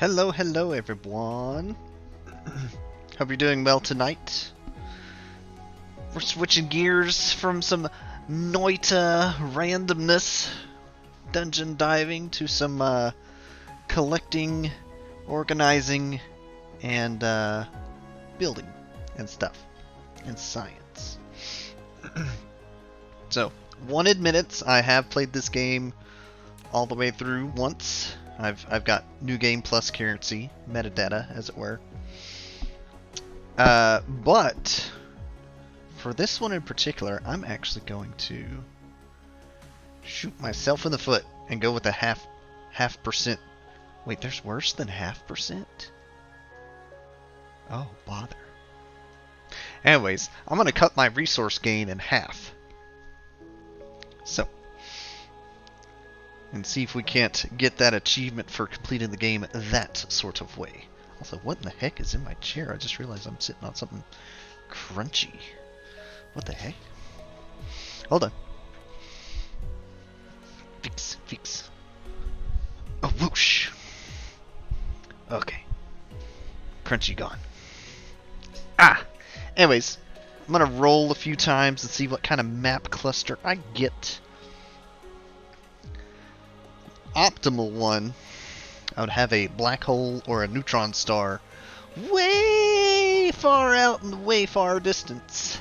Hello, hello everyone. Hope you're doing well tonight. We're switching gears from some Noita randomness, dungeon diving, to some collecting, organizing, and building and stuff, and science. So, wanted minutes. I have played this game all the way through once. I've got new game plus currency, metadata, as it were. But for this one in particular, I'm actually going to shoot myself in the foot and go with a half percent. Wait, there's worse than 0.5%? Oh, bother. Anyways, I'm going to cut my resource gain in half. So, and see if we can't get that achievement for completing the game that sort of way. Also, what in the heck is in my chair? I just realized I'm sitting on something crunchy. What the heck? Hold on. Fix. Oh, whoosh. Okay. Crunchy gone. Anyways, I'm gonna roll a few times and see what kind of map cluster I get. Optimal one, I would have a black hole or a neutron star way far out in the way far distance.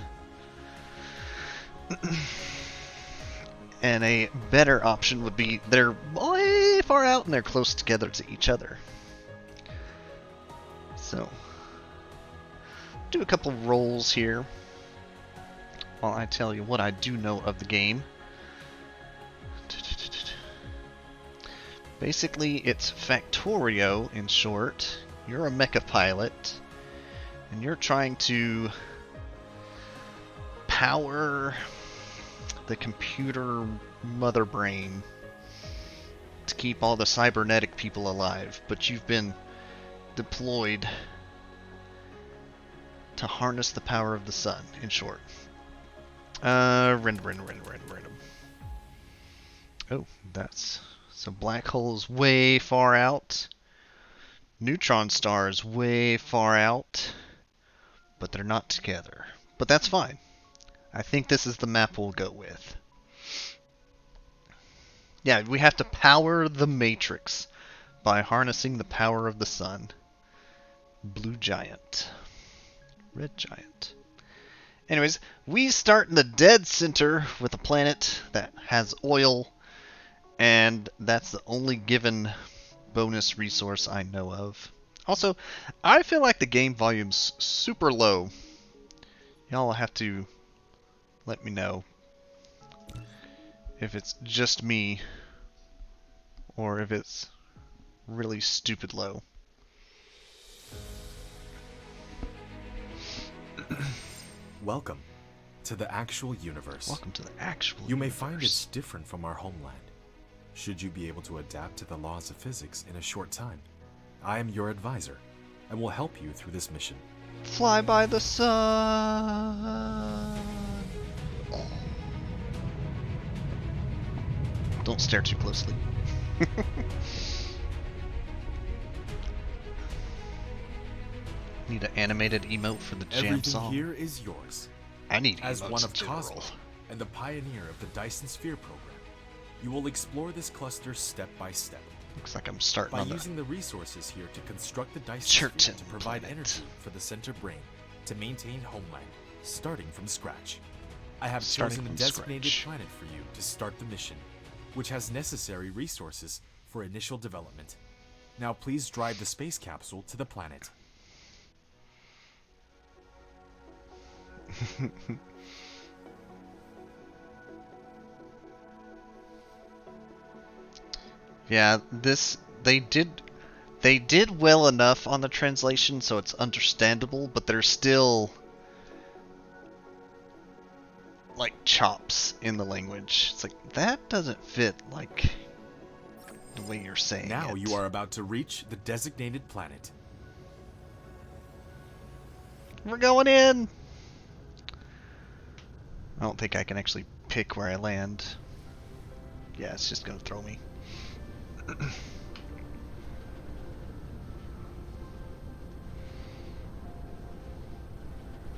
And a better option would be they're way far out and they're close together to each other. So, do a couple rolls here while I tell you what I do know of the game. Basically, it's Factorio in short. You're a mecha pilot, and you're trying to power the computer mother brain to keep all the cybernetic people alive, but you've been deployed to harness the power of the sun, in short. Random. Oh, that's... So black hole's way far out. Neutron stars way far out. But they're not together. But that's fine. I think this is the map we'll go with. Yeah, we have to power the Matrix by harnessing the power of the sun. Blue giant. Red giant. Anyways, we start in the dead center with a planet that has oil. And that's the only given bonus resource I know of. Also, I feel like the game volume's super low. Y'all have to let me know if it's just me or if it's really stupid low. Welcome to the actual universe. Welcome to the actual You may universe. find it's different from our homeland. Should you be able to adapt to the laws of physics in a short time, I am your advisor and will help you through this mission. Fly by the sun. Don't stare too closely. Need an animated emote for the jam Everything song. here is yours. I need As emotes one of in general. Cosmo and the pioneer of the Dyson Sphere program, you will explore this cluster step by step. Looks like I'm starting By on using the resources here to construct the Dyson Churton Sphere to provide planet. energy for the center brain to maintain homeland, starting from scratch. I have Starting chosen a from designated scratch. planet for you to start the mission, which has necessary resources for initial development. Now please drive the space capsule to the planet. Yeah, they did well enough on the translation, so it's understandable, but there's still like chops in the language. It's like that doesn't fit like the way you're saying Now it. you are about to reach the designated planet. We're going in. I don't think I can actually pick where I land. Yeah, it's just gonna throw me.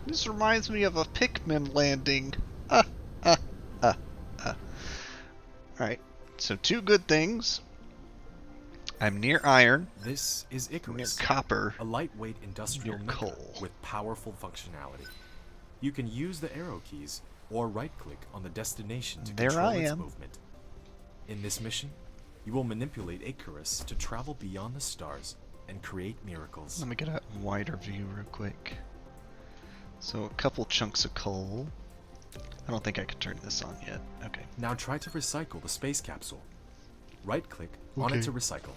This reminds me of a Pikmin landing. Ah, ah, ah, ah. Alright, so two good things. I'm near iron, This is I'm near Icarus, copper, a lightweight industrial near mecha coal. with powerful functionality. You can use the arrow keys or right-click on the destination to There control I its am. movement. In this mission, you will manipulate Icarus to travel beyond the stars and create miracles. Let me get a wider view real quick. So a couple chunks of coal. I don't think I can turn this on yet. Okay. Now try to recycle the space capsule. Right-click on it to recycle.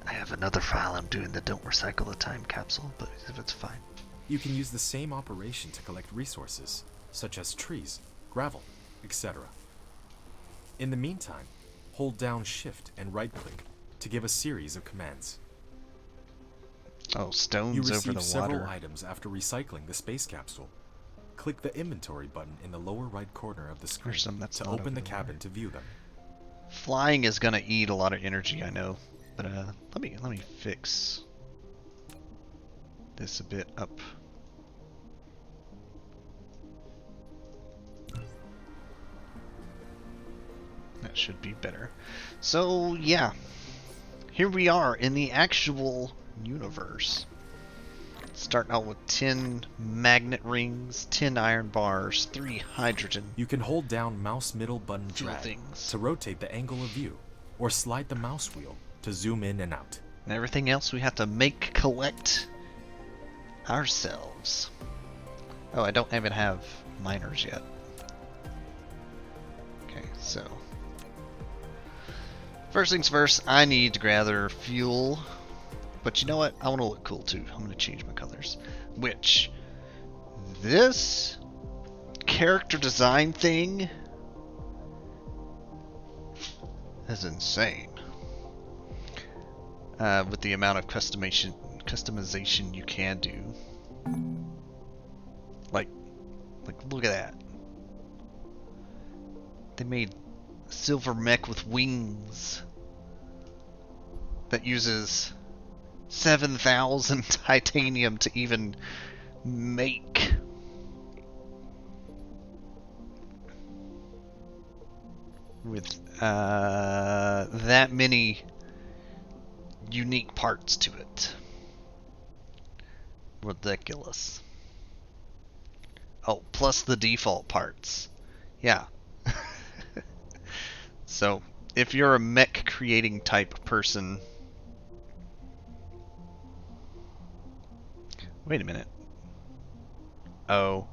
I have another file I'm doing that don't recycle the time capsule, but if it's fine. You can use the same operation to collect resources, such as trees, gravel, etc. In the meantime, hold down Shift and right-click to give a series of commands. Oh, You stones over receive the several water. items after recycling the space capsule. Click the inventory button in the lower right corner of the screen There's some that's to not open over the the cabin water. to view them. Flying is gonna eat a lot of energy, I know. But let me fix this a bit up. That should be better. So yeah, here we are in the actual universe. Starting out with 10 magnet rings, 10 iron bars, 3 hydrogen. You can hold down mouse middle button Fuel drag things. to rotate the angle of view, or slide the mouse wheel to zoom in and out. And everything else we have to collect ourselves. Oh, I don't even have miners yet. Okay, so first things first, I need to gather fuel. But you know what? I want to look cool too. I'm going to change my colors. Which, this character design thing is insane. With the amount of customization you can do. Like, look at that. They made a silver mech with wings that uses 7,000 titanium to even make. With that many unique parts to it. Ridiculous. Oh, plus the default parts. Yeah. So, if you're a mech creating type person... Wait a minute. Oh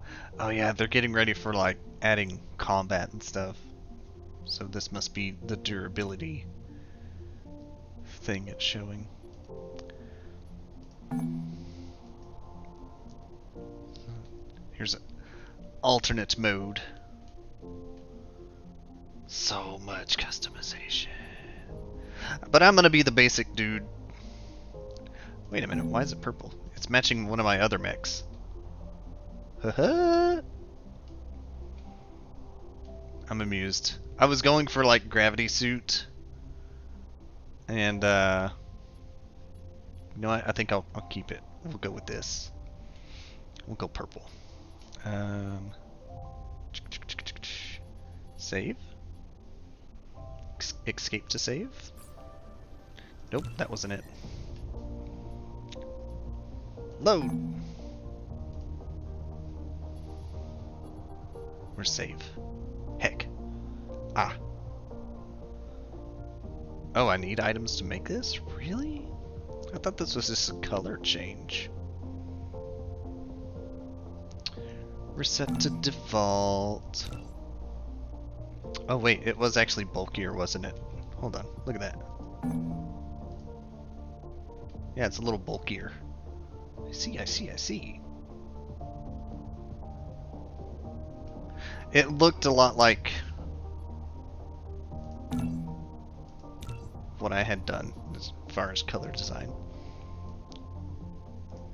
yeah, they're getting ready for like adding combat and stuff. So this must be the durability thing it's showing. Here's an alternate mode. So much customization. But I'm gonna be the basic dude. Wait a minute, why is it purple? It's matching one of my other mechs. Haha. I'm amused. I was going for like gravity suit. And you know what? I think I'll keep it. We'll go with this. We'll go purple. Save. Escape to save. Nope, that wasn't it. Load. Where's save? Heck. Ah. Oh, I need items to make this? Really? I thought this was just a color change. Reset to default. Oh wait, it was actually bulkier, wasn't it? Hold on, look at that. Yeah, it's a little bulkier. I see. It looked a lot like what I had done as far as color design.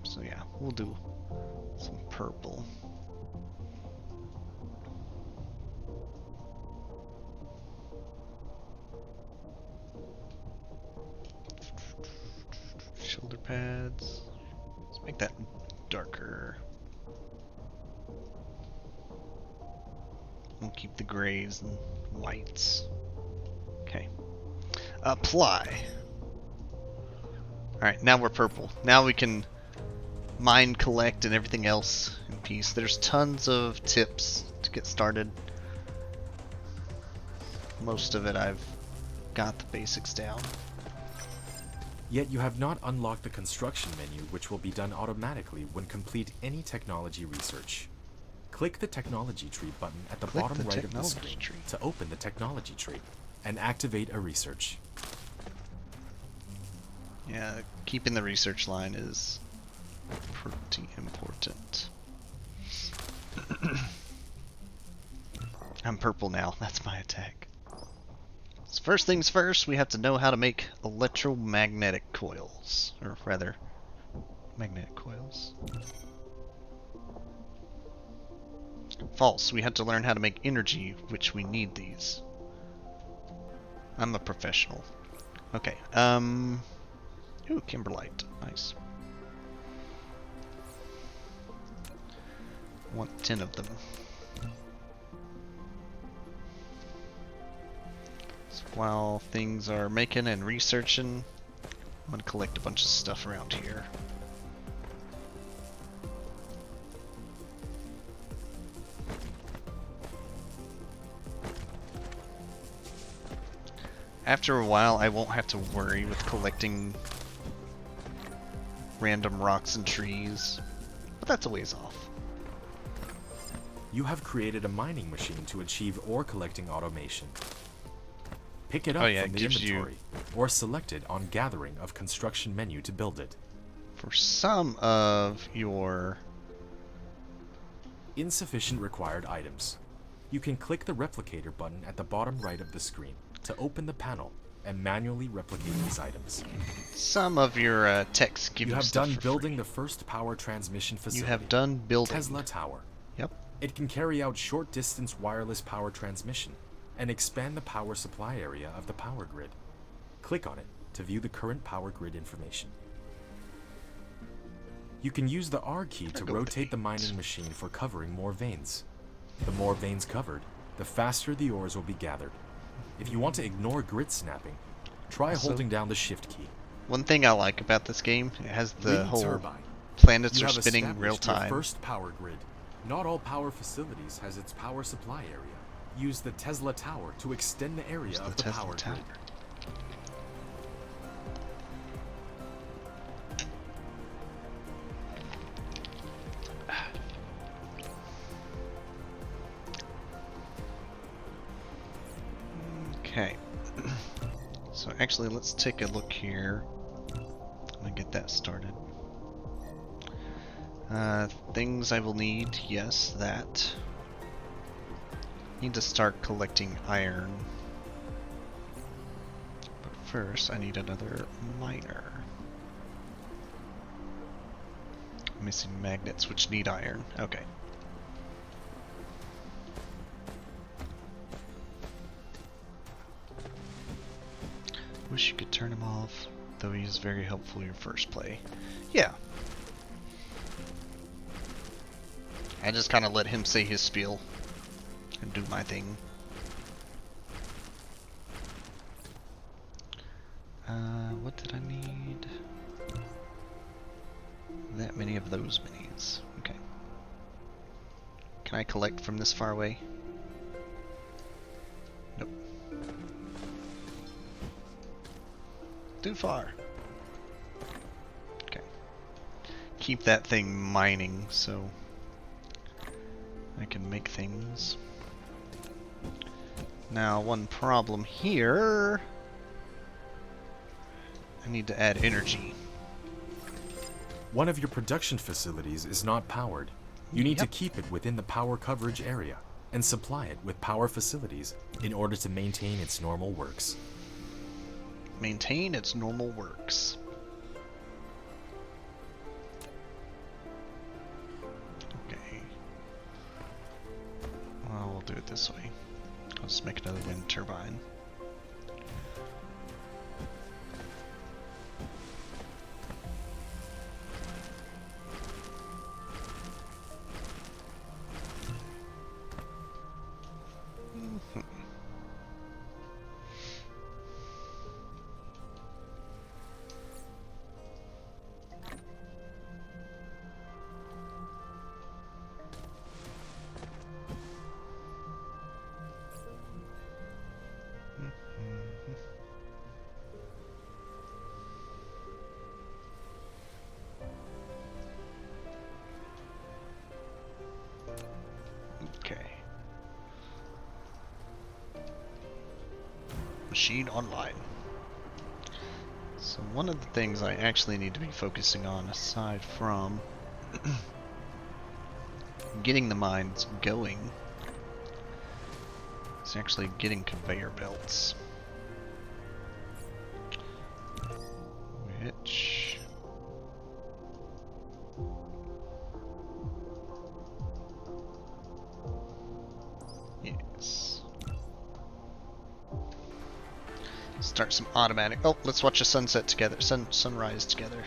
So yeah, we'll do some purple. Shoulder pads. Let's make that darker. We'll keep the grays and whites. Okay. Apply. Alright, now we're purple. Now we can mine, collect, and everything else in peace. There's tons of tips to get started. Most of it I've got the basics down. Yet you have not unlocked the construction menu, which will be done automatically when complete any technology research. Click the technology tree button at the bottom right of the screen to open the technology tree and activate a research. Yeah, keeping the research line is pretty important. I'm purple now, that's my attack. So first things first, we have to know how to make electromagnetic coils. Or rather, magnetic coils. False, we have to learn how to make energy, which we need these. I'm a professional. Okay, ooh, kimberlite, nice. Want 10 of them. So while things are making and researching, I'm gonna collect a bunch of stuff around here. After a while, I won't have to worry with collecting random rocks and trees, but that's a ways off. You have created a mining machine to achieve ore collecting automation. Pick it up from the inventory, or select it on Gathering of Construction menu to build it. For some of your insufficient required items, you can click the replicator button at the bottom right of the screen to open the panel and manually replicate these items. Some of your techs give you stuff done for building free. the first power transmission facility. You have done building Tesla Tower. Yep. It can carry out short-distance wireless power transmission and expand the power supply area of the power grid. Click on it to view the current power grid information. You can use the R key to rotate the mining machine for covering more veins. The more veins covered, the faster the ores will be gathered. If you want to ignore grid snapping, try holding down the shift key. One thing I like about this game, it has the whole turbine. planets are spinning in real time. Your first power grid. Not all power facilities has its power supply area. Use the Tesla Tower to extend the area of the power grid. Okay. So actually, let's take a look here. I'm gonna get that started. Things I will need, yes, that. Need to start collecting iron. But first, I need another miner. Missing magnets, which need iron. Okay. Wish you could turn him off, though he is very helpful your first play. Yeah. I just kind of let him say his spiel and do my thing. What did I need? That many of those minis. Okay. Can I collect from this far away? Nope. Too far. Okay. Keep that thing mining so I can make things. Now, one problem here. I need to add energy. One of your production facilities is not powered. You need to keep it within the power coverage area and supply it with power facilities in order to maintain its normal works. Maintain its normal works. Okay. Well, we'll do it this way. I'll just make another wind turbine. Okay. Machine online. So one of the things I actually need to be focusing on, aside from getting the mines going, is actually getting conveyor belts. Which... yes. Start some automatic... oh, let's watch a sunset together. Sunrise together.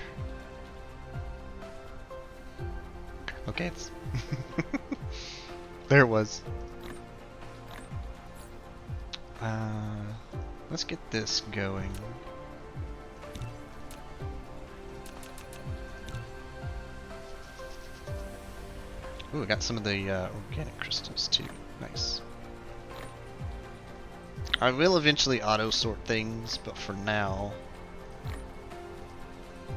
Okay, it's... there it was. Let's get this going. Ooh, we got some of the organic crystals too. Nice. I will eventually auto sort things, but for now,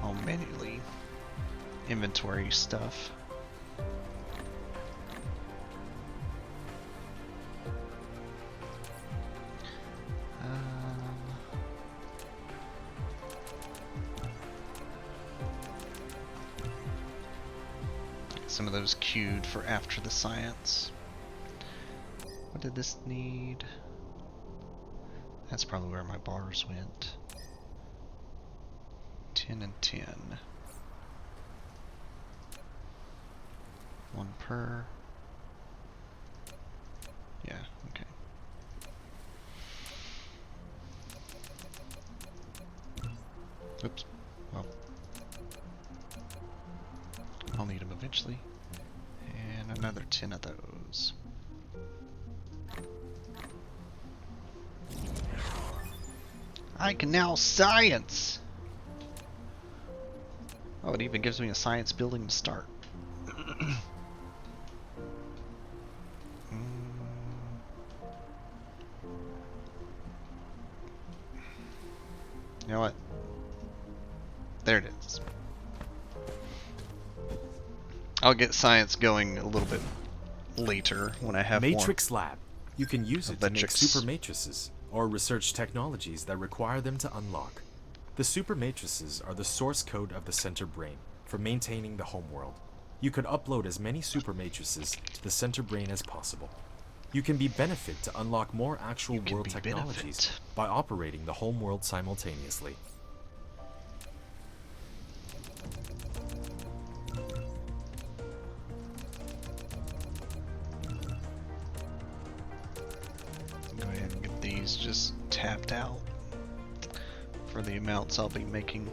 I'll manually inventory stuff. Some of those queued for after the science. What did this need? That's probably where my bars went. 10 and 10. One per. Yeah, okay. Oops. Well. I'll need them eventually. And another 10 of those. I can now science! Oh, it even gives me a science building to start. You know what? There it is. I'll get science going a little bit later when I have Matrix Lab. You can use it to make Electrics. super matrices or research technologies that require them to unlock. The super matrices are the source code of the center brain for maintaining the homeworld. You could upload as many super matrices to the center brain as possible. You can be benefit to unlock more actual world technologies by operating the homeworld simultaneously. Go ahead and get these just tapped out for the amounts I'll be making.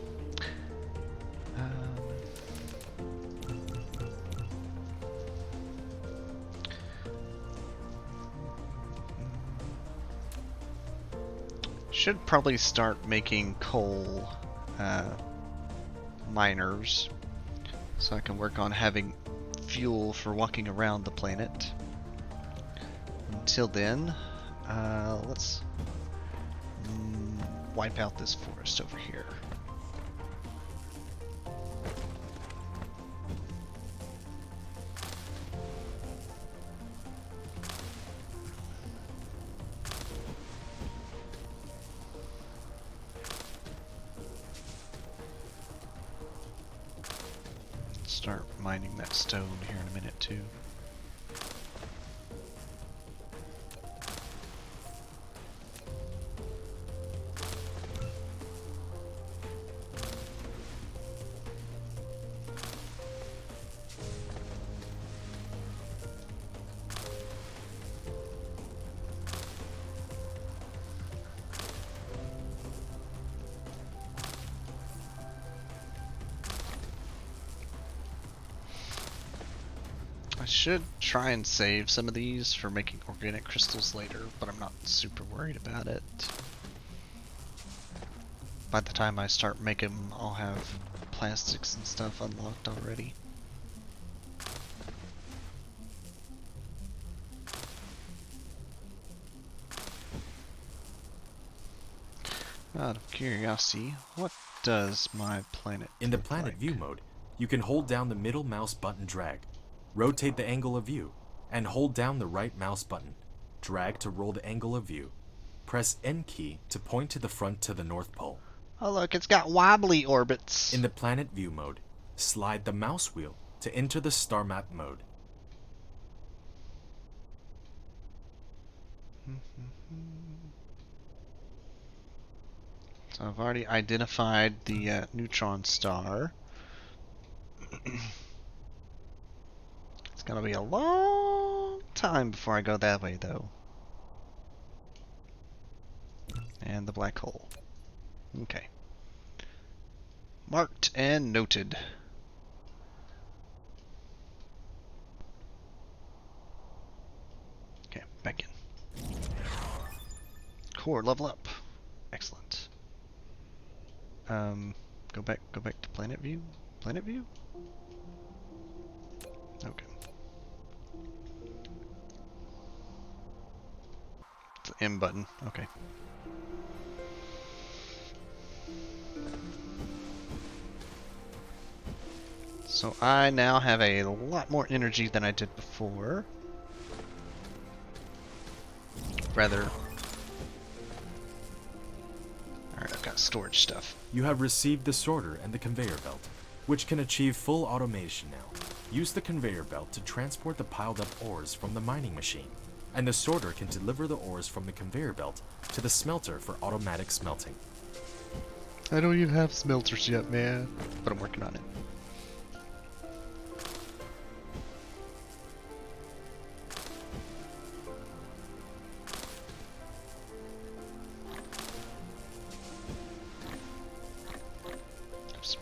Should probably start making coal miners so I can work on having fuel for walking around the planet. Until then, let's wipe out this forest over here. Start mining that stone here in a minute too. I should try and save some of these for making organic crystals later, but I'm not super worried about it. By the time I start making them, I'll have plastics and stuff unlocked already. Out of curiosity, what does my planet In the look planet like? view mode, you can hold down the middle mouse button drag, rotate the angle of view, and hold down the right mouse button. Drag to roll the angle of view. Press N key to point to the front to the North Pole. Oh look, it's got wobbly orbits. In the planet view mode, slide the mouse wheel to enter the star map mode. So I've already identified the neutron star. It's gonna be a long time before I go that way, though. And the black hole. Okay. Marked and noted. Okay, back in. Core level up. Excellent. Go back to planet view? Planet view? Okay. It's the M button. Okay. So I now have a lot more energy than I did before. Rather... Alright, I've got storage stuff. You have received the sorter and the conveyor belt, which can achieve full automation now. Use the conveyor belt to transport the piled up ores from the mining machine, and the sorter can deliver the ores from the conveyor belt to the smelter for automatic smelting. I don't even have smelters yet, man, but I'm working on it.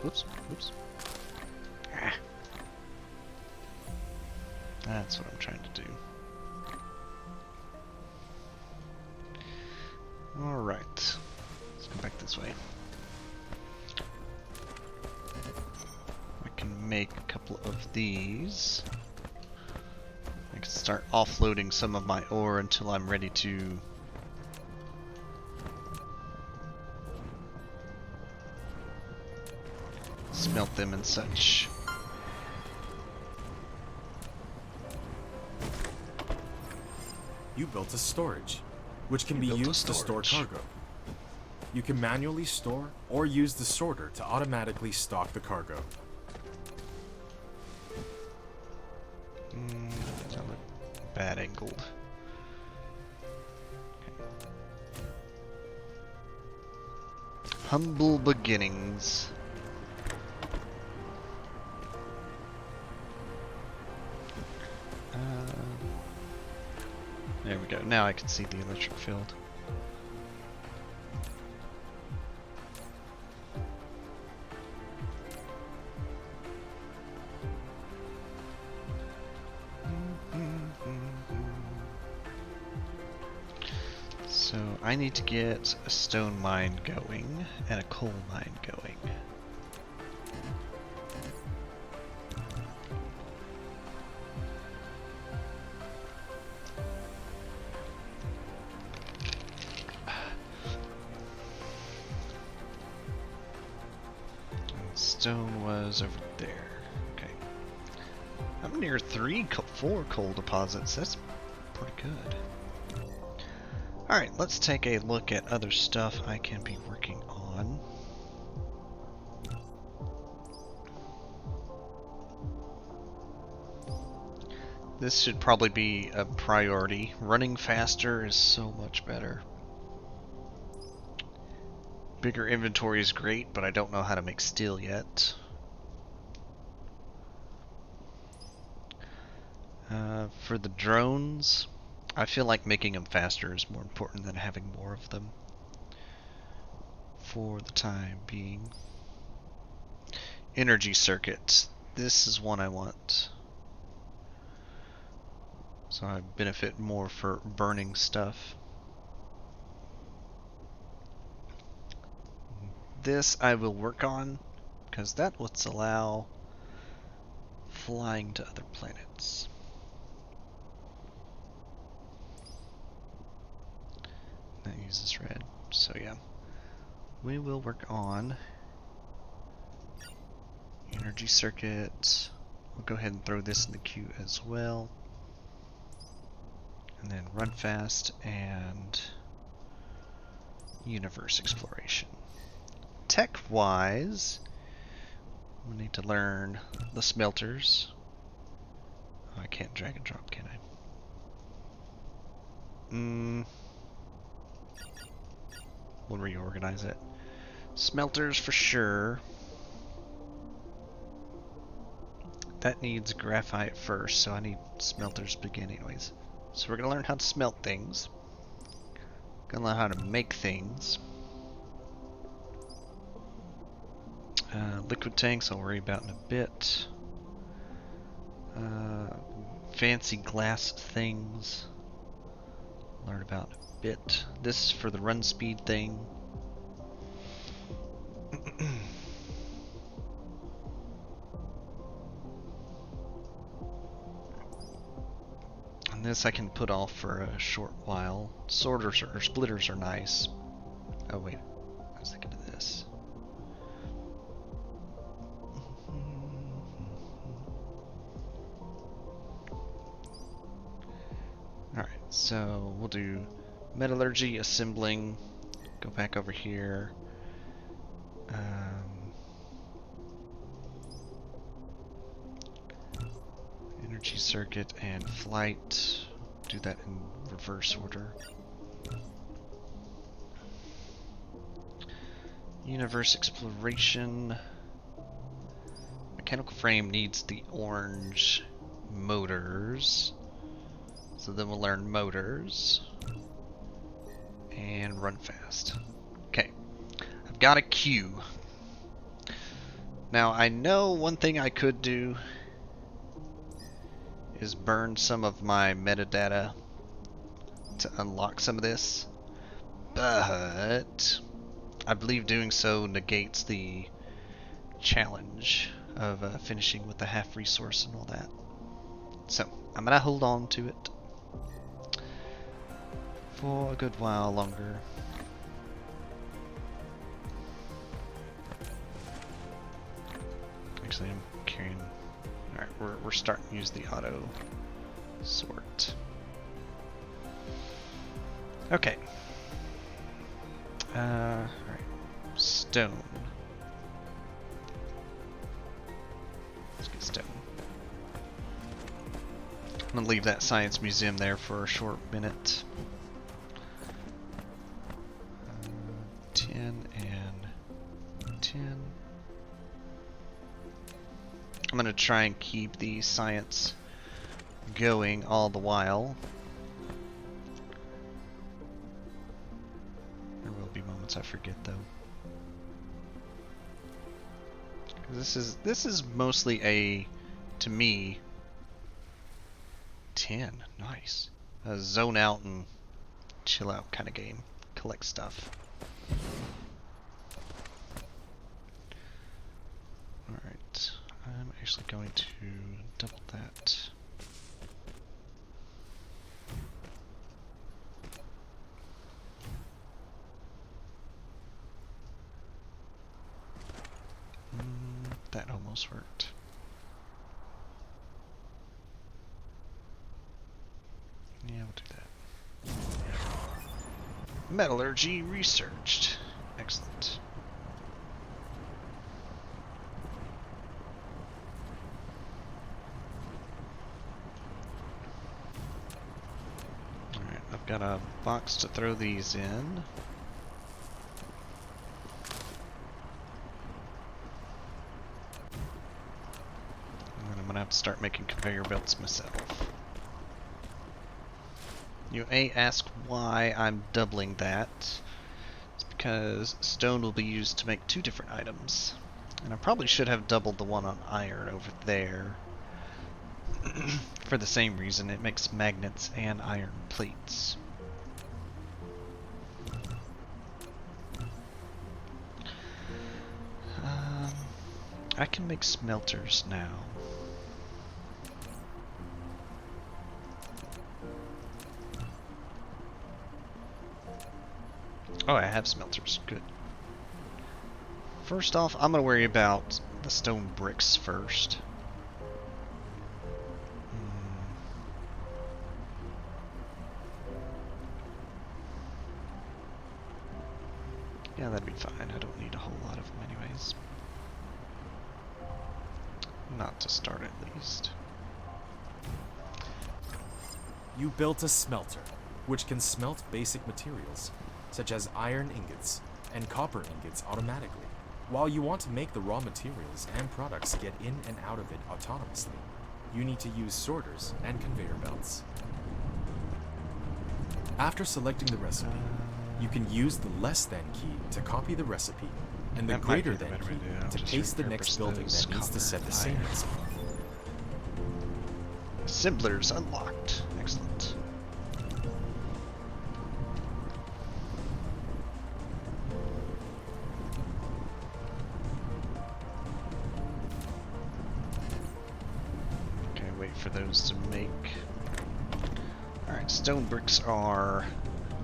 Whoops, whoops. Ah. That's what I'm trying to do. Alright. Let's go back this way. I can make a couple of these. I can start offloading some of my ore until I'm ready to smelt them and such. You built a storage, which can be used to store cargo. You can manually store or use the sorter to automatically stock the cargo. I look bad angled. Okay. Humble beginnings. There we go. Now I can see the electric field. So I need to get a stone mine going and a coal mine going. Stone was over there. Okay. I'm near 4 coal deposits. That's pretty good. Alright, let's take a look at other stuff I can be working on. This should probably be a priority. Running faster is so much better. Bigger inventory is great, but I don't know how to make steel yet. For the drones, I feel like making them faster is more important than having more of them. For the time being. Energy circuit. This is one I want. So I benefit more for burning stuff. This I will work on, because that would allow flying to other planets. That uses red, so yeah. We will work on energy circuit. We'll go ahead and throw this in the queue as well. And then run fast and universe exploration. Tech-wise, we need to learn the smelters. Oh, I can't drag and drop, can I? We'll reorganize it. Smelters for sure. That needs graphite first, so I need smelters begin anyways. So we're gonna learn how to smelt things. Gonna learn how to make things. Liquid tanks I'll worry about in a bit. Fancy glass things. Learn about in a bit. This is for the run speed thing. And this I can put off for a short while. Sorters or splitters are nice. Oh wait, I was thinking of this. Alright, so we'll do metallurgy, assembling, go back over here. Energy circuit and flight, do that in reverse order. Universe exploration. Mechanical frame needs the orange motors. So then we'll learn motors. And run fast. Okay. I've got a queue. Now I know one thing I could do is burn some of my metadata to unlock some of this. But I believe doing so negates the challenge of finishing with the half resource and all that. So I'm gonna hold on to it for a good while longer. Actually, I'm carrying. Alright, we're starting to use the auto sort. Okay. Alright. Stone. Let's get stone. I'm gonna leave that science museum there for a short minute. 10 and 10. I'm gonna try and keep the science going all the while. There will be moments I forget though. This is mostly a, to me, 10. Nice. A zone out and chill out kind of game. Collect stuff. Alright. I'm actually going to double that. That almost worked. Yeah, we'll do that. Metallurgy researched. Excellent. Alright, I've got a box to throw these in. I'm gonna have to start making conveyor belts myself. You may ask why I'm doubling that. It's because stone will be used to make 2 different items. And I probably should have doubled the one on iron over there. For the same reason, it makes magnets and iron plates. I can make smelters now. Oh, I have smelters. Good. First off, I'm going to worry about the stone bricks first. Yeah, that'd be fine. I don't need a whole lot of them anyways. Not to start at least. You built a smelter, which can smelt basic materials, such as iron ingots and copper ingots automatically. While you want to make the raw materials and products get in and out of it autonomously, you need to use sorters and conveyor belts. After selecting the recipe, you can use the less than key to copy the recipe, and the That might be greater the than better way key to do it. I'll to just paste the repurpose next building those that needs to copper set the same iron. recipe. Assemblers unlocked. Excellent. Okay, wait for those to make. Alright, stone bricks are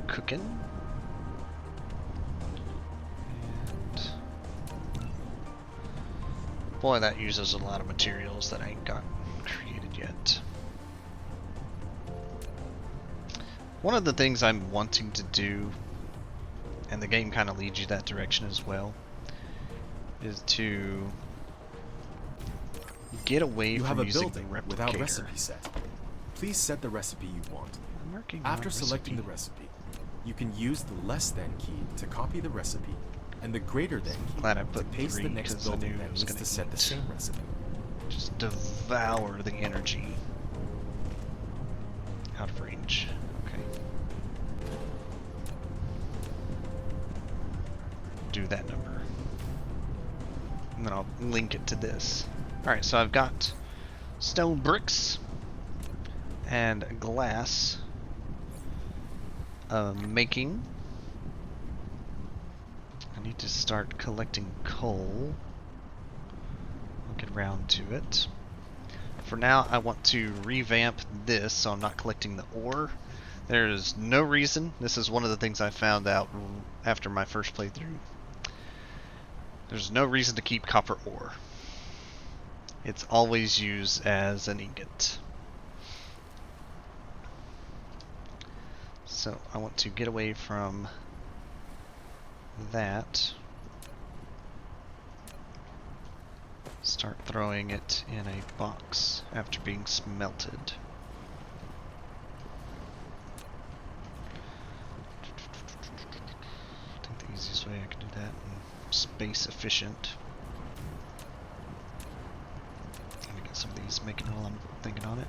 cooking. And boy, that uses a lot of materials that I ain't got created yet. One of the things I'm wanting to do, and the game kind of leads you that direction as well, is to get away You have from a using the building replicator. without recipe set. Please set the recipe you want. I'm working After on selecting the recipe. recipe, you can use the less than key to copy the recipe, and the greater than key Glad I to put paste 3 the next 'cause I building knew that it was needs gonna to set the eat. same recipe. Just devour the energy. Out of range. Okay. Do that number. And then I'll link it to this. Alright, so I've got stone bricks and glass making. I need to start collecting coal. I'll get around to it. For now, I want to revamp this so I'm not collecting the ore. There's no reason. This is one of the things I found out after my first playthrough. There's no reason to keep copper ore. It's always used as an ingot. So I want to get away from that. Start throwing it in a box after being smelted. I think the easiest way I can do that and space efficient. Let me get some of these making while I'm thinking on it.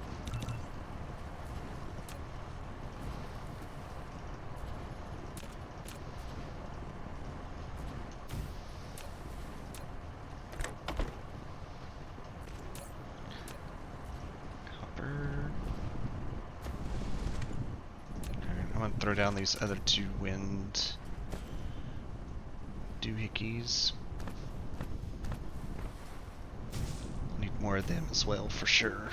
I'm gonna throw down these other 2 wind doohickeys. Need more of them as well, for sure.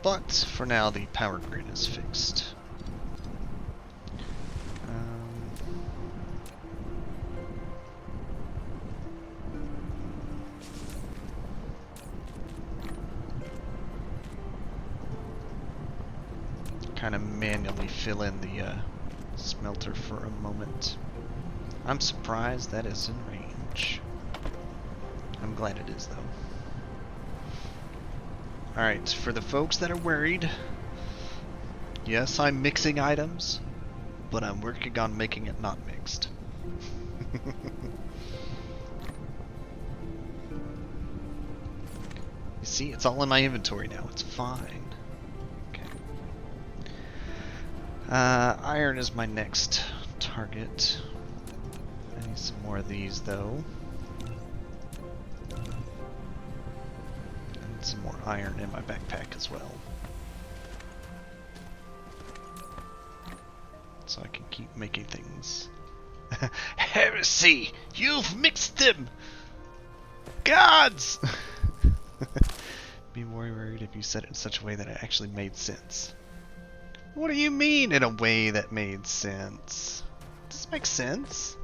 But for now, the power grid is fixed. Kind of manually fill in the smelter for a moment. I'm surprised that is in range. I'm glad it is, though. Alright, for the folks that are worried, yes, I'm mixing items, but I'm working on making it not mixed. You see, it's all in my inventory now. It's fine. Iron is my next target. I need some more of these, though. And some more iron in my backpack as well. So I can keep making things. Heresy! You've mixed them! Gods! Be more worried if you said it in such a way that it actually made sense. What do you mean, in a way that made sense? Does this make sense?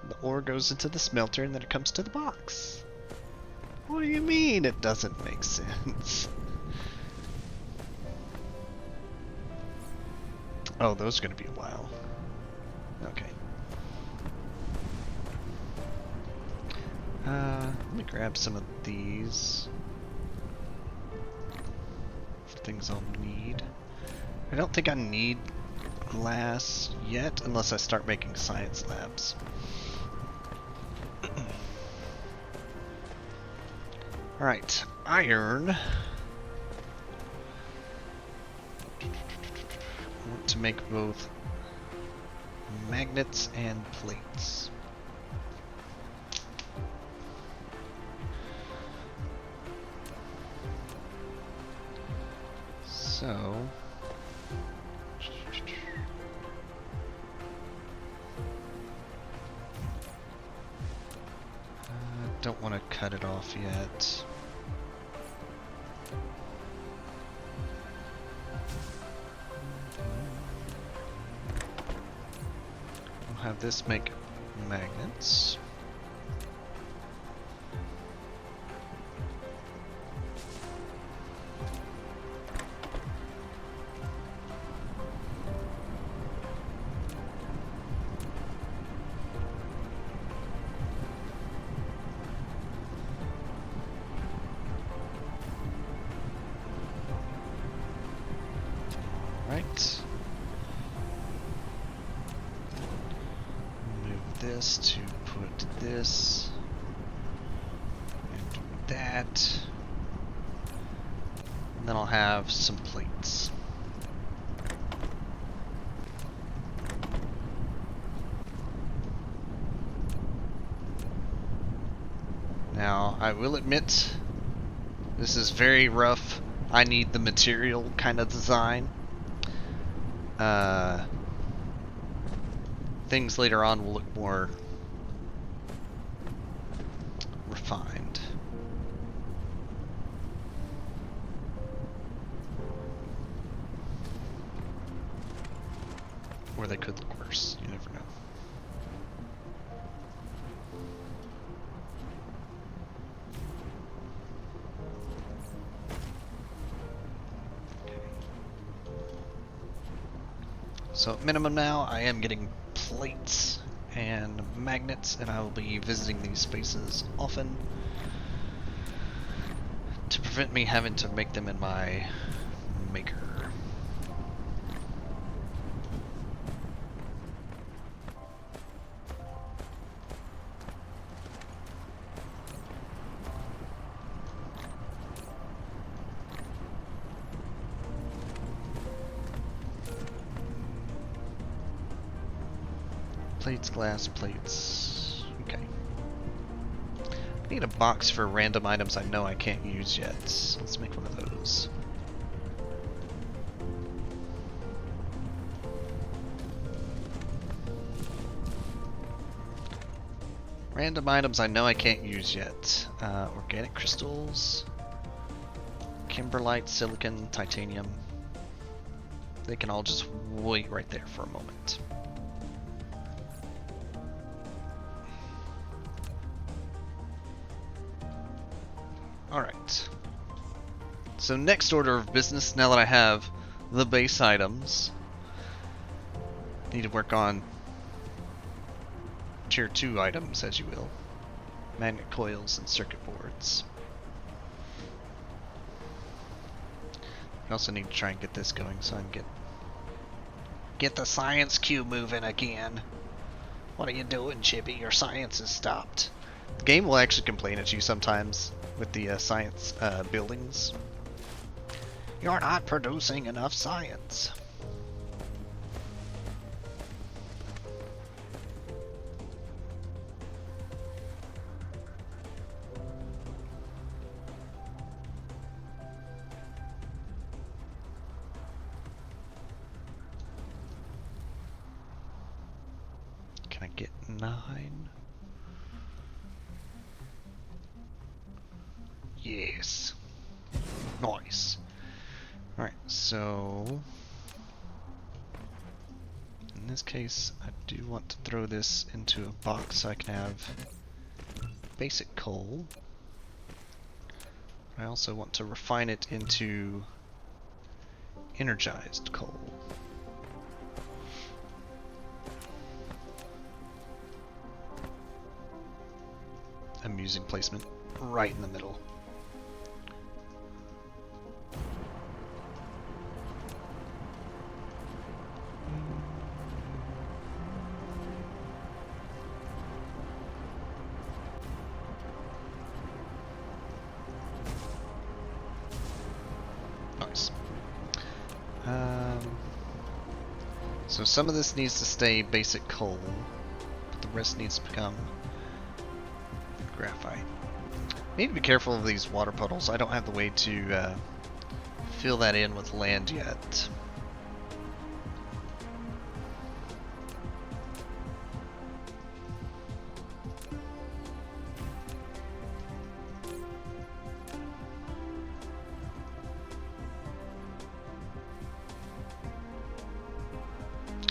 The ore goes into the smelter and then it comes to the box. What do you mean it doesn't make sense? Oh, those are going to be a while. Okay. Let me grab some of these. Things I'll need. I don't think I need glass yet unless I start making science labs. Alright, iron. I want to make both magnets and plates. So, don't want to cut it off yet. We'll have this make magnets. Right. Move this to put this and do that. And then I'll have some plates. Now, I will admit, this is very rough. I need the material kind of design. Things later on will look more refined. Or they could look worse, you never know. So at minimum now, I am getting plates and magnets, and I will be visiting these spaces often to prevent me having to make them in my maker. Plates, glass, plates. Okay. I need a box for random items I know I can't use yet. Let's make one of those. Random items I know I can't use yet. Organic crystals, kimberlite, silicon, titanium. They can all just wait right there for a moment. Alright. So next order of business, now that I have the base items, need to work on tier 2 items, as you will. Magnet coils and circuit boards. I also need to try and get this going so I can get the science queue moving again. What are you doing, Chippy? Your science has stopped. The game will actually complain at you sometimes with the science buildings. You're not producing enough science. Can I get 9? Yes. Nice. Alright, so in this case I do want to throw this into a box so I can have basic coal. I also want to refine it into energized coal. using placement right in the middle. Nice. So some of this needs to stay basic coal, but the rest needs to become graphite. Need to be careful of these water puddles. I don't have the way to fill that in with land yet.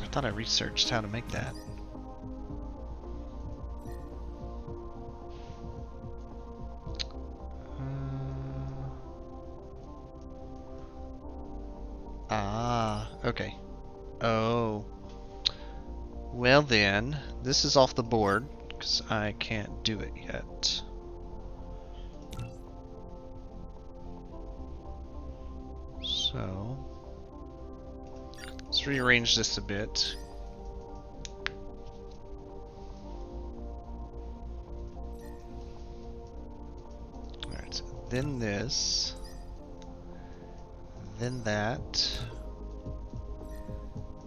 I thought I researched how to make that. Okay. Oh. Well then, this is off the board, because I can't do it yet. So, let's rearrange this a bit. Alright, then this, then that,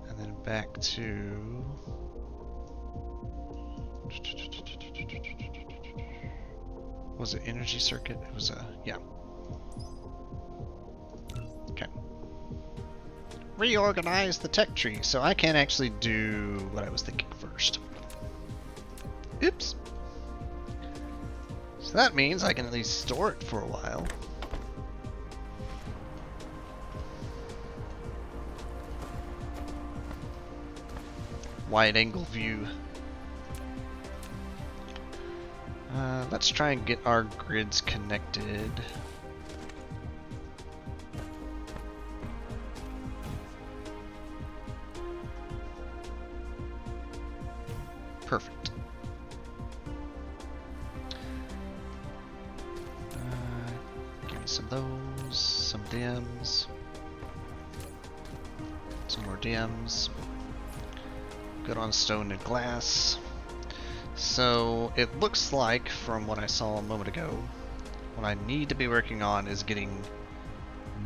and then back to... Was it energy circuit? It was a... yeah. Okay. Reorganize the tech tree, so I can actually do what I was thinking first. Oops. So that means I can at least store it for a while. Wide angle view. Let's try and get our grids connected. Perfect. Give me some of those, some DMs, some more DMs. Good on stone and glass. So it looks like, from what I saw a moment ago, what I need to be working on is getting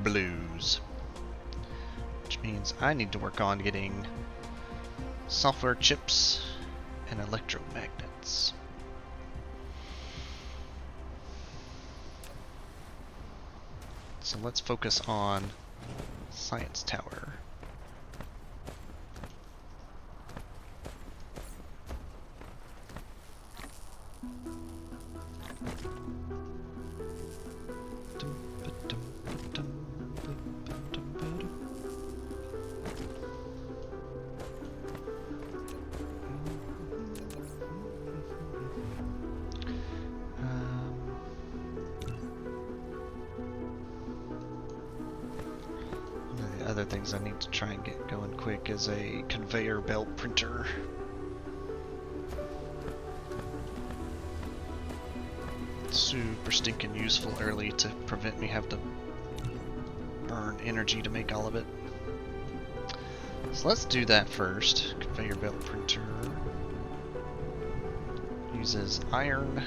blues. Which means I need to work on getting software chips and electromagnets. So let's focus on Science Tower. Other things I need to try and get going quick is a conveyor belt printer. Super stinking useful early to prevent me having to burn energy to make all of it. So let's do that first. Conveyor belt printer uses iron.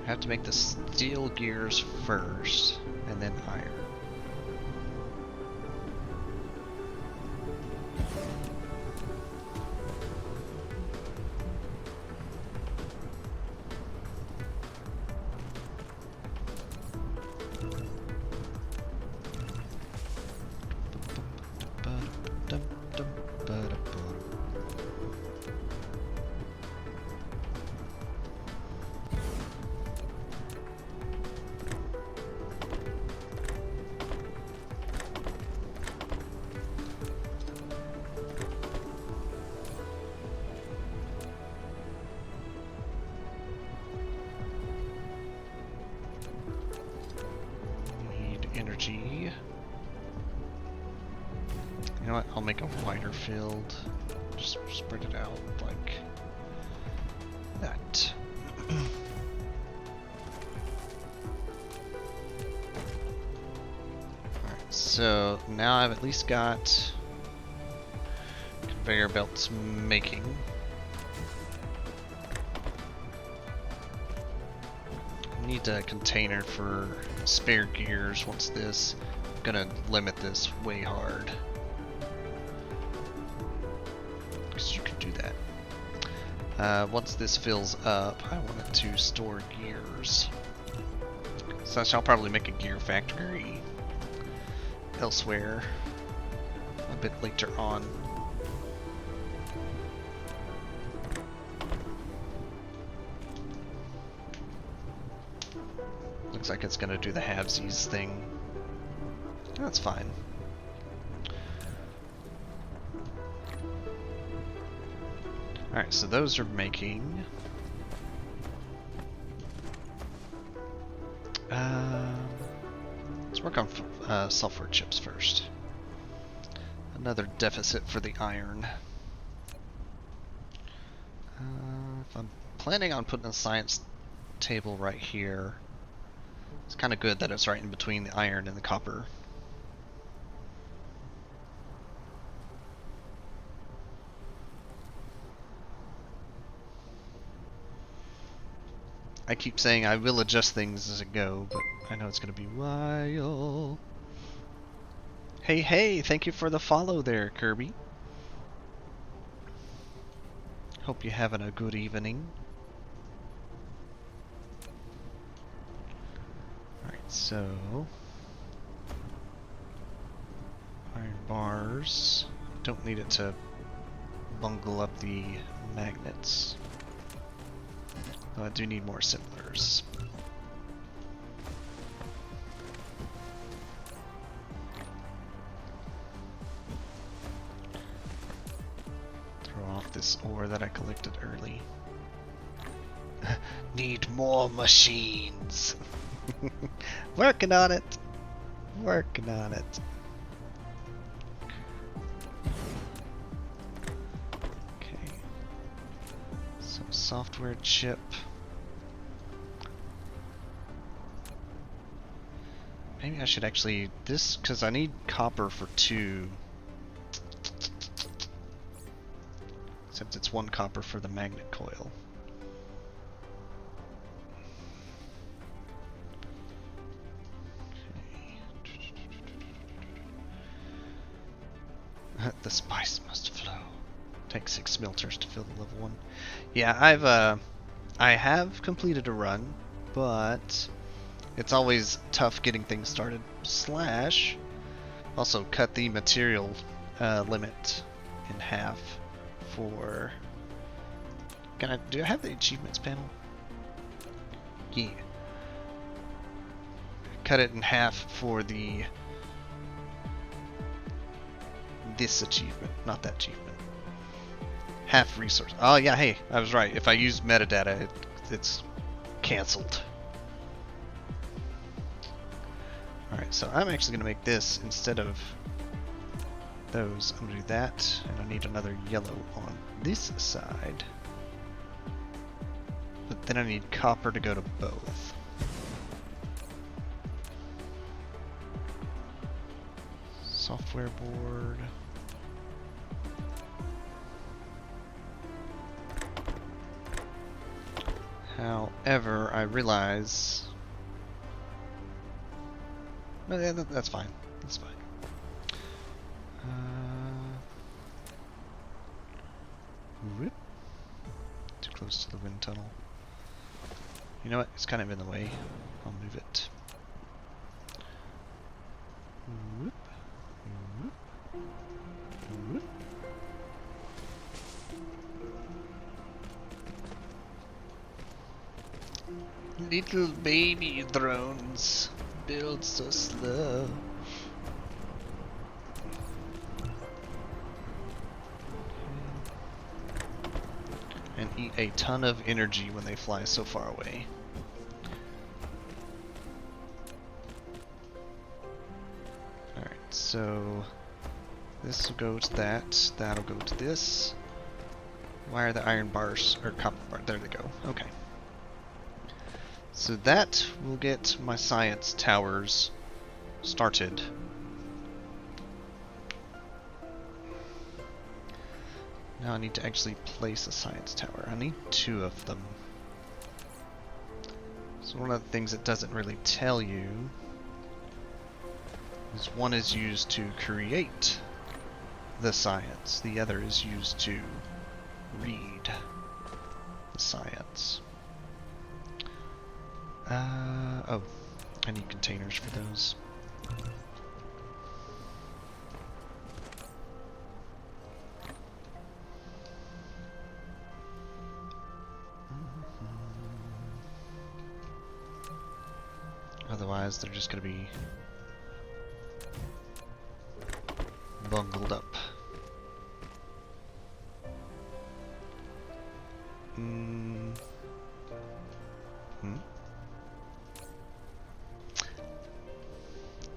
I have to make the steel gears first, and then iron. Energy. You know what? I'll make a wider field. Just spread it out like that. Alright, so now I've at least got conveyor belts making. I need a container for spare gears once this. I'm gonna limit this way hard. Because you can do that. Once this fills up, I want it to store gears. So I shall probably make a gear factory elsewhere a bit later on. Looks like it's gonna do the halvesies thing. That's fine. Alright, so those are making... let's work on software chips first. Another deficit for the iron. If I'm planning on putting a science table right here, it's kind of good that it's right in between the iron and the copper. I keep saying I will adjust things as it go, but I know it's going to be wild. Hey, hey, thank you for the follow there, Kirby. Hope you're having a good evening. Alright, so... iron bars. Don't need it to bungle up the magnets. Though I do need more assemblers. Throw off this ore that I collected early. Need more machines! Working on it! Working on it. Okay. So software chip. Maybe I should actually this because I need copper for 2. Except it's 1 copper for the magnet coil. Okay. The spice must flow. Take 6 smelters to fill the level 1. Yeah, I have completed a run, but it's always tough getting things started. Slash also cut the material limit in half for... do I have the achievements panel? Yeah. Cut it in half for this achievement, not that achievement. Half resource. Oh yeah, hey, I was right. If I use metadata, it's cancelled. Alright, so I'm actually going to make this instead of those. I'm going to do that, and I need another yellow on this side. But then I need copper to go to both. Software board. However, I realize... No, yeah, that's fine. That's fine. Whoop. Too close to the wind tunnel. You know what? It's kind of in the way. I'll move it. Whoop. Whoop. Whoop. Little baby drones build so slow. And eat a ton of energy when they fly so far away. Alright, so this will go to that, that'll go to this. Why are the iron bars, or copper bar? There they go. Okay. So that will get my science towers started. Now I need to actually place a science tower. I need 2 of them. So one of the things it doesn't really tell you is one is used to create the science, the other is used to read the science. Oh, I need containers for those. Otherwise, they're just going to be bungled up.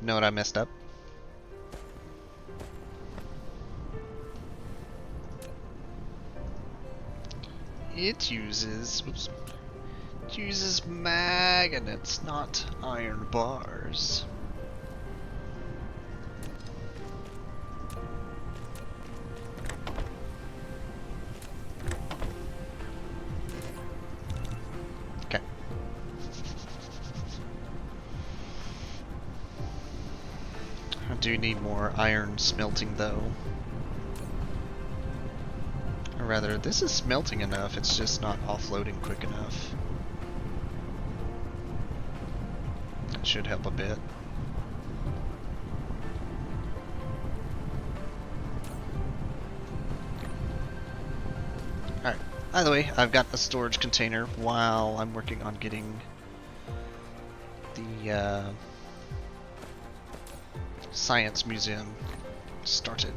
Know what I messed up? It uses magnets, not iron bars. Okay. I do need more iron smelting though. Or rather, this is smelting enough, it's just not offloading quick enough. That should help a bit. Alright, either way, I've got a storage container while I'm working on getting the Science Museum started.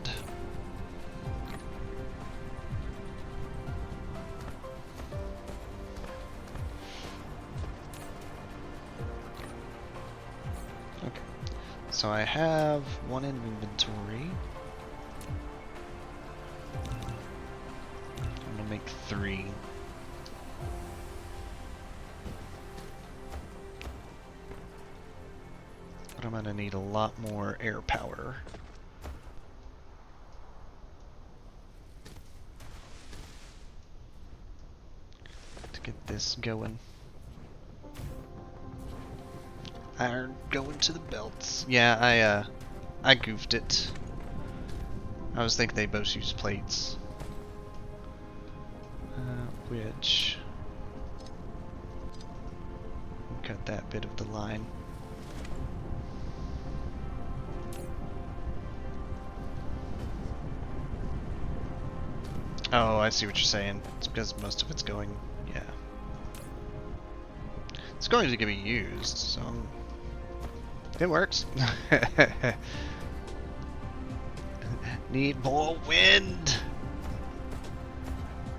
Okay, so I have 1 in inventory. I'm gonna make 3. But I'm gonna need a lot more air power. To get this going. Iron going to the belts. Yeah, I goofed it. I was thinking they both use plates. Which... cut that bit of the line. Oh, I see what you're saying. It's because most of it's going... yeah. It's going to be used, so... it works. Need more wind!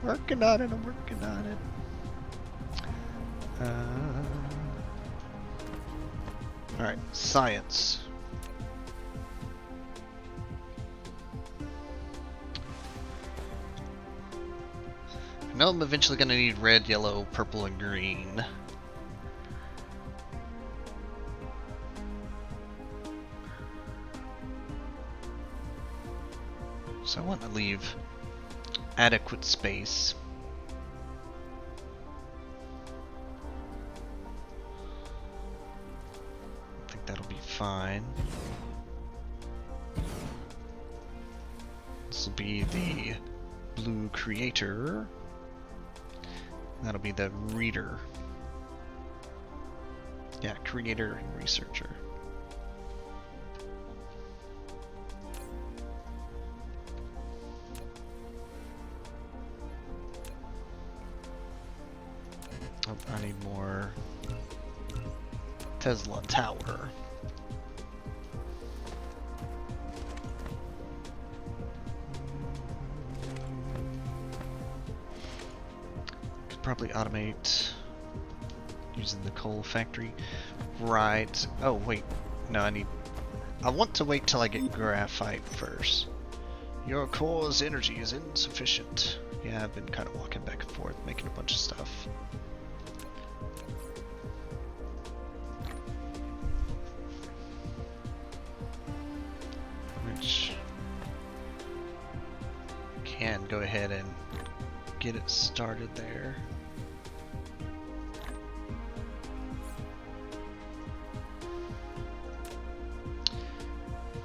Working on it, I'm working on it. Alright, science. I know I'm eventually going to need red, yellow, purple, and green. So I want to leave adequate space. I think that'll be fine. This will be the blue creator. That'll be the reader. Yeah, creator and researcher. Oh, I need more Tesla tower. Could probably automate using the coal factory. Right. Oh, wait. No, I want to wait till I get graphite first. Your core's energy is insufficient. Yeah, I've been kind of walking back and forth, making a bunch of stuff. Which can go ahead and get it started there.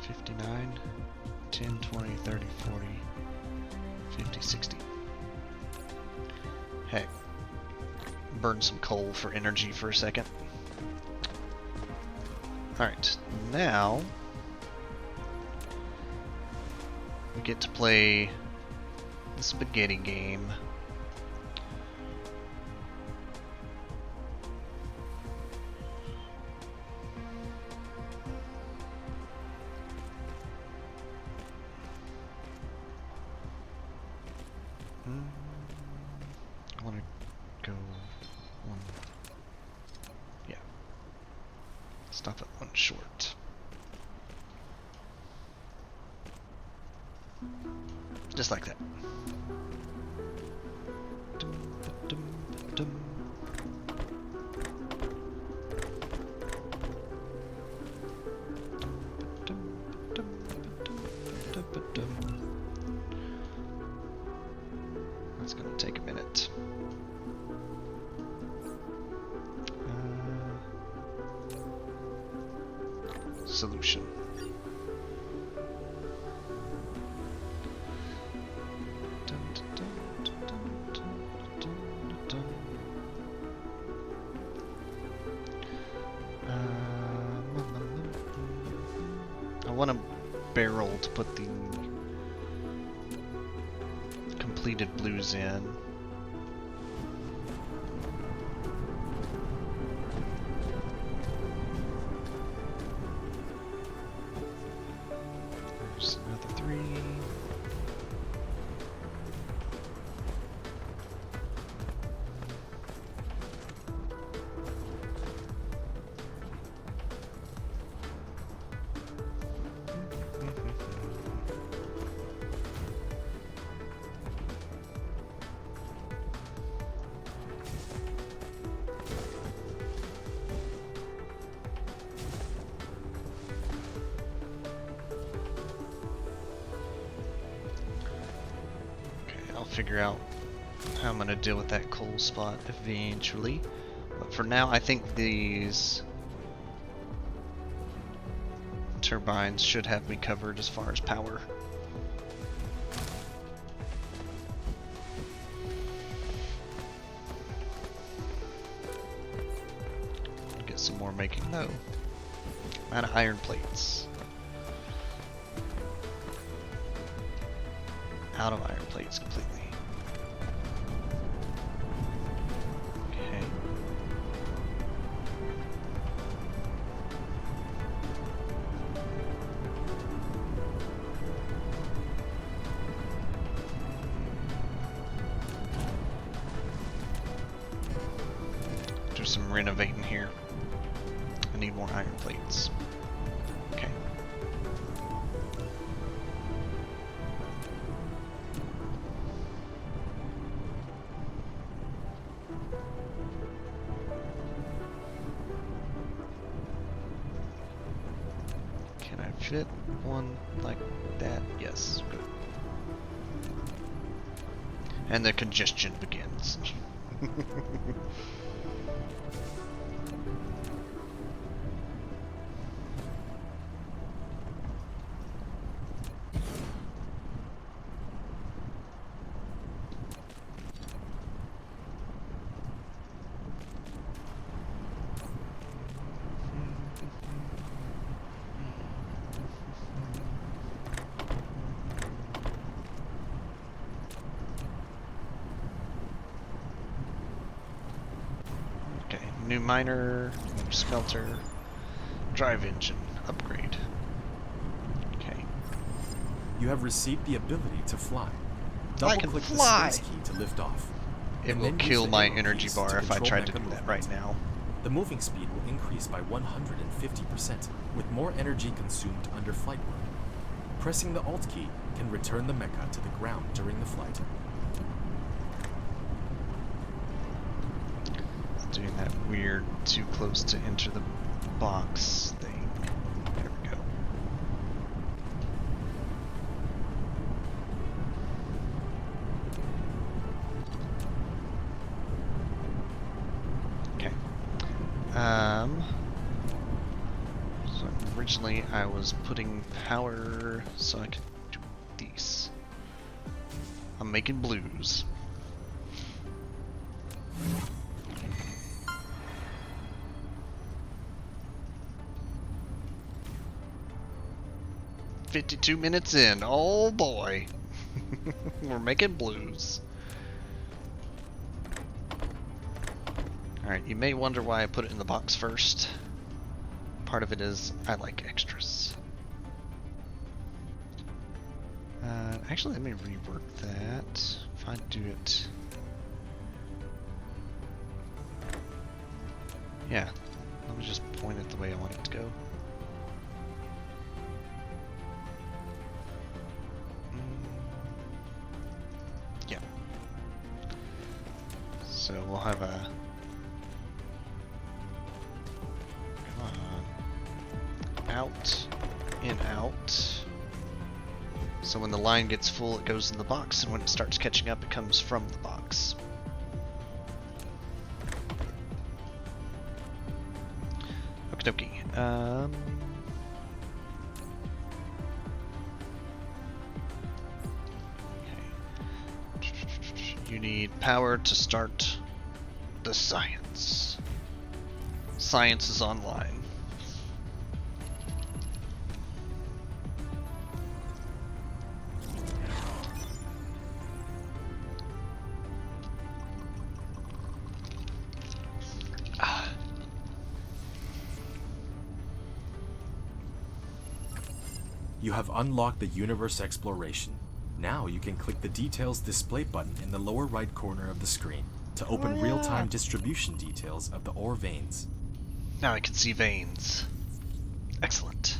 $59, 10, 20, 30, 40, 50, 60. Heck, burn some coal for energy for a second. Alright, now we get to play the spaghetti game. I want to go one. Yeah. Stop at one short. Just like that. That's going to take a minute. Solution. I want a barrel to put the completed blues in. There's another 3. Figure out how I'm going to deal with that coal spot eventually. But for now, I think these turbines should have me covered as far as power. Get some more making. No. I'm out of iron plates. Out of iron plates completely. Okay. Do some renovating here. I need more iron plates. Okay. Fit one like that? Yes, good. And the congestion begins. New miner, new smelter, drive engine, upgrade. Okay. You have received the ability to fly. I can Double-click fly! the space key to lift off. It and will then use kill the my arrow energy keys bar if I control tried to mecha do that movement. right now. The moving speed will increase by 150%, with more energy consumed under flight mode. Pressing the Alt key can return the mecha to the ground during the flight. doing that weird too close to enter the box thing. There we go. Okay. So originally I was putting power so I could do these. I'm making blues. "52 minutes in. Oh boy." We're making blues. Alright, you may wonder why I put it in the box first. Part of it is I like extras. Actually, let me rework that. If I do it... Yeah, let me just point it the way I want it to go. Yeah. So we'll have a... Come on. Out, in, out. So when the line gets full, it goes in the box, and when it starts catching up, it comes from the box. Okie dokie. Okay. You need power to start the science. Science is online. You have unlocked the universe exploration. Now you can click the details display button in the lower right corner of the screen to open real-time distribution details of the ore veins. Now I can see veins. Excellent.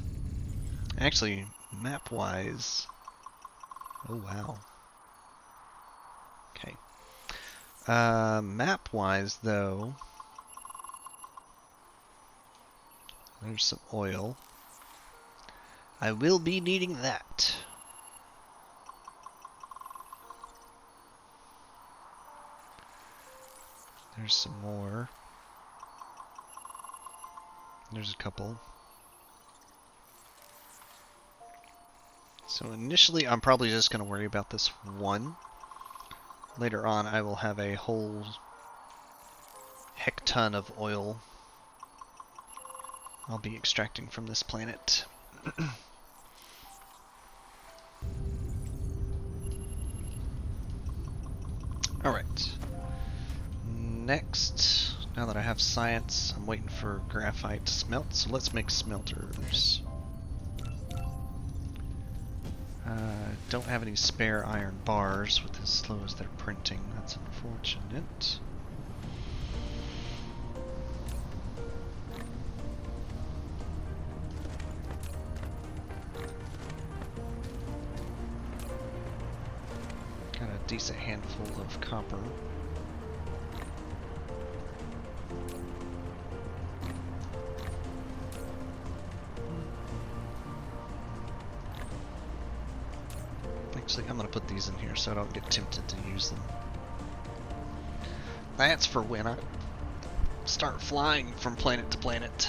Actually, map-wise... Oh wow. Okay. Map-wise, though... There's some oil. I will be needing that. There's some more. There's a couple. So initially I'm probably just going to worry about this one. Later on I will have a whole heck ton of oil I'll be extracting from this planet. Alright. Next, now that I have science, I'm waiting for graphite to smelt, so let's make smelters. Don't have any spare iron bars with as slow as they're printing. That's unfortunate. Got a decent handful of copper. Actually, I'm going to put these in here so I don't get tempted to use them. That's for when I start flying from planet to planet.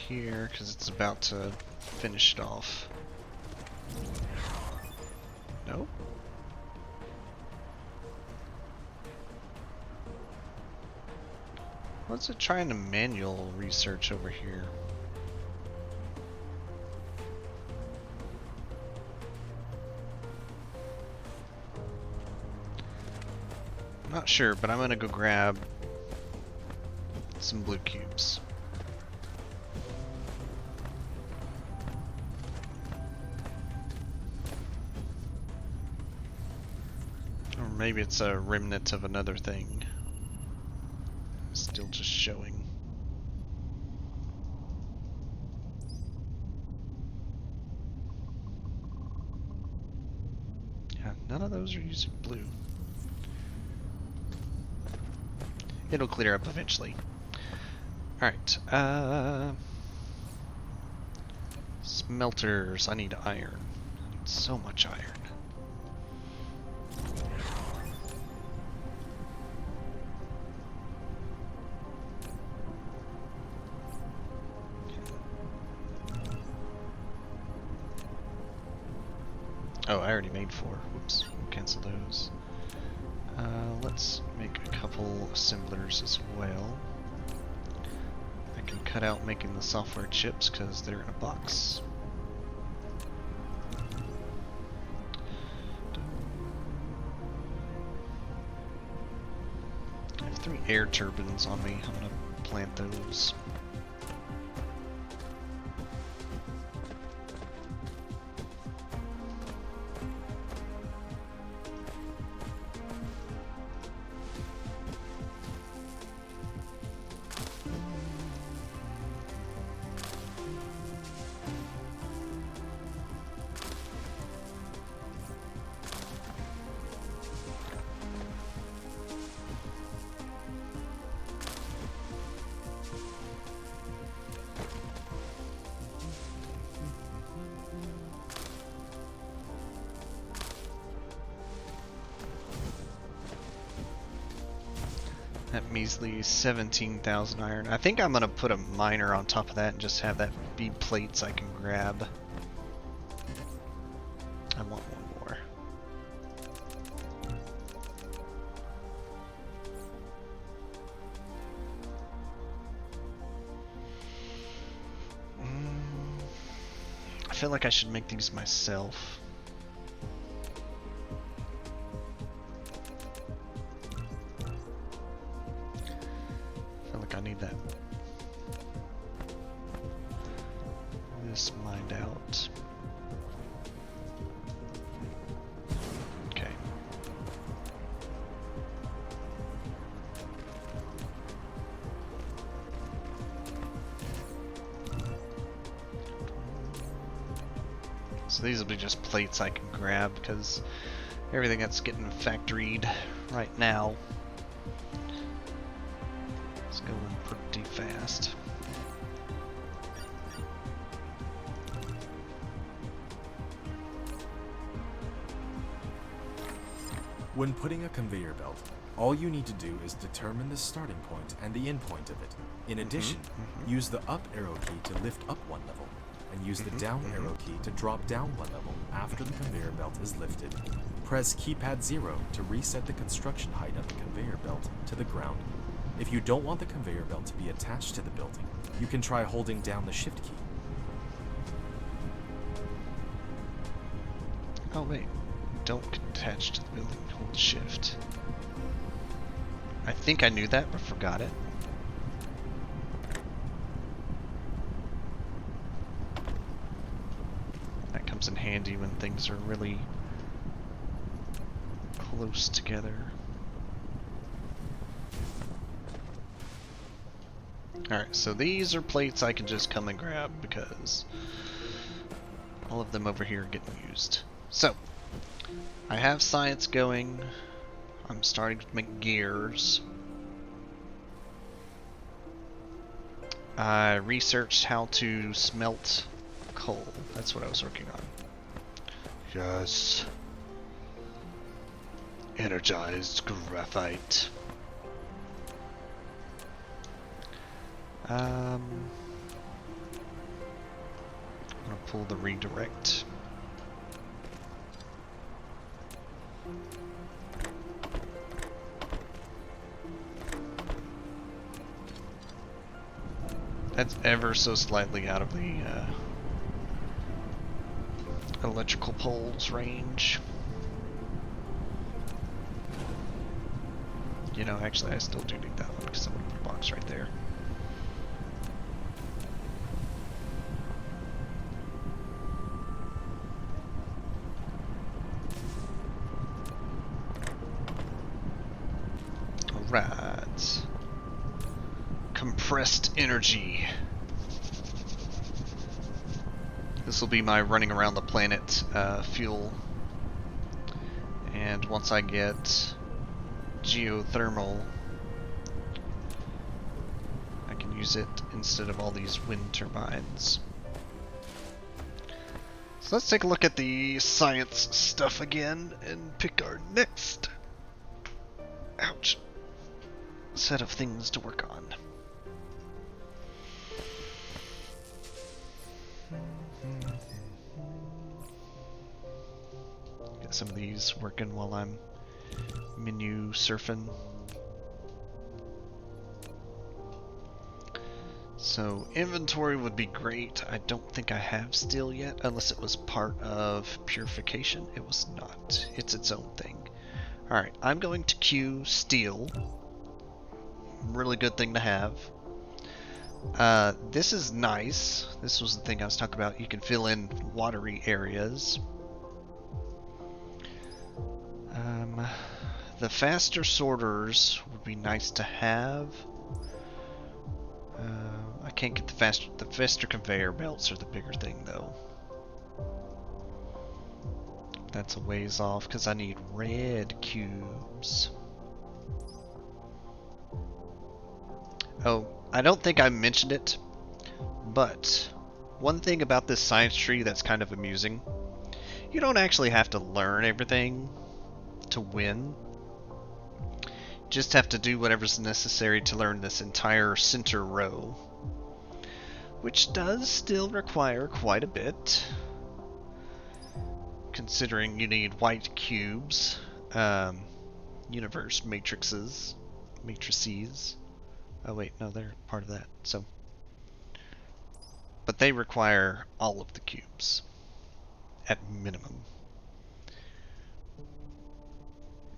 Here, because it's about to finish it off. Nope. What's it trying to manual research over here? Not sure, but I'm gonna go grab some blue cubes. maybe it's a remnant of another thing. Still just showing. Yeah, none of those are using blue. It'll clear up eventually. Alright, smelters. I need iron. I need so much iron. Oh, I already made 4. Whoops, we'll cancel those. Let's make a couple assemblers as well. I can cut out making the software chips because they're in a box. I have 3 air turbines on me. I'm gonna plant those. That measly 17,000 iron. I think I'm gonna put a miner on top of that and just have that be plates I can grab. I want one more. I feel like I should make these myself. I need that. This mined out. Okay. So these will be just plates I can grab because everything that's getting factoried right now is going pretty fast. When putting a conveyor belt, all you need to do is determine the starting point and the end point of it. In addition, use the up arrow key to lift up one level, and use the down arrow key to drop down one level after the conveyor belt is lifted. Press keypad 0 to reset the construction height of the conveyor belt to the ground. If you don't want the conveyor belt to be attached to the building, you can try holding down the shift key. Oh wait, don't attach to the building, hold shift. I think I knew that, but forgot it. That comes in handy when things are really close together. Alright, so these are plates I can just come and grab because all of them over here are getting used. So, I have science going. I'm starting to make gears. I researched how to smelt coal. That's what I was working on. Yes. Energized graphite. I'm gonna pull the redirect. That's ever so slightly out of the electrical poles range. You know, actually I still do need that one because I'm gonna put a box right there. compressed energy. This will be my running around the planet fuel. And once I get geothermal, I can use it instead of all these wind turbines. So let's take a look at the science stuff again and pick our next set of things to work on. Get some of these working while I'm menu surfing. So inventory would be great. I don't think I have steel yet, unless it was part of purification. It was not. It's its own thing. Alright, I'm going to queue steel. Really good thing to have. This is nice. This was the thing I was talking about. You can fill in watery areas. The faster sorters would be nice to have. I can't get the faster conveyor belts are the bigger thing though. That's a ways off because I need red cubes. Oh, I don't think I mentioned it, but one thing about this science tree that's kind of amusing, you don't actually have to learn everything to win. You just have to do whatever's necessary to learn this entire center row, which does still require quite a bit, considering you need white cubes, universe matrices. Oh wait, no, they're part of that. So, but they require all of the cubes at minimum.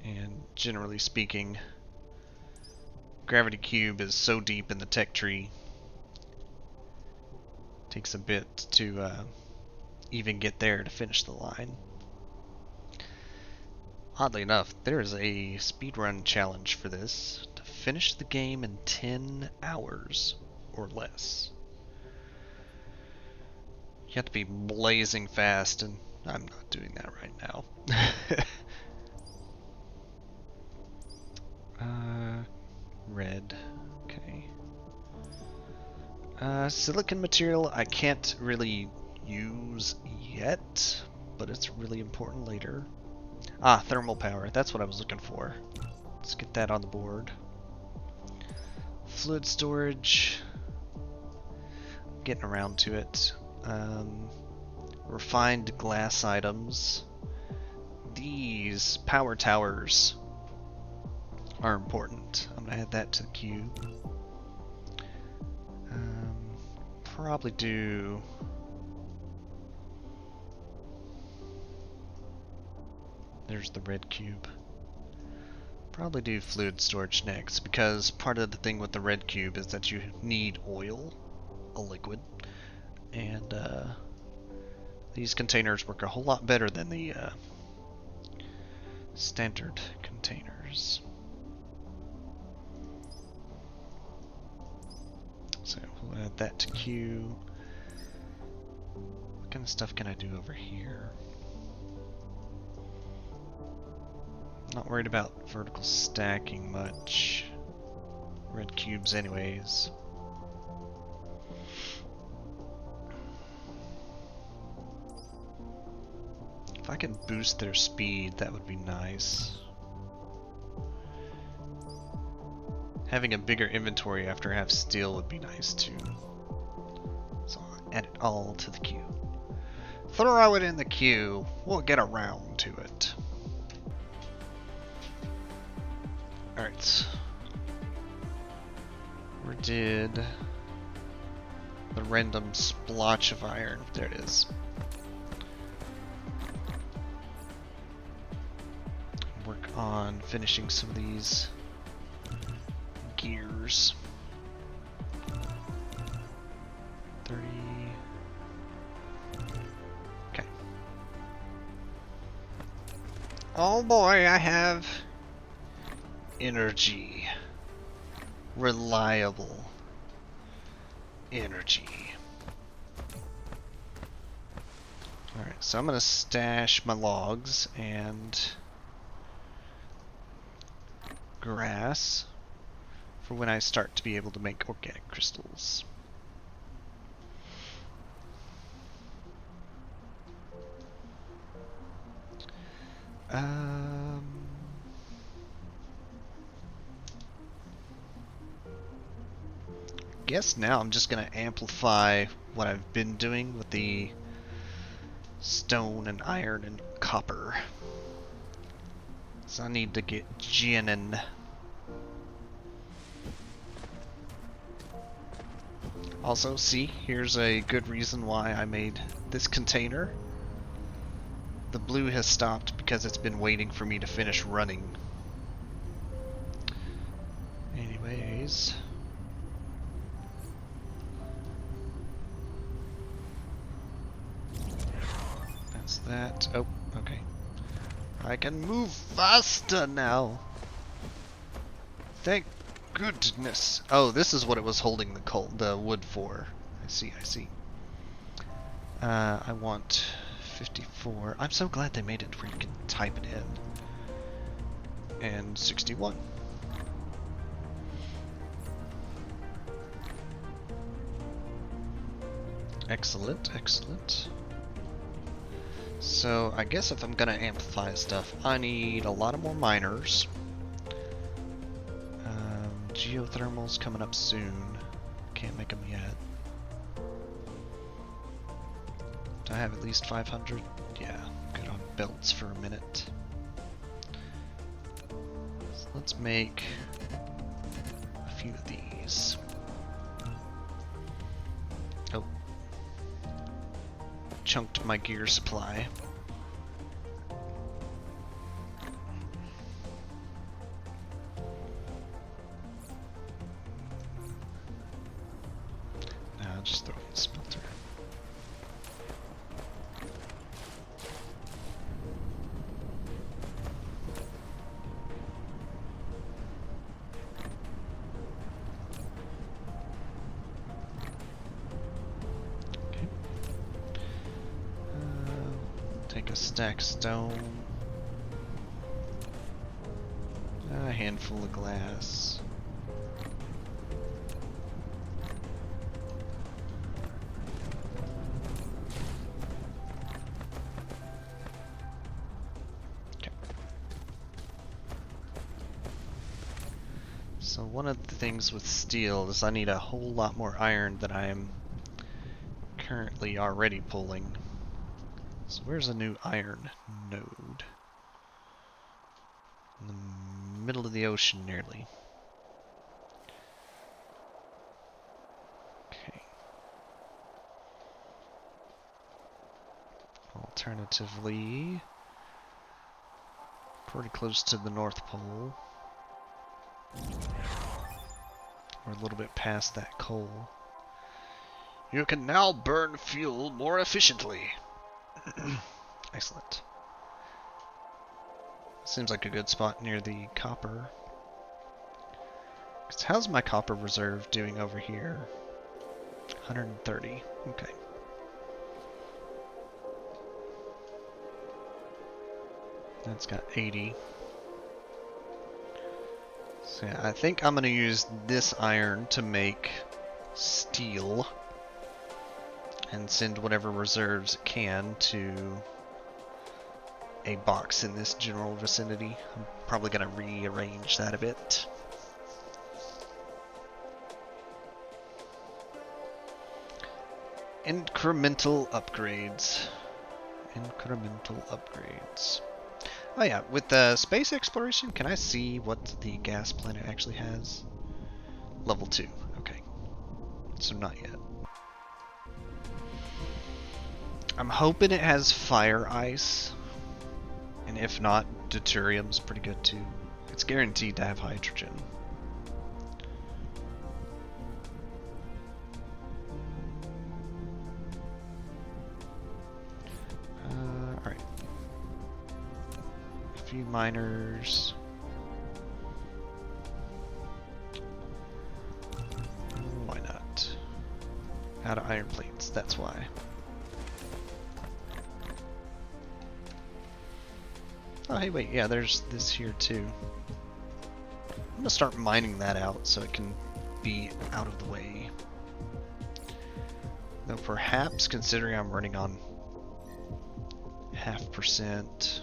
And generally speaking, gravity cube is so deep in the tech tree, takes a bit to even get there to finish the line. Oddly enough, there is a speedrun challenge for this, to finish the game in 10 hours or less. You have to be blazing fast, and I'm not doing that right now. Red. Okay. Silicon material I can't really use yet, but it's really important later. Ah, thermal power. That's what I was looking for. Let's get that on the board. Fluid storage. Getting around to it. Refined glass items. These power towers are important. I'm gonna add that to the queue. Probably do. There's the red cube. Probably do fluid storage next, because part of the thing with the red cube is that you need oil, a liquid, and these containers work a whole lot better than the standard containers. So we'll add that to queue. What kind of stuff can I do over here? Not worried about vertical stacking much. Red cubes anyways. If I can boost their speed, that would be nice. Having a bigger inventory after I have steel would be nice too. So I'll add it all to the queue. Throw it in the queue. We'll get around to it. Alright. Where did the random splotch of iron? There it is. Work on finishing some of these gears. 30. Okay. Oh boy, I have energy. Reliable energy. Alright, so I'm gonna stash my logs and grass for when I start to be able to make organic crystals. Guess now I'm just gonna amplify what I've been doing with the stone and iron and copper. So I need to get ginnin. Also, see, here's a good reason why I made this container. The blue has stopped because it's been waiting for me to finish running. Anyways. That's that. Oh, okay. I can move faster now. Thank goodness. Oh, this is what it was holding the wood for. I see, I see. I want 54. I'm so glad they made it where you can type it in. And 61. Excellent, excellent. So I guess if I'm gonna amplify stuff, I need a lot of more miners. Geothermal's coming up soon. Can't make them yet. Do I have at least 500? Yeah, good on belts for a minute. So let's make a few of these. Oh. Chunked my gear supply. Just throw in the smelter. Okay. Take a stack stone. A handful of glass. So one of the things with steel is I need a whole lot more iron than I am currently already pulling. So where's a new iron node? In the middle of the ocean nearly. Okay. Alternatively, pretty close to the North Pole. Or a little bit past that coal. You can now burn fuel more efficiently. Excellent. Seems like a good spot near the copper. How's my copper reserve doing over here? 130. Okay. That's got 80. So yeah, I think I'm going to use this iron to make steel and send whatever reserves it can to a box in this general vicinity. I'm probably going to rearrange that a bit. Incremental upgrades. Incremental upgrades. Oh yeah, with the space exploration, can I see what the gas planet actually has? Level 2, okay. So not yet. I'm hoping it has fire ice. And if not, deuterium's pretty good too. It's guaranteed to have hydrogen. Alright. A few miners. Why not? Out of iron plates, that's why. Oh, hey, wait, yeah, there's this here too. I'm gonna start mining that out so it can be out of the way. Though perhaps, considering I'm running on 0.5%,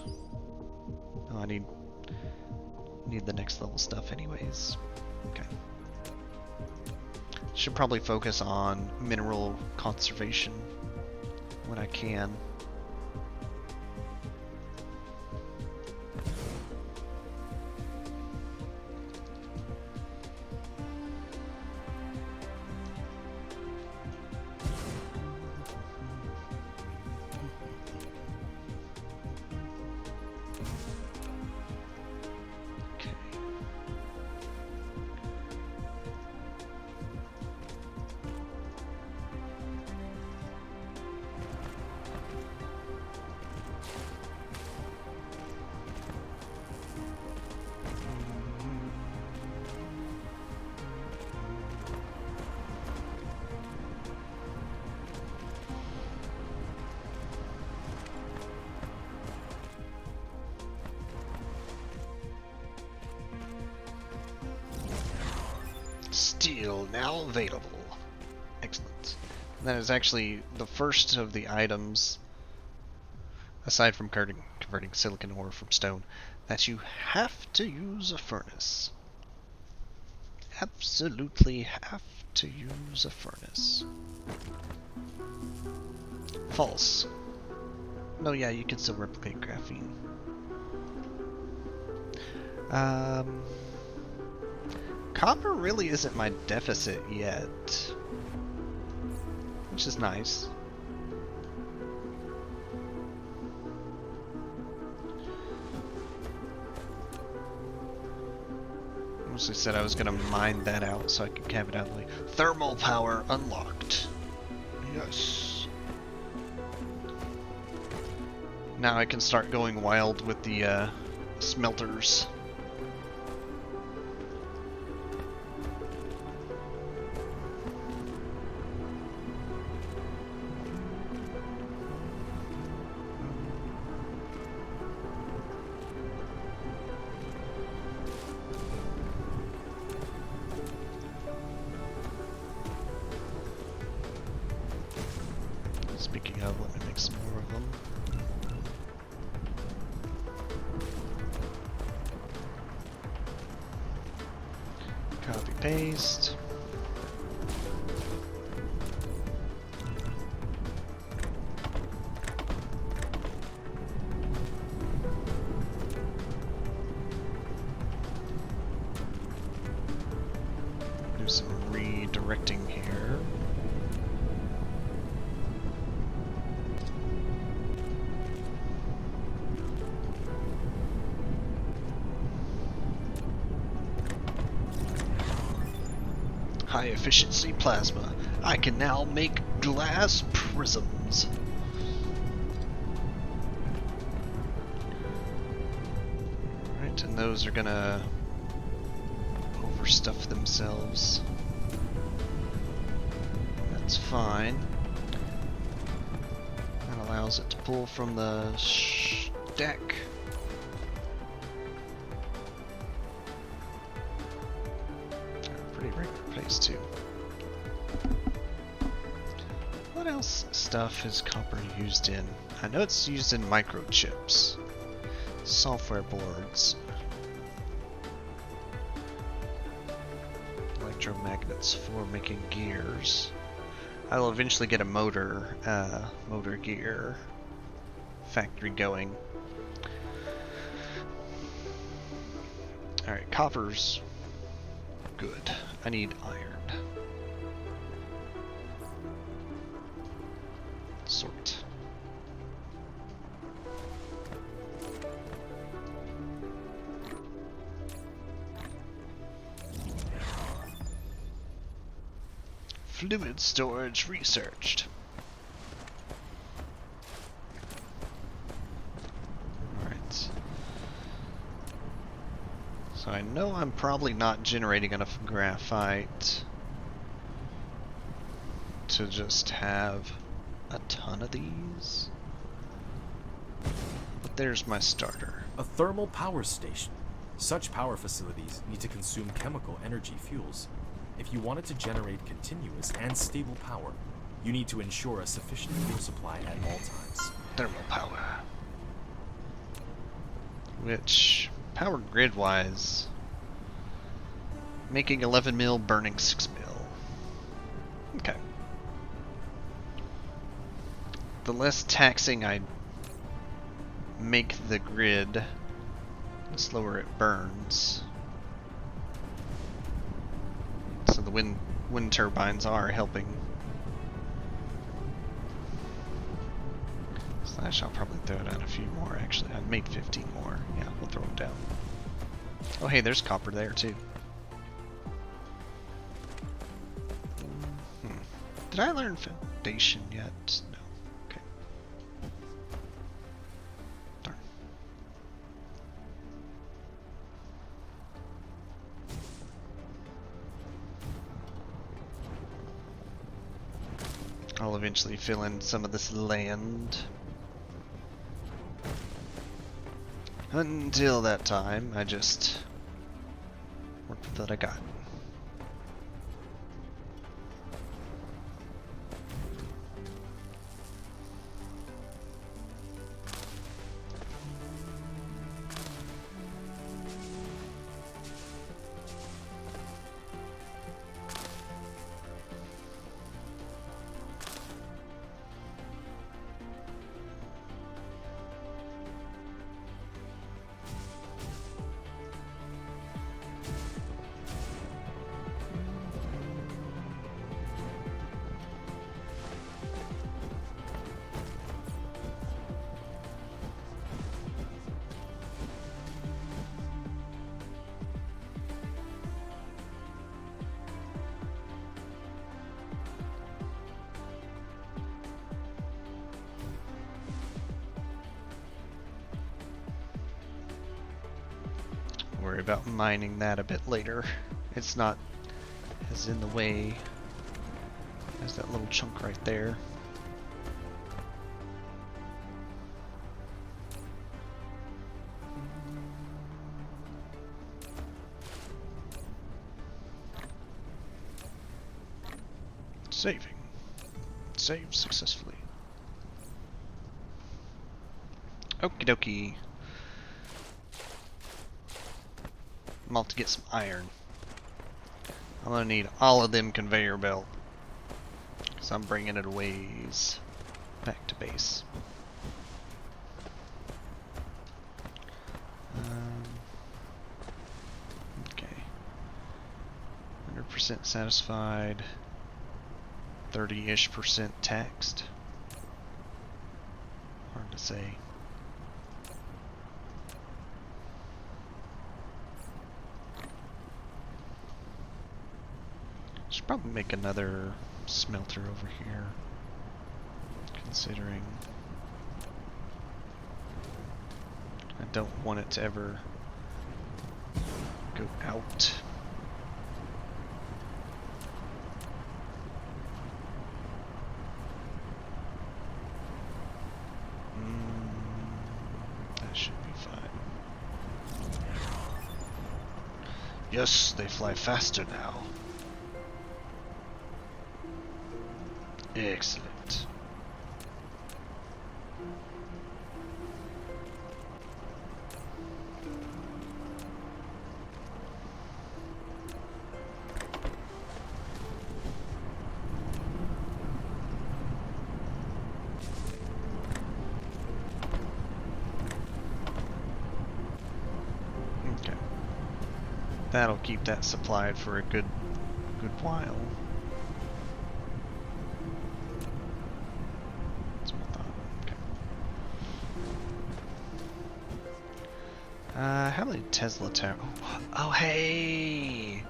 oh, I need the next level stuff anyways. Okay. Should probably focus on mineral conservation when I can. Steel now available. Excellent. And that is actually the first of the items, aside from converting silicon ore from stone, that you have to use a furnace. Absolutely have to use a furnace. False. No, yeah, you can still replicate graphene. Copper really isn't my deficit yet, which is nice. Mostly said I was gonna mine that out so I could have it out of the way. Thermal power unlocked. Yes. Now I can start going wild with the smelters. Speaking of, let me make some more of them. Copy paste. Do some redirecting here. High efficiency plasma. I can now make glass prisms. Right, and those are gonna overstuff themselves. That's fine. That allows it to pull from the stack. Pretty regular pace too. What else stuff is copper used in? I know it's used in microchips, software boards, electromagnets for making gears. I'll eventually get a motor gear factory going. Alright, copper's good. I need iron. Sort. Fluid storage researched. Alright. So I know I'm probably not generating enough graphite to just have a ton of these. But there's my starter. A thermal power station. Such power facilities need to consume chemical energy fuels. If you wanted to generate continuous and stable power, you need to ensure a sufficient fuel supply at all times. Thermal power. Which, power grid-wise, making 11 mil, burning 6 mil. Okay. The less taxing I make the grid, the slower it burns. So the wind turbines are helping. Slash, I'll probably throw down a few more actually. I've made 15 more. Yeah, we'll throw them down. Oh hey, there's copper there too. Did I learn foundation yet? No. Okay. Darn. I'll eventually fill in some of this land. Until that time, I just work with what I got. Worry about mining that a bit later. It's not as in the way as that little chunk right there. Saving. Save successfully. Okie dokie. I'm off to get some iron. I'm gonna need all of them conveyor belt, so I'm bringing it a ways back to base. Okay. 100% satisfied. 30-ish% taxed. Hard to say. Should probably make another smelter over here, considering I don't want it to ever go out. That should be fine. Yes, they fly faster now. Excellent. Okay. That'll keep that supplied for a good while. How many Tesla towers? Oh, hey!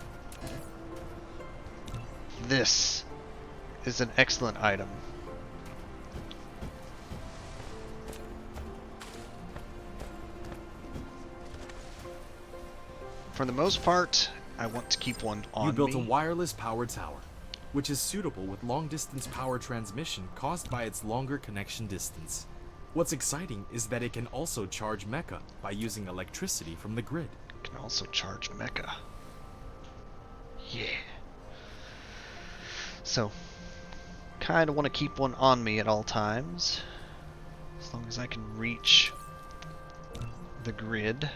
This is an excellent item. For the most part, I want to keep one on me. You built a wireless power tower. which is suitable with long-distance power transmission caused by its longer connection distance. What's exciting is that it can also charge Mecha by using electricity from the grid. It can also charge Mecha. Yeah. So, kind of want to keep one on me at all times. As long as I can reach the grid,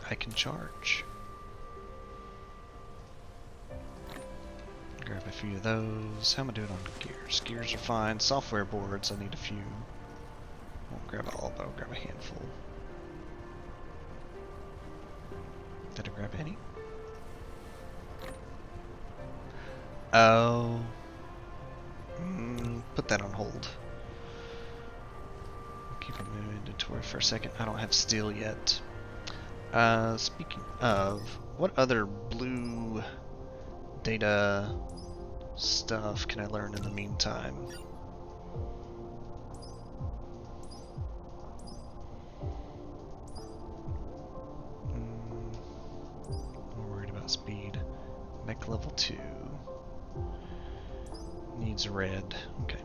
I can charge. Grab a few of those. How am I doing on gears? Gears are fine. Software boards, I need a few. Won't grab all, but I'll grab a handful. Did I grab any? Oh. Put that on hold. Keep it in my inventory for a second. I don't have steel yet. Speaking of, what other blue data stuff can I learn in the meantime? I'm worried about speed. Mech level 2. Needs red. Okay.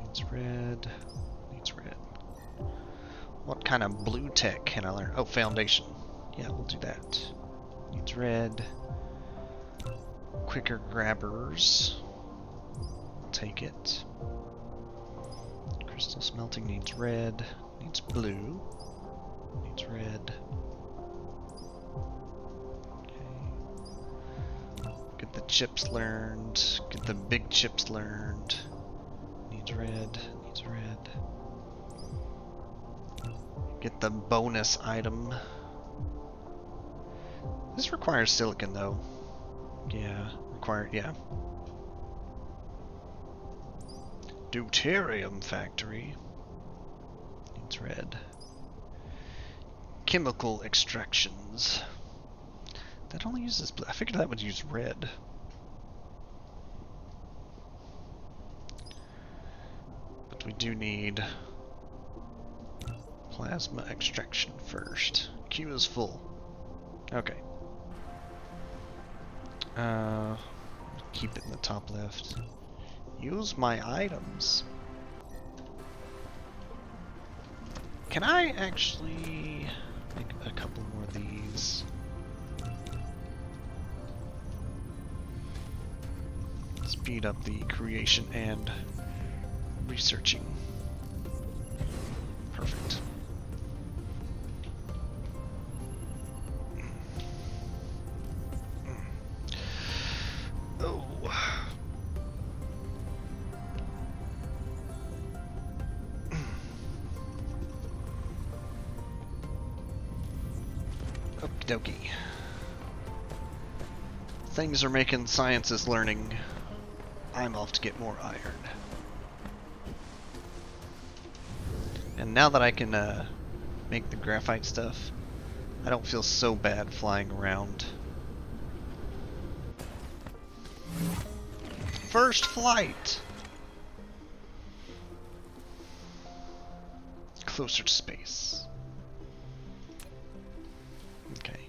Needs red. Needs red. What kind of blue tech can I learn? Oh, foundation. Yeah, we'll do that. Needs red. Quicker grabbers. I'll take it. Crystal smelting needs red. Needs blue. Needs red. Okay. Get the chips learned. Get the big chips learned. Needs red. Needs red. Get the bonus item. This requires silicon though. Yeah, required, yeah. Deuterium factory. Needs red. Chemical extractions. That only uses blue. I figured that would use red. But we do need plasma extraction first. Queue is full. Okay. Keep it in the top left. Use my items. Can I actually make a couple more of these? Speed up the creation and researching. Perfect. Oh. Okie dokie. Things are making sciences learning. I'm off to get more iron. And now that I can make the graphite stuff, I don't feel so bad flying around. First flight! Closer to space. Okay.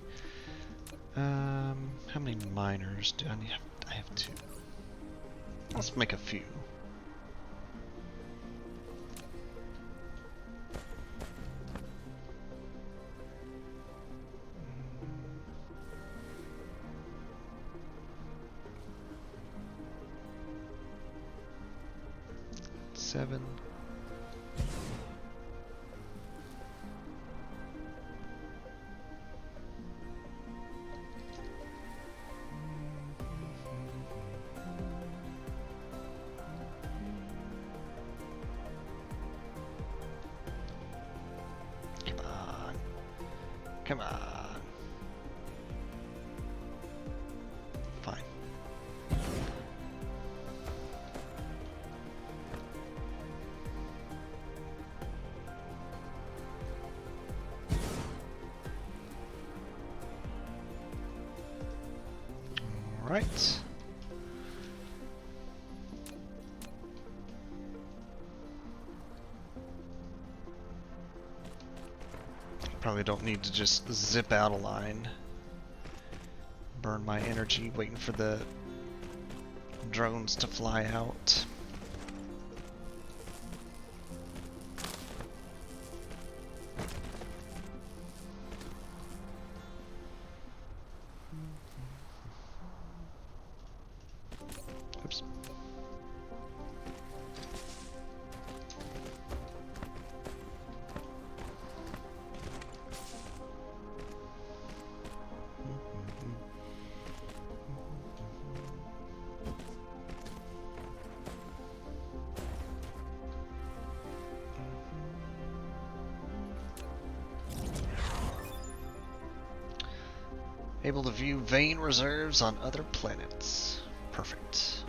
How many miners do I need? I have 2. Let's make a few. Seven. Come on. Come on. Fine. All right. Probably don't need to just zip out a line. burn my energy waiting for the drones to fly out. Oops. Able to view vein reserves on other planets. Perfect.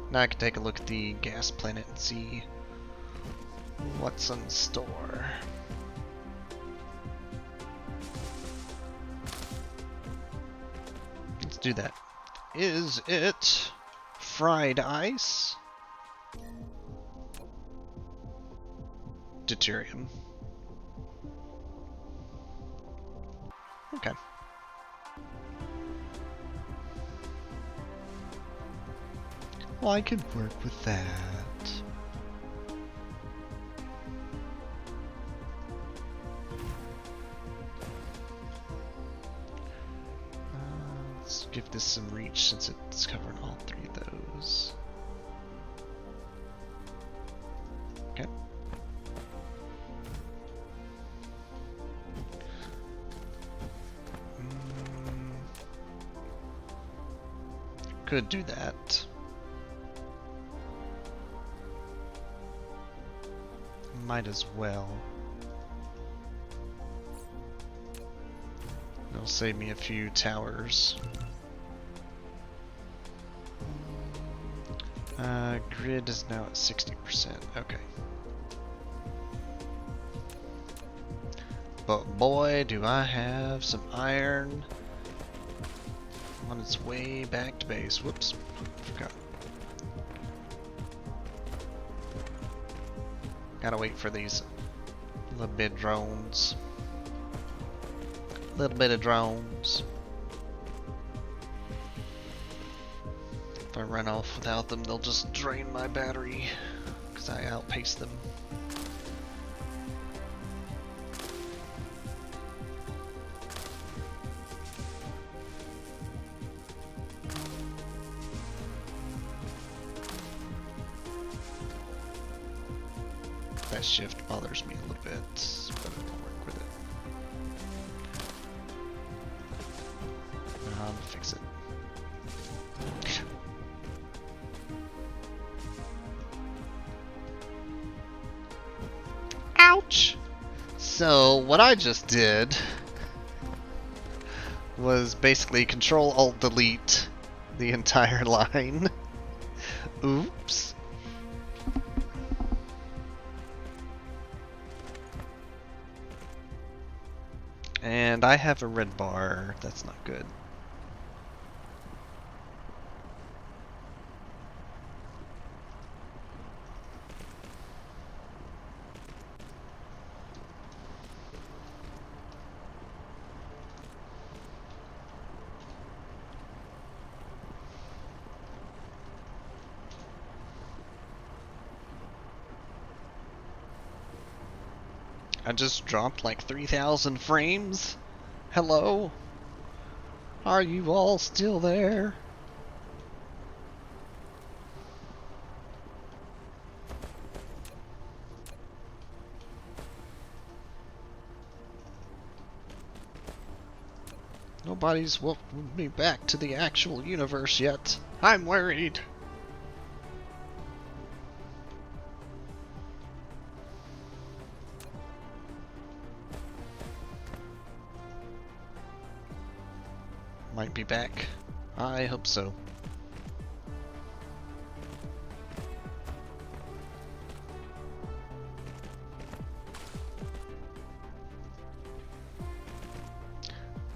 Now I can take a look at the gas planet and see what's in store. Let's do that. Is it fried ice? Deuterium. Okay. Well, I could work with that. Let's give this some reach since it's covering all three of those. Okay. Could do that. Might as well. It'll save me a few towers. Grid is now at 60%. Okay. But boy, do I have some iron on its way back to base. Whoops. Forgot. Gotta wait for these little bit of drones. Little bit of drones. If I run off without them, they'll just drain my battery because I outpace them. That shift bothers me a little bit, but I will work with it. I'll fix it. Ouch! So, what I just did was basically Control-Alt-Delete the entire line. Oops. And I have a red bar. That's not good. I just dropped like 3,000 frames. Hello? Are you all still there? Nobody's welcomed me back to the actual universe yet. I'm worried. Might be back. I hope so.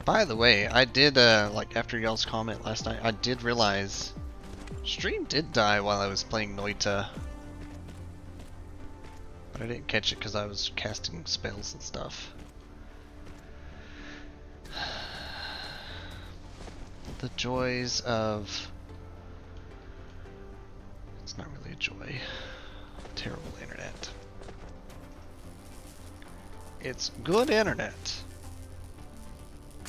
By the way, I did, like after y'all's comment last night, I did realize stream did die while I was playing Noita. But I didn't catch it because I was casting spells and stuff. The joys of... It's not really a joy. Terrible internet. It's good internet.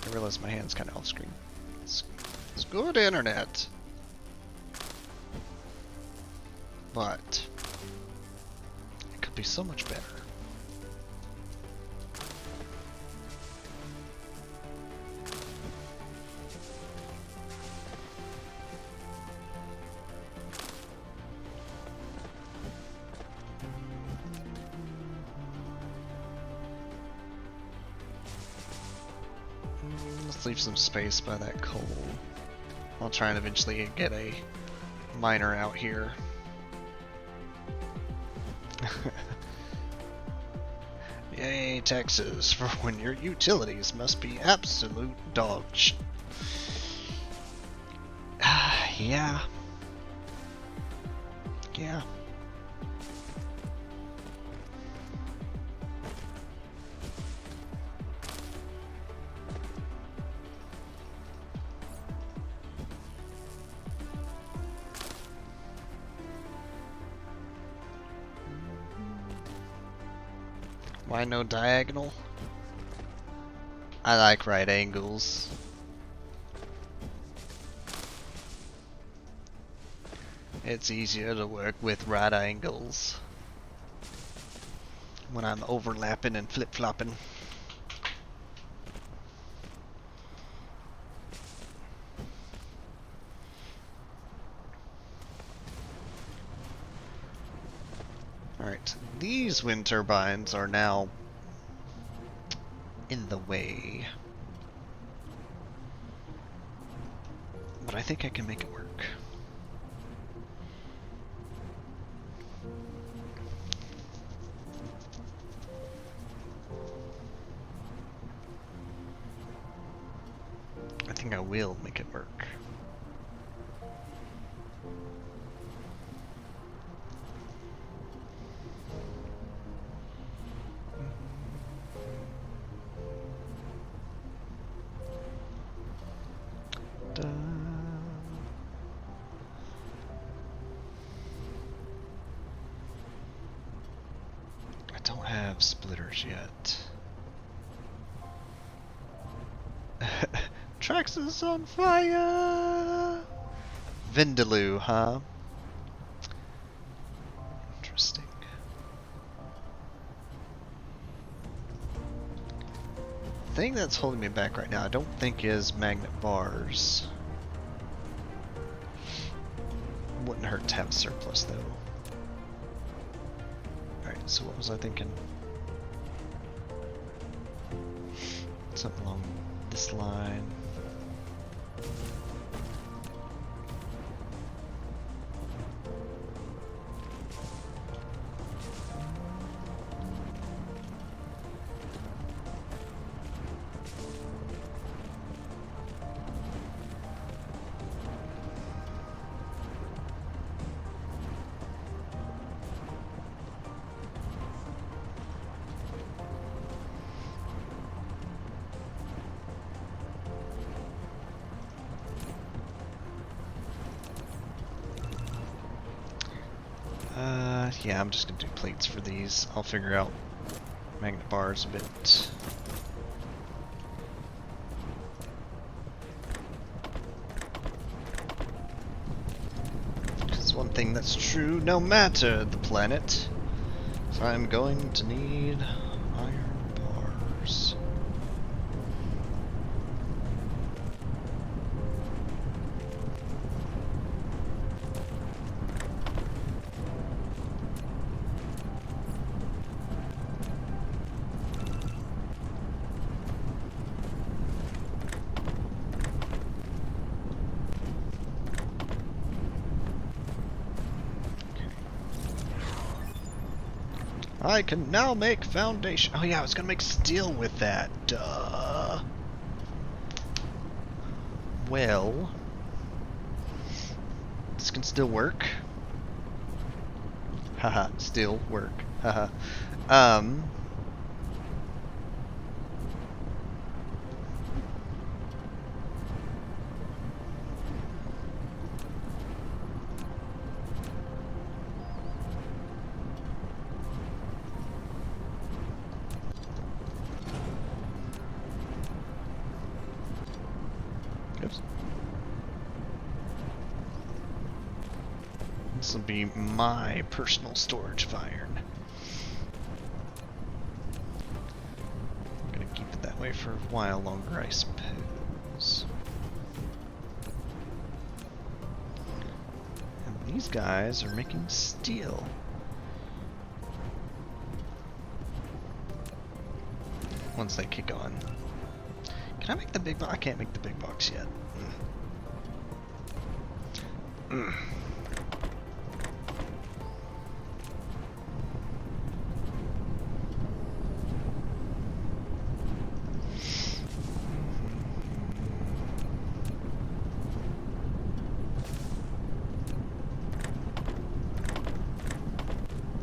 I realize my hand's kind of off screen. It's good internet. But it could be so much better. Let's leave some space by that coal. I'll try and eventually get a miner out here. Yay, taxes for when your utilities must be absolute dog shit. Yeah. Yeah. Why no diagonal? I like right angles. It's easier to work with right angles when I'm overlapping and flip-flopping. Alright, these wind turbines are now in the way. But I think I can make it work. I think I will make it work. I don't have splitters yet. Trax is on fire! Vindaloo, huh? Interesting. The thing that's holding me back right now, I don't think is magnet bars. Wouldn't hurt to have a surplus though. Alright, so what was I thinking? Something along this line. Yeah, I'm just gonna do plates for these. I'll figure out magnet bars a bit. Because one thing that's true, no matter the planet, is I'm going to need iron bars. I can now make foundation. Oh yeah, I was gonna make steel with that. Duh. Well, this can still work. Haha, still work. Haha. This will be my personal storage of iron. I'm gonna keep it that way for a while longer, I suppose. And these guys are making steel. Once they kick on. Can I make the big box? I can't make the big box yet.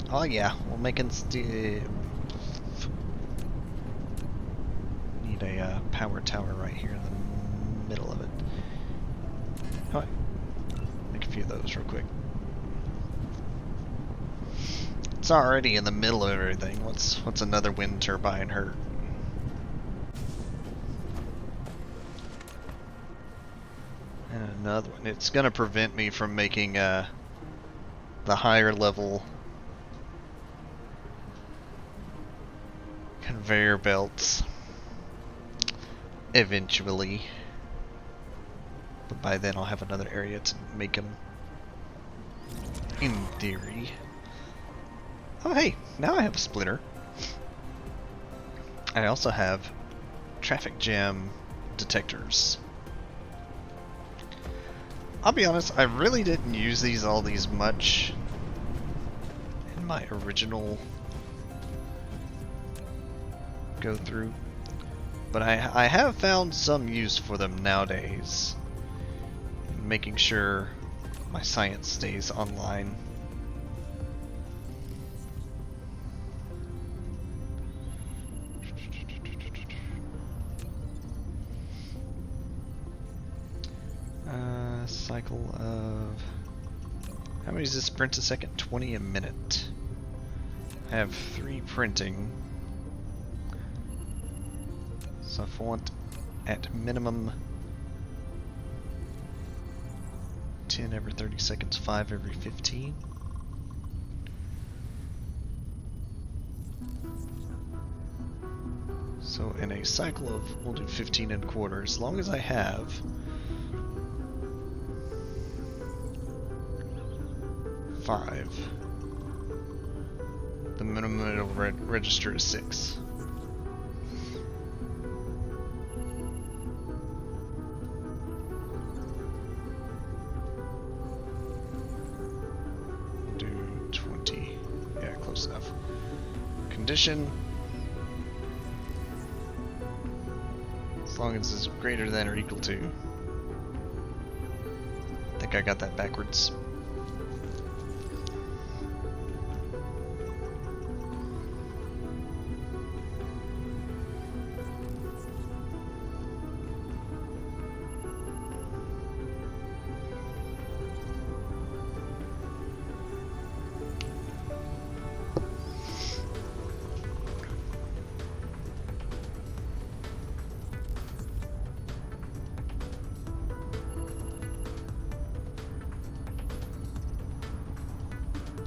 Oh yeah, we're making steel. Need a power tower right here in the middle of it. Oh, make a few of those real quick. It's already in the middle of everything. What's another wind turbine hurt? And another one. It's gonna prevent me from making the higher level conveyor belts eventually. But by then I'll have another area to make them, in theory. Oh hey, now I have a splitter. I also have traffic jam detectors. I'll be honest, I really didn't use all these much in my original go through, but I have found some use for them nowadays, making sure my science stays online. Cycle of how many is this print a second? 20 a minute. I have 3 printing. So if I want at minimum 10 every 30 seconds, 5 every 15. So in a cycle of, we'll do 15 and a quarter, as long as I have 5. The minimum it'll register is 6. Do 20. Yeah, close enough. Condition. As long as it's greater than or equal to. I think I got that backwards.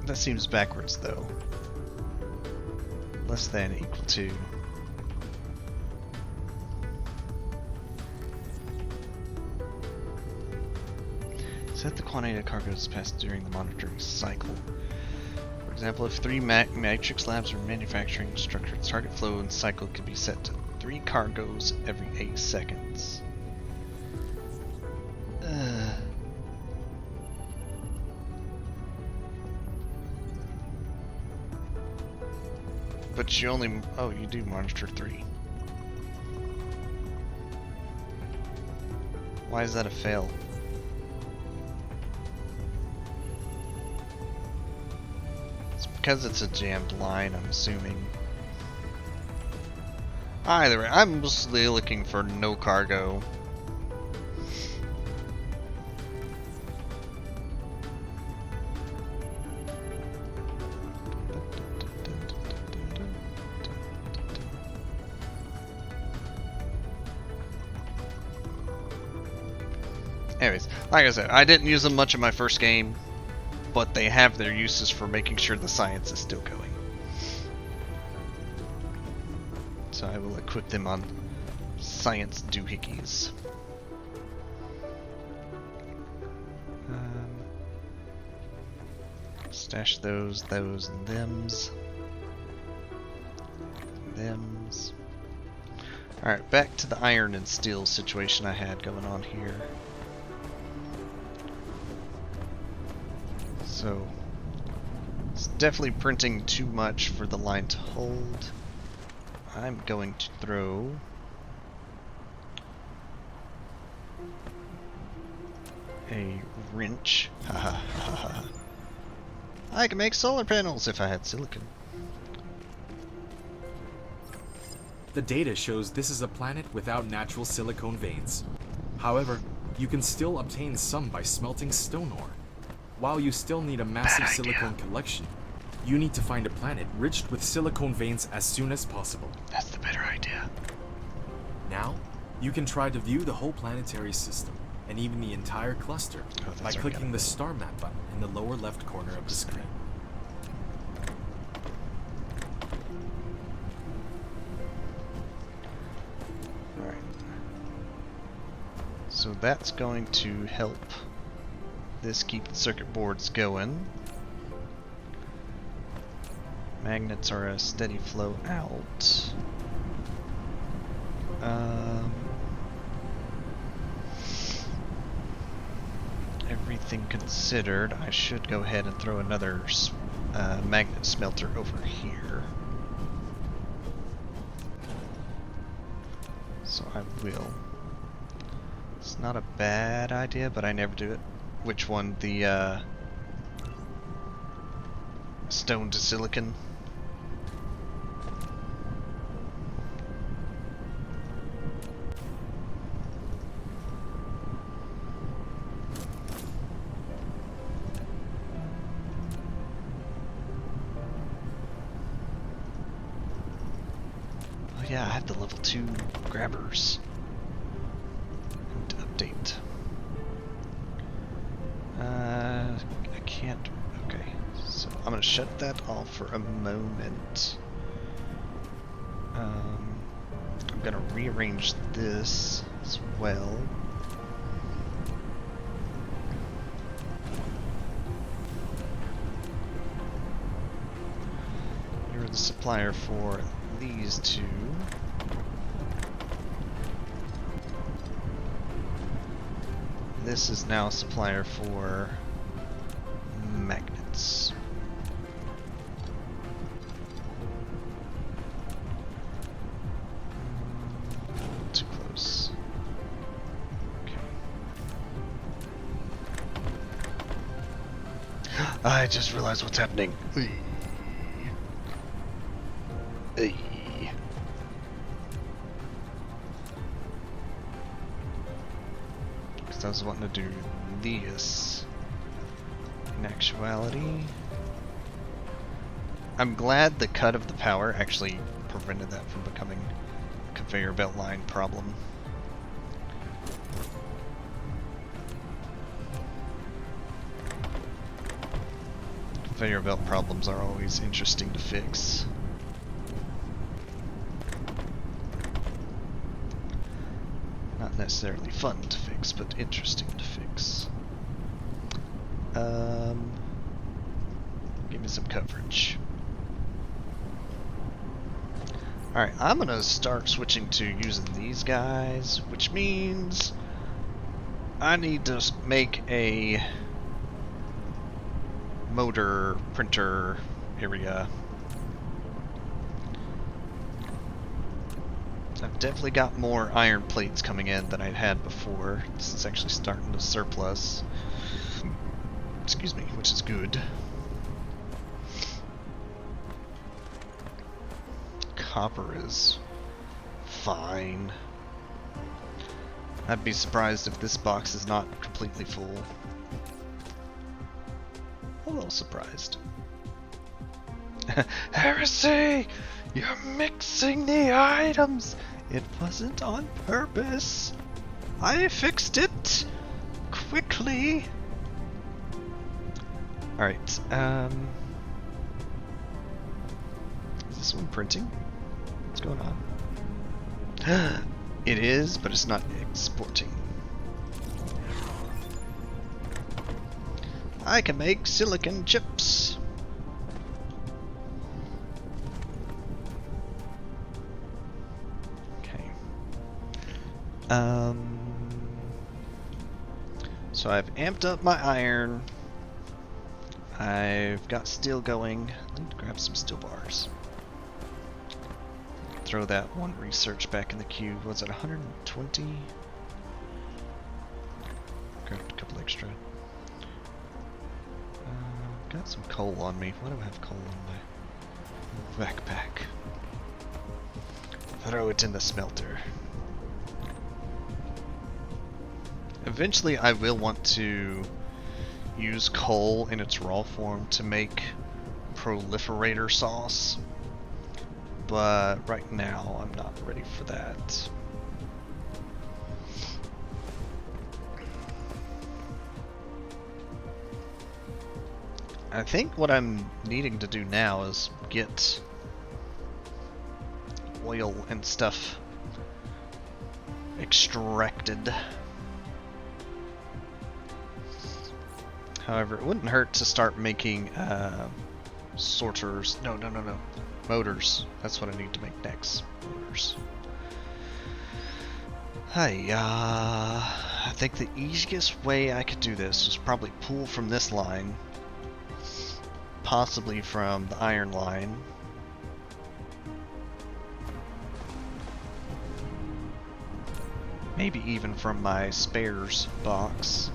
That seems backwards though. Less than equal to. Set the quantity of cargoes passed during the monitoring cycle. For example, if 3 matrix labs are manufacturing structure, target flow and cycle can be set to 3 cargoes every 8 seconds. But you only, oh, you do monitor 3. Why is that a fail? It's because it's a jammed line, I'm assuming. Either way, I'm mostly looking for no cargo. Anyways, like I said, I didn't use them much in my first game. but they have their uses for making sure the science is still going. So I will equip them on science doohickeys. Stash those, and thems. Thems. Alright, back to the iron and steel situation I had going on here. So, it's definitely printing too much for the line to hold. I'm going to throw a wrench. I can make solar panels if I had silicon. The data shows this is a planet without natural silicone veins. However, you can still obtain some by smelting stone ore. While you still need a massive silicone collection, you need to find a planet rich with silicone veins as soon as possible. That's the better idea. Now, you can try to view the whole planetary system, and even the entire cluster, by clicking the star map button in the lower left corner of the screen. Alright. So that's going to help this keep the circuit boards going. Magnets are a steady flow out. Everything considered, I should go ahead and throw another magnet smelter over here. So I will. It's not a bad idea, but I never do it. Which one? The stone to silicon? Oh yeah, I have the level 2 grabbers. To update. I can't. Okay, so I'm gonna shut that off for a moment. I'm gonna rearrange this as well. You're the supplier for these two. This is now a supplier for magnets. Too close. Okay. I just realized what's happening. I was wanting to do this. In actuality, I'm glad the cut of the power actually prevented that from becoming a conveyor belt line problem. Conveyor belt problems are always interesting to fix. Not necessarily fun to fix, but interesting to fix. Give me some coverage. Alright, I'm gonna start switching to using these guys, which means I need to make a motor printer area. I've definitely got more iron plates coming in than I'd had before. This is actually starting to surplus. Excuse me, which is good. Copper is fine. I'd be surprised if this box is not completely full. A little surprised. Heresy! You're mixing the items! It wasn't on purpose. I fixed it quickly. Alright, is this one printing? What's going on? It is, but it's not exporting. I can make silicon chips. Okay. So I've amped up my iron. I've got steel going. I need to grab some steel bars. Throw that one research back in the queue. Was it 120? Grabbed a couple extra. Got some coal on me. Why do I have coal on my backpack? Throw it in the smelter. Eventually I will want to use coal in its raw form to make proliferator sauce, but right now I'm not ready for that. I think what I'm needing to do now is get oil and stuff extracted. However, it wouldn't hurt to start making sorters. No. Motors. That's what I need to make next. Motors. I think the easiest way I could do this is probably pull from this line. Possibly from the iron line. Maybe even from my spares box.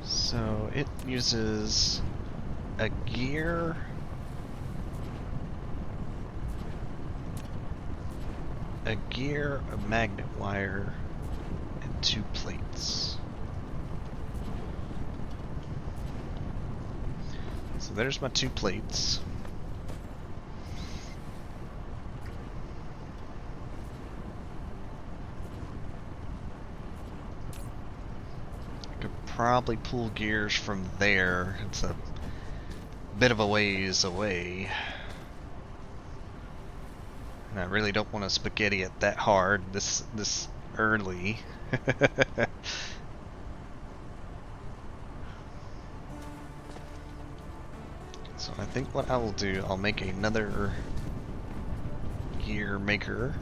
So it uses a gear, a magnet wire, and 2 plates. So there's my 2 plates. Probably pull gears from there. It's a bit of a ways away. And I really don't want to spaghetti it that hard this early. So I think what I will do, I'll make another gear maker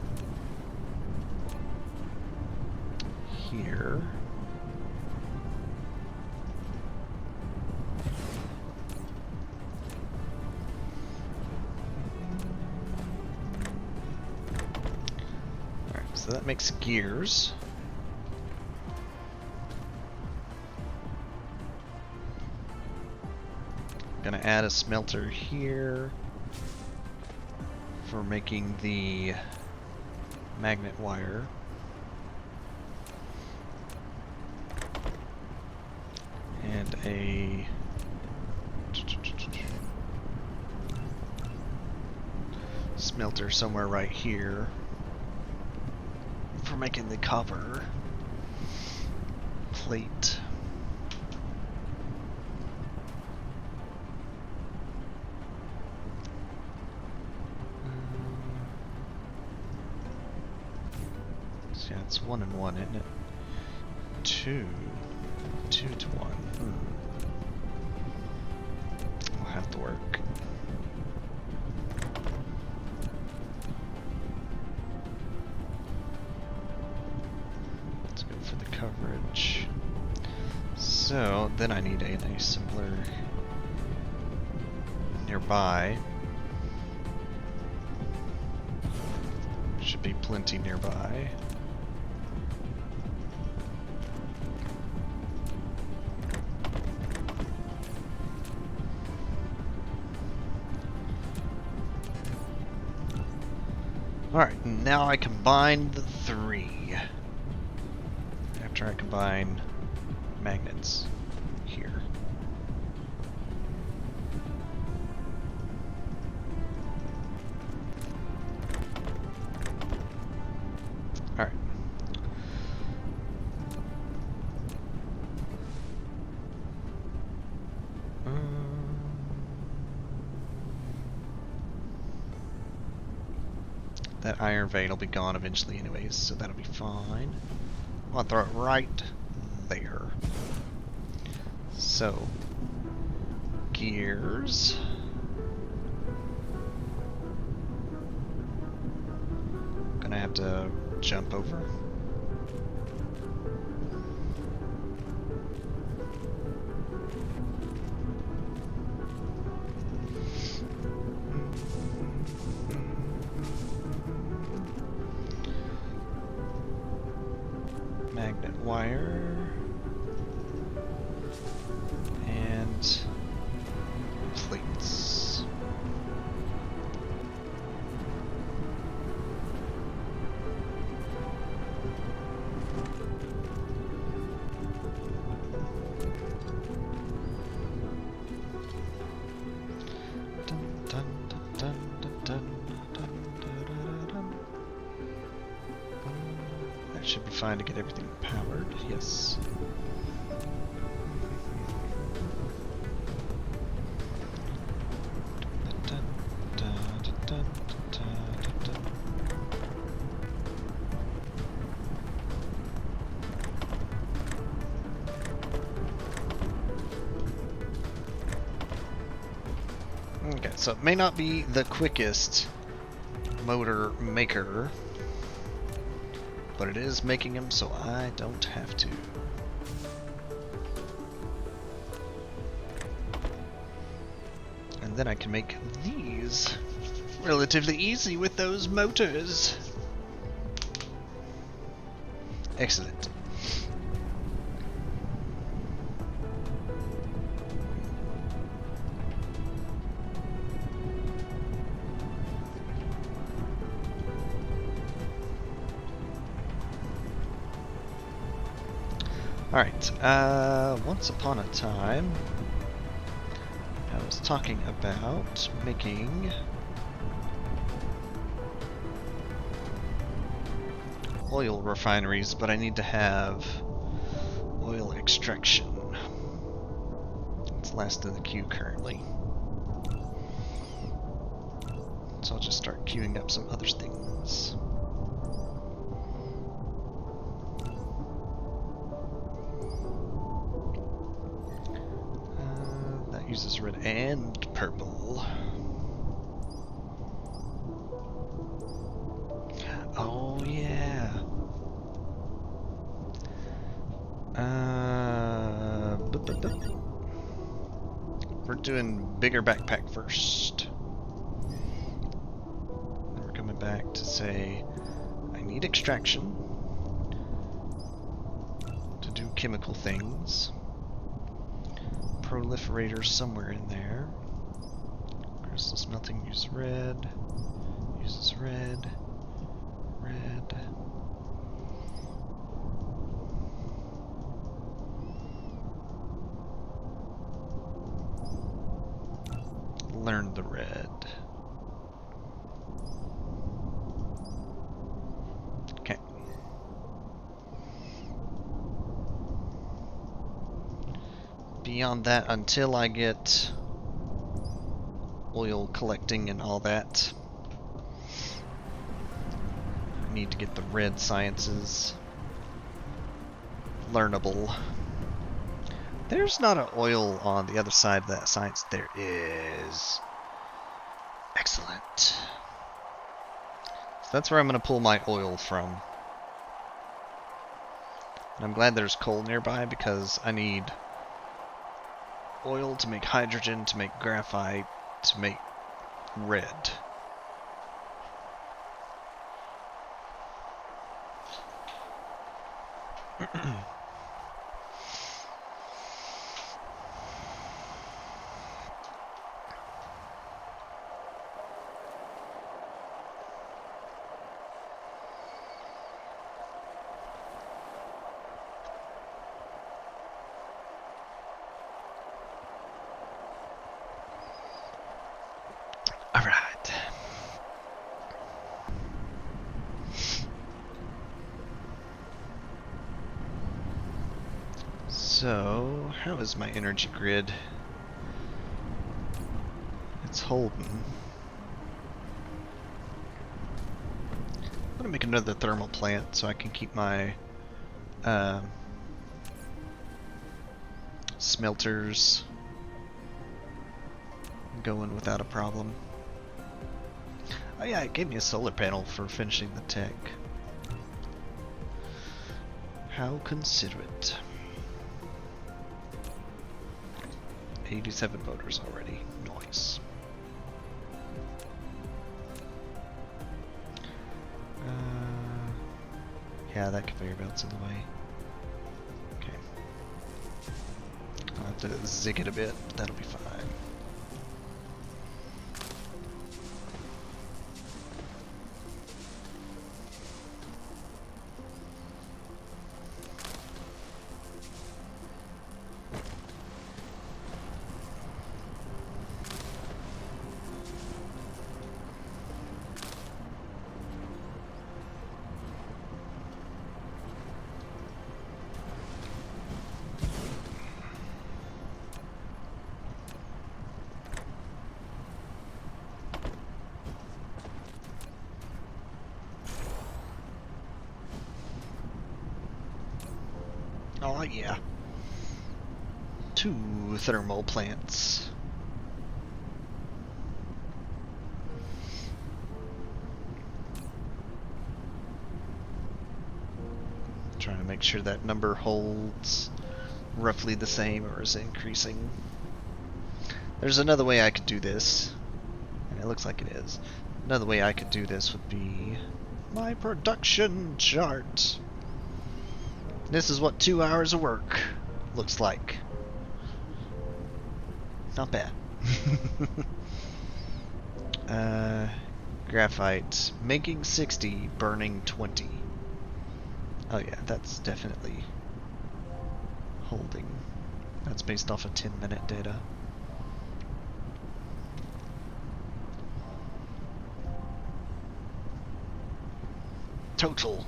here. So that makes gears. Gonna add a smelter here for making the magnet wire. And a smelter somewhere right here for making the copper plate. So yeah, it's 1 and 1, isn't it? 2 to 1. I'll have to work. Coverage. So then I need an assembler nearby. Should be plenty nearby. Alright, now I combine the 3. After I combine magnets here. Alright. That iron vein will be gone eventually anyways, so that'll be fine. I'll throw it right there. So, gears. Gonna have to jump over. Magnet wire. And plates. That should be fine to get everything powered, yes. Okay, so it may not be the quickest motor maker, but it is making them so I don't have to. And then I can make these relatively easy with those motors. Excellent. Alright, once upon a time, I was talking about making oil refineries, but I need to have oil extraction. It's last in the queue currently. So I'll just start queuing up some other things. That uses red and purple. Oh yeah. We're doing bigger backpack first. Then we're coming back to say, I need extraction to do chemical things. Proliferator somewhere in there. Crystal smelting uses red. Uses red. Red. Learn the red. Okay. Beyond that, until I get oil collecting and all that, I need to get the red sciences learnable. There's not an oil on the other side of that science. There is. Excellent. So that's where I'm going to pull my oil from. And I'm glad there's coal nearby because I need oil to make hydrogen, to make graphite, to make red. So, how is my energy grid? It's holding. I'm gonna make another thermal plant so I can keep my smelters going without a problem. Oh yeah, it gave me a solar panel for finishing the tech. How considerate. 87 voters already. Nice. Yeah, that conveyor belt's in the way. Okay. I'll have to zig it a bit, but that'll be fine. Oh yeah. 2 thermal plants. Trying to make sure that number holds roughly the same or is increasing. There's another way I could do this, and it looks like it is. Another way I could do this would be my production chart. This is what 2 hours of work looks like. Not bad. Graphite. Making 60, burning 20. Oh yeah, that's definitely holding. That's based off of 10-minute data. Total.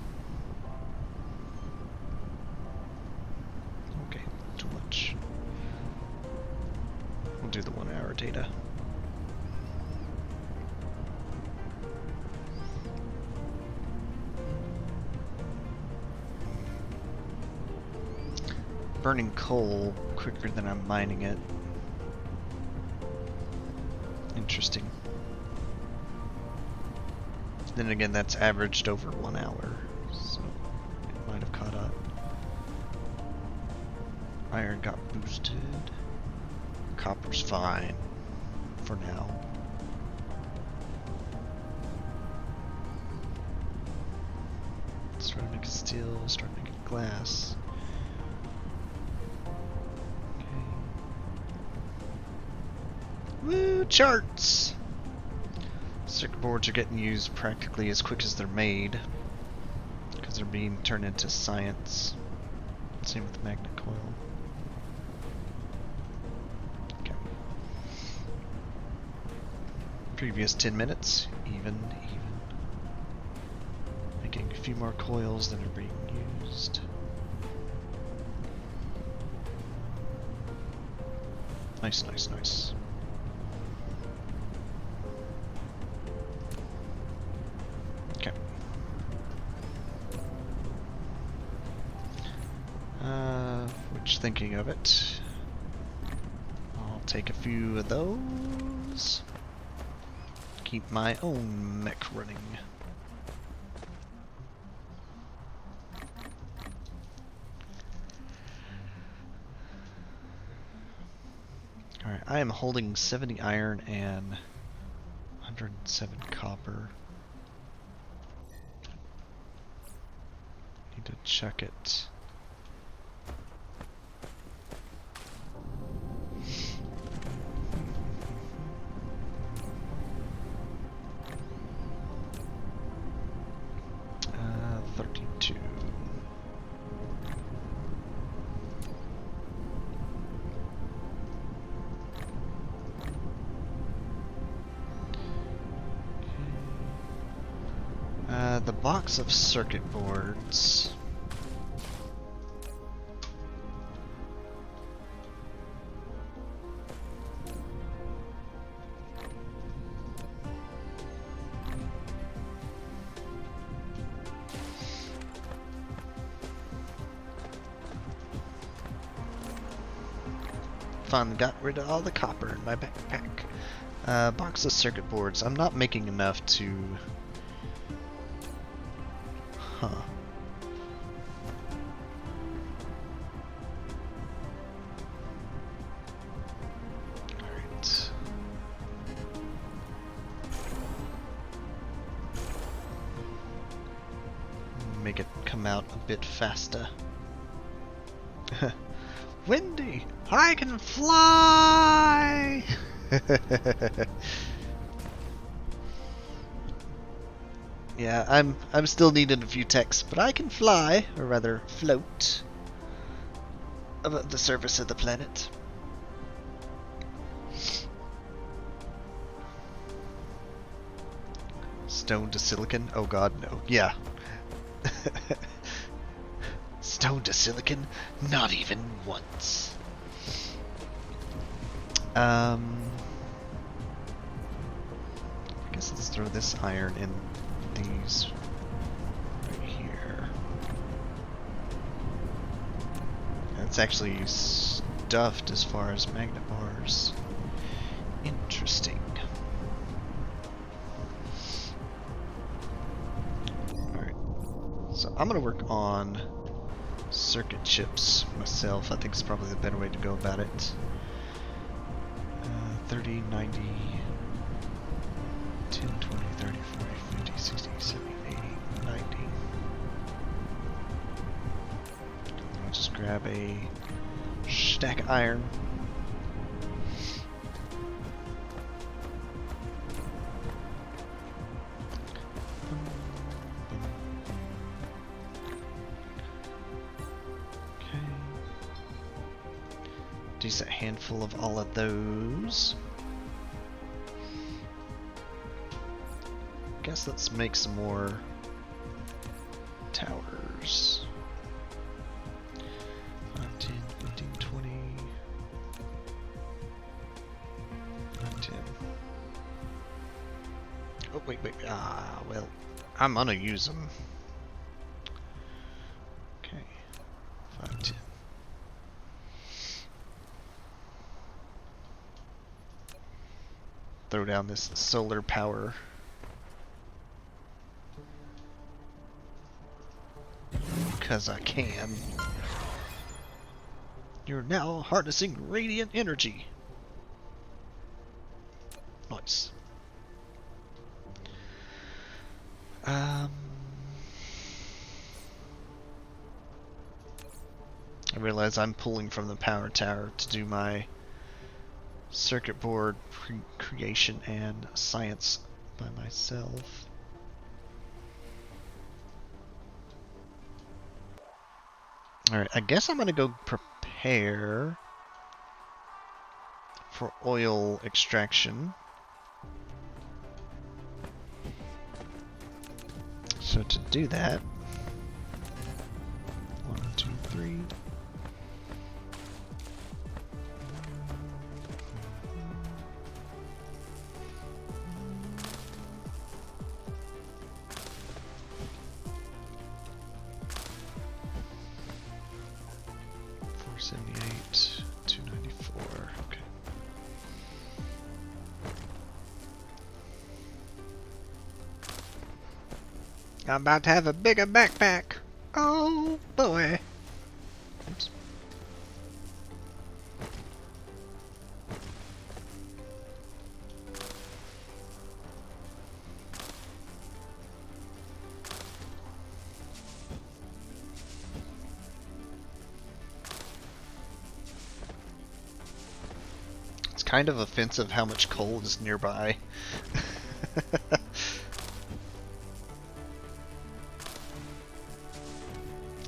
Okay, too much. We'll do the 1 hour data. Burning coal quicker than I'm mining it. Interesting. Then again, that's averaged over 1 hour, so it might have caught up. Iron got boosted. Copper's fine for now. Starting to make steel, starting to make glass. Woo, charts! Circuit boards are getting used practically as quick as they're made because they're being turned into science. Same with the magnet coil. Okay. Previous 10 minutes, even. Making a few more coils than are being used. Nice, nice, nice. Thinking of it, I'll take a few of those. Keep my own mech running. Alright, I am holding 70 iron and 107 copper. Need to check it. The box of circuit boards. finally got rid of all the copper in my backpack. Box of circuit boards. I'm not making enough to... Huh. Alright. Make it come out a bit faster. Windy! I can fly! Yeah, I'm still needing a few techs, but I can fly, or rather float, above the surface of the planet. Stone to silicon? Oh god, no. Yeah. Stone to silicon? Not even once. I guess let's throw this iron in these right here. That's actually stuffed as far as magnet bars. Interesting. Alright. So I'm gonna work on circuit chips myself. I think it's probably the better way to go about it. 30, 90, 10, 20, 30, 40, 50, 60, 70, 80, 90. I'll just grab a stack of iron. Decent handful of all of those. Guess let's make some more towers. 5, 10, 15, 20. 5, 10. Oh, wait. Well, I'm gonna use them. Okay. 5, 10. Throw down this solar power. Because I can. You're now harnessing radiant energy. Nice. I realize I'm pulling from the power tower to do my circuit board creation and science by myself. Alright, I guess I'm gonna go prepare for oil extraction. So to do that, 1, 2, 3. Okay. I'm about to have a bigger backpack. Oh boy. Oops. It's kind of offensive how much coal is nearby.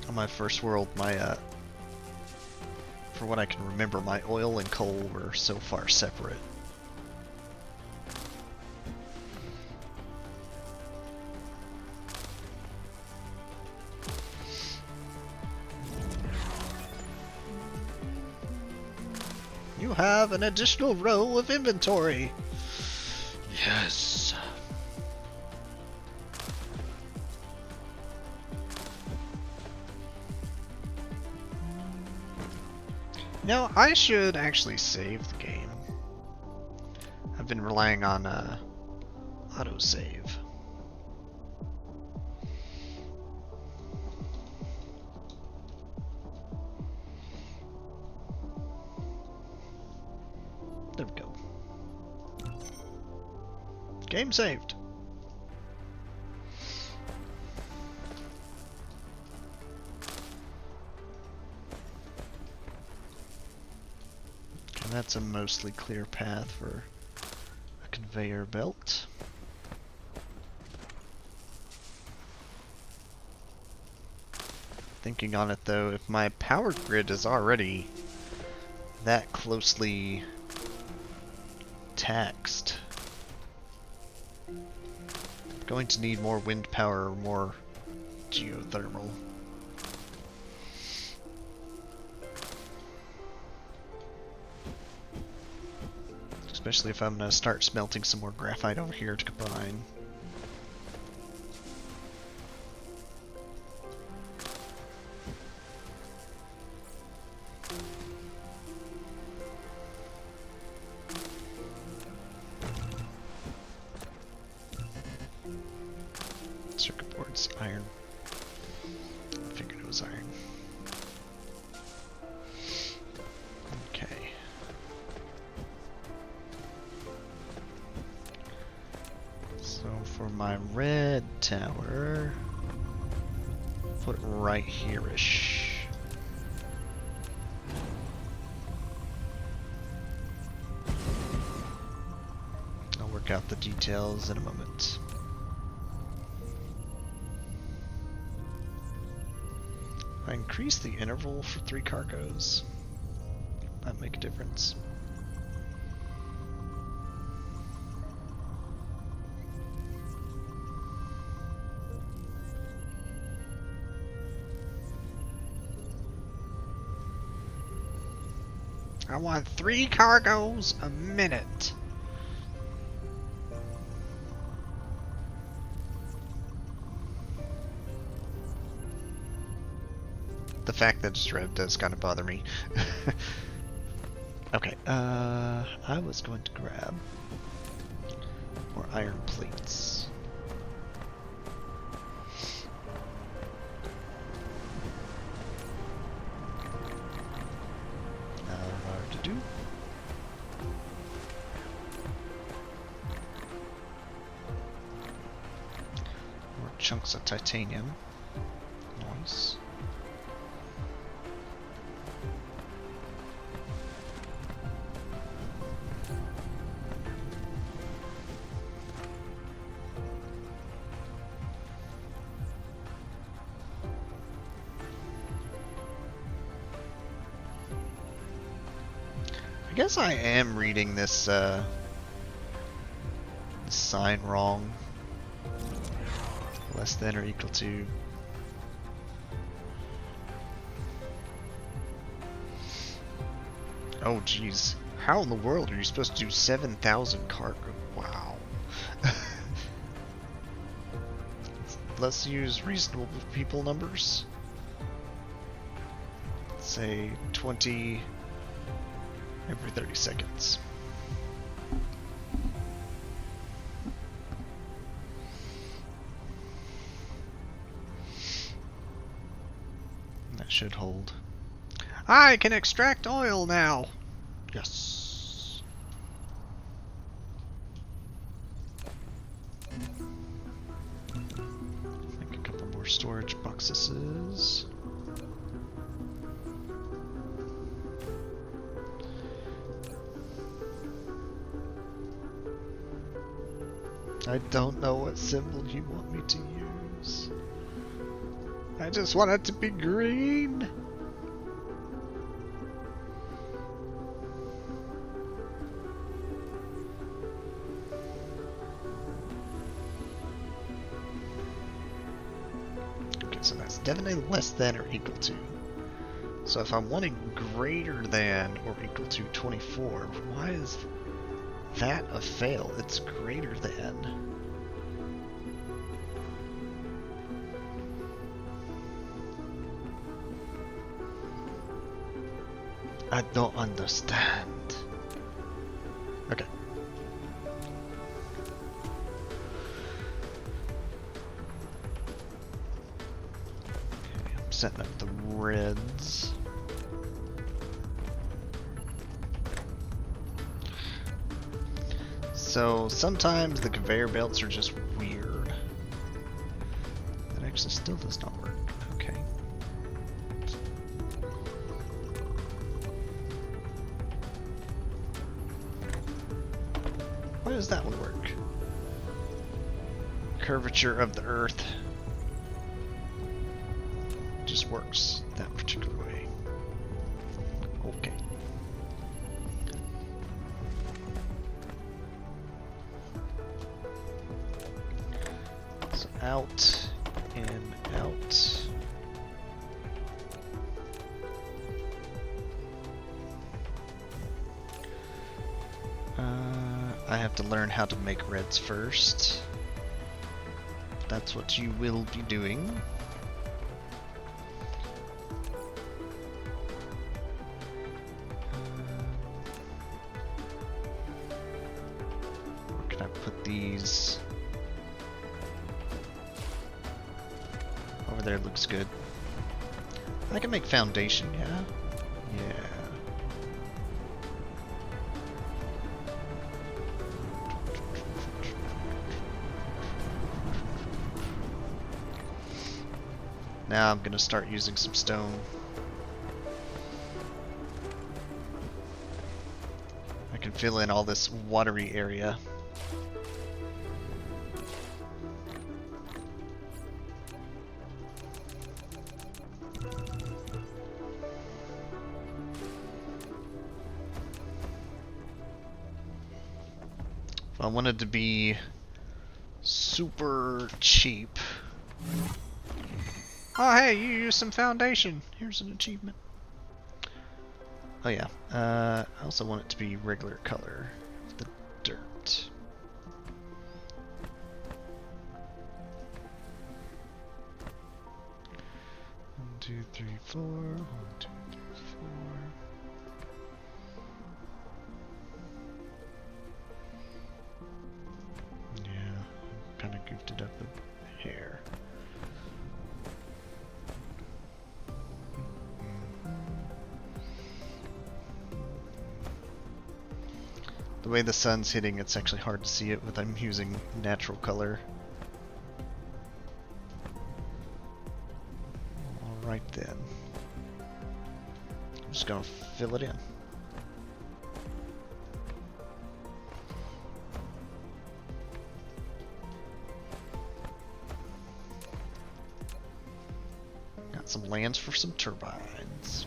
On my first world, for what I can remember, my oil and coal were so far separate. You have an additional row of inventory. Yes. No, I should actually save the game. I've been relying on autosave. There we go. Game saved. And that's a mostly clear path for a conveyor belt. Thinking on it though, if my power grid is already that closely taxed, I'm going to need more wind power or more geothermal. Especially if I'm going to start smelting some more graphite over here to combine. Circuit board's iron. I figured it was iron. Okay. So for my red tower, put it right here-ish. I'll work out the details in a moment. I increase the interval for 3 cargoes. That make a difference. I want 3 cargoes a minute. The fact that it's red does kind of bother me. Okay, I was going to grab more iron plates. Hard to do. More chunks of titanium. Nice. I guess I am reading this sign wrong. Less than or equal to. Oh geez. How in the world are you supposed to do 7,000 cargo? Wow. Let's use reasonable people numbers. Let's say 20 every 30 seconds. That should hold. I can extract oil now! Yes. Make a couple more storage boxes. I don't know what symbol you want me to use. I just want it to be green. Okay, so that's definitely less than or equal to. So if I'm wanting greater than or equal to 24, why is that a fail? It's greater than. I don't understand. Okay. I'm setting up the reds. So sometimes the conveyor belts are just weird. That actually still does not work. Okay. Why does that one work? Curvature of the earth just works that particular way. Okay. So out and out. I have to learn how to make reds first. That's what you will be doing. Where can I put these? Over there looks good. I can make foundation, yeah? Yeah. Now I'm gonna start using some stone. I can fill in all this watery area. If I wanted to be super cheap. Oh hey, you used some foundation. Here's an achievement. Oh yeah. I also want it to be regular color. The dirt. One, two, three, four. 1, 2, 3, 4. Yeah, kind of goofed it up a hair. The way the sun's hitting, it's actually hard to see it with I'm using natural color. Alright then. I'm just gonna fill it in. Got some lands for some turbines.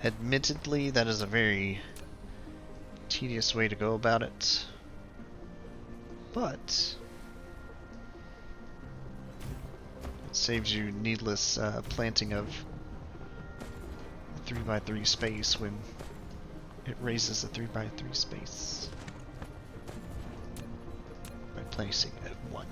Admittedly, that is a very tedious way to go about it, but it saves you needless planting of 3x3 space when it raises a 3x3 space by placing at 1.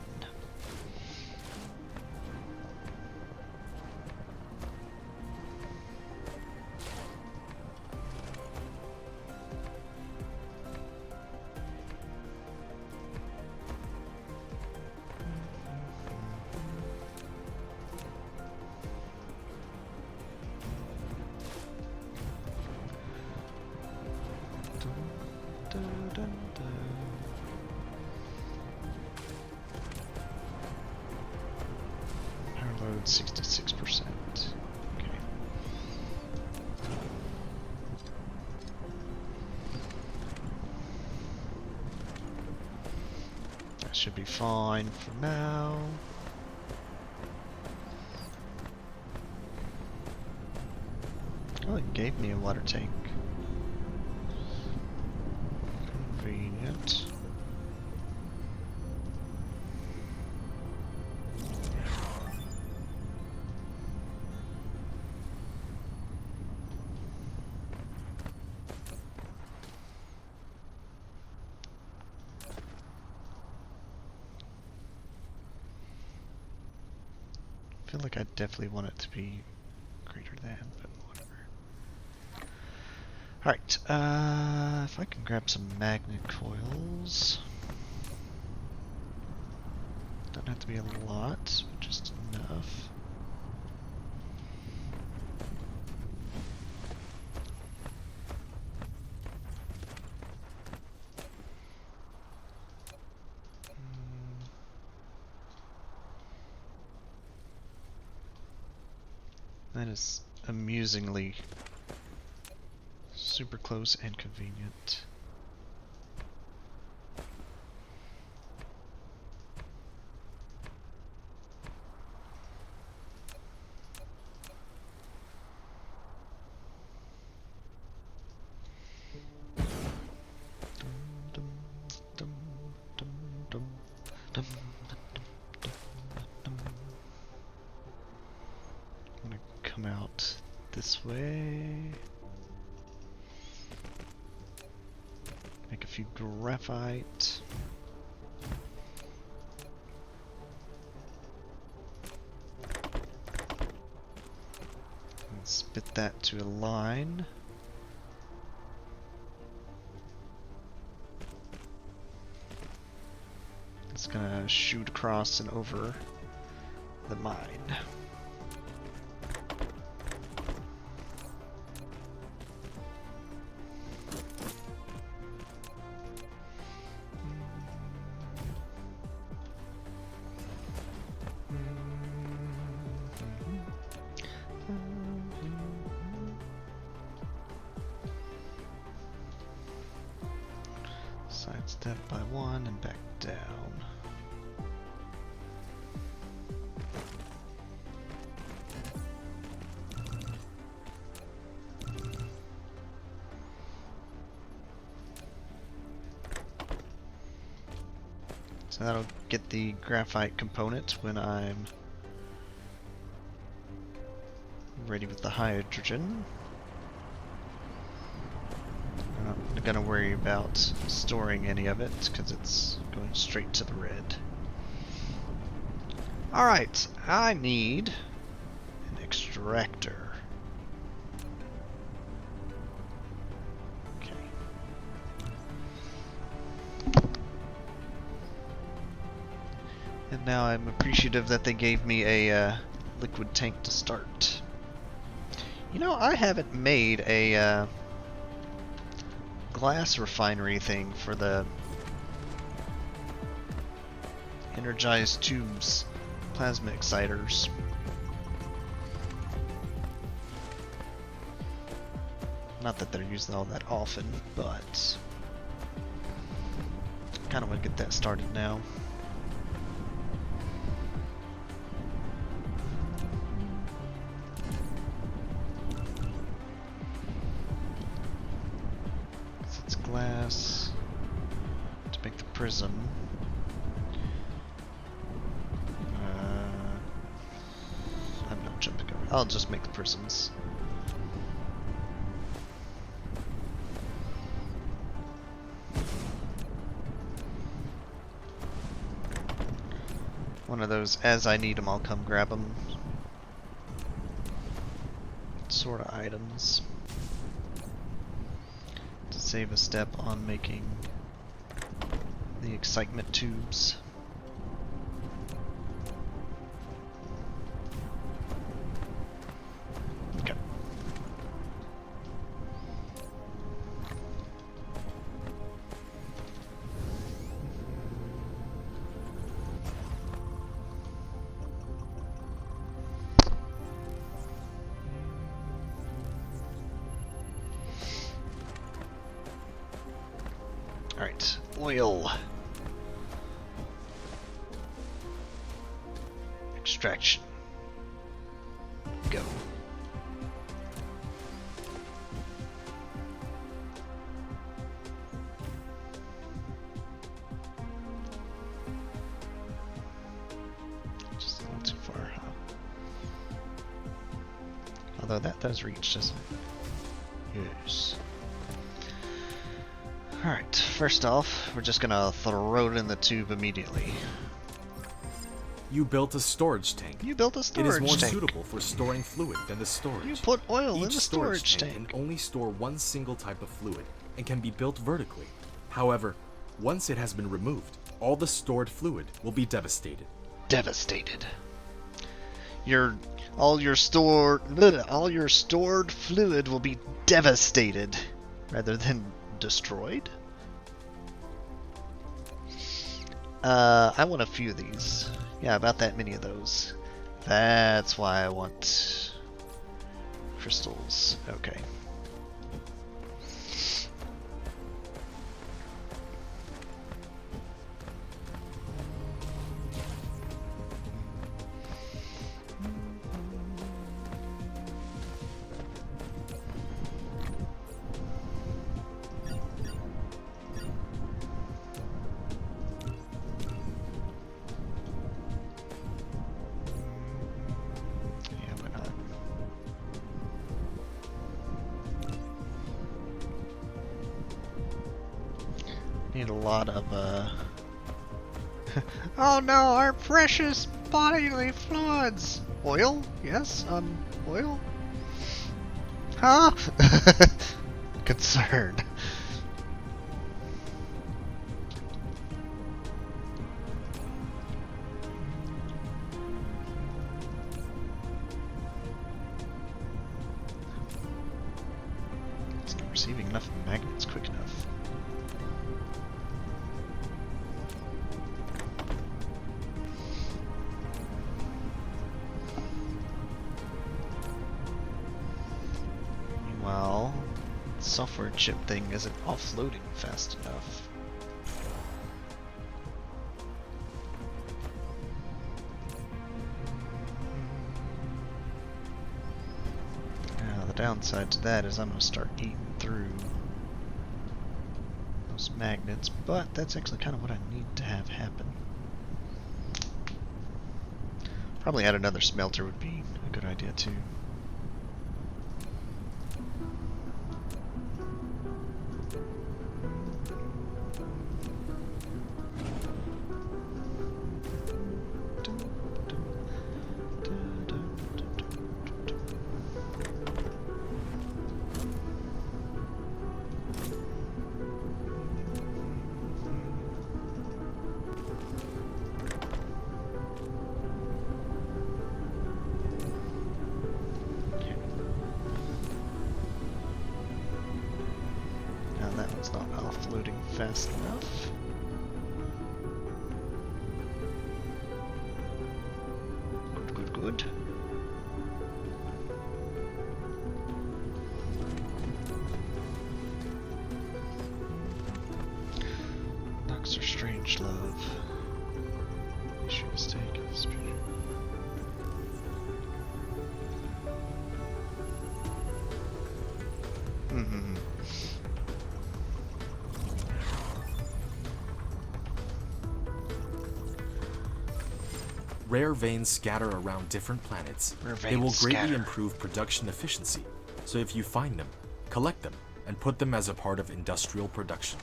Power load 66%. Okay. That should be fine for now. Oh, it gave me a water tank. Convenient. feel like I definitely want it to be greater than, but whatever. Alright, if I can grab some magnet coils. Don't have to be a lot, but just enough. That is amusingly super close and convenient. I'm gonna come out this way. Make a few graphite. And spit that to a line. It's gonna shoot across and over the mine. Sidestep by one and back down. So that'll get the graphite component when I'm ready with the hydrogen. I'm not gonna worry about storing any of it because it's going straight to the red. Alright, I need an extractor. Okay. And now I'm appreciative that they gave me a liquid tank to start. You know, I haven't made a glass refinery thing for the energized tubes plasma exciters. Not that they're used all that often, but kind of want to get that started now. It's glass to make the prism. I'm not jumping over. I'll just make the prisms. One of those, as I need them, I'll come grab them sort of items to save a step on making the excitement tubes. Okay. Alright, oil. Extraction. Go. Just a little too far, huh? Although that does reach, doesn't it? Yes. Alright, first off, we're just gonna throw it in the tube immediately. You built a storage tank. You built a It is storage more tank. suitable for storing fluid than the storage. You put oil in Each the storage tank tank. can only store one single type of fluid and can be built vertically. However, once it has been removed, all the stored fluid will be devastated. Devastated. All your stored fluid will be devastated rather than destroyed. I want a few of these. Yeah, about that many of those. That's why I want crystals. Okay. Need a lot of, oh no, our precious bodily fluids! Oil? Yes, oil? Huh? Concerned. It's not receiving enough magnets quick enough. Well, software chip thing isn't offloading fast enough. Now the downside to that is I'm going to start eating through those magnets, but that's actually kind of what I need to have happen. Probably add another smelter would be a good idea too. It's not offloading fast enough. Good. Dr. Strangelove. Issue mistake of the speaker. Rare veins scatter around different planets. They will greatly improve production efficiency. So if you find them, collect them, and put them as a part of industrial production.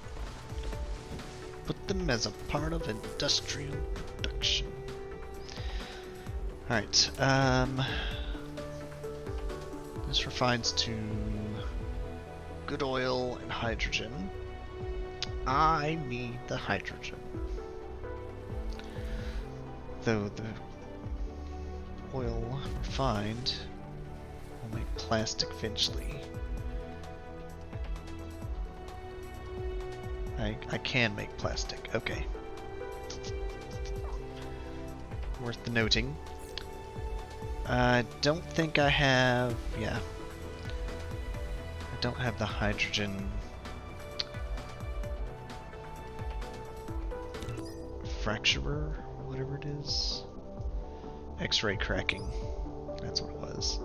Put them as a part of industrial production. Alright, this refines to good oil and hydrogen. I need the hydrogen. Though the oil refined will make plastic eventually. I can make plastic, okay. Worth the noting. I don't think I have, yeah. I don't have the hydrogen fracturer, whatever it is. X-ray cracking, that's what it was.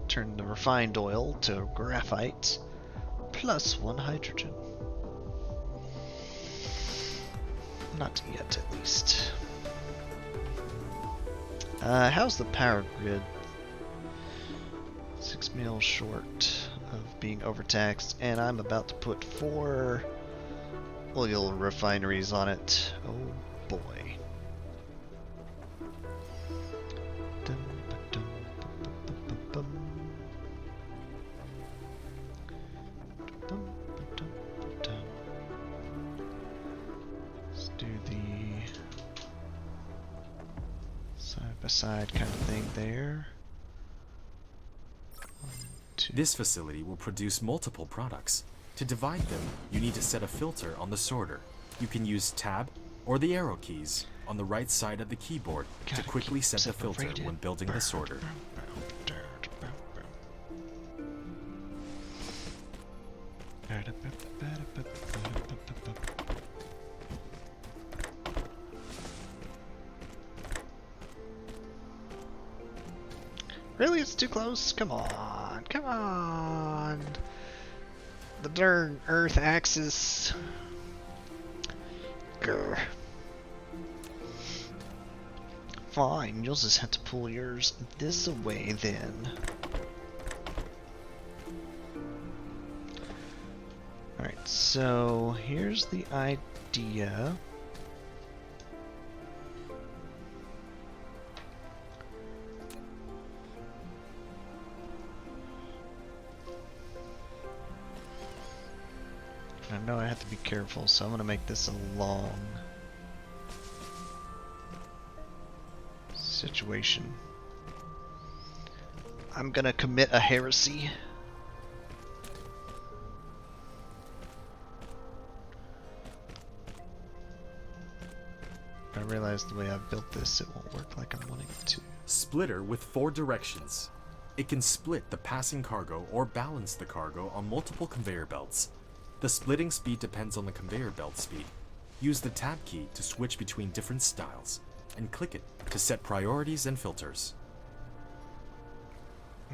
Turn the refined oil to graphite plus 1 hydrogen. Not yet, at least. How's the power grid? 6 mil short of being overtaxed, and I'm about to put 4 oil refineries on it. Oh boy. Dum, ba-dum, ba-ba-ba-ba-bum. Dum, ba-dum, ba-dum. Let's do the side-by-side kind of thing there. 1, 2. This facility will produce multiple products. To divide them, you need to set a filter on the sorter. You can use Tab or the arrow keys on the right side of the keyboard to quickly set the filter when building the sorter. Really? It's too close? Come on. Come on. The darn Earth axis. Grr. Fine, you'll just have to pull yours this away then. Alright, so here's the idea. I know I have to be careful, so I'm going to make this a long situation. I'm going to commit a heresy. I realize the way I've built this, it won't work like I'm wanting it to. Splitter with 4 directions. It can split the passing cargo or balance the cargo on multiple conveyor belts. The splitting speed depends on the conveyor belt speed. Use the Tab key to switch between different styles, and click it to set priorities and filters.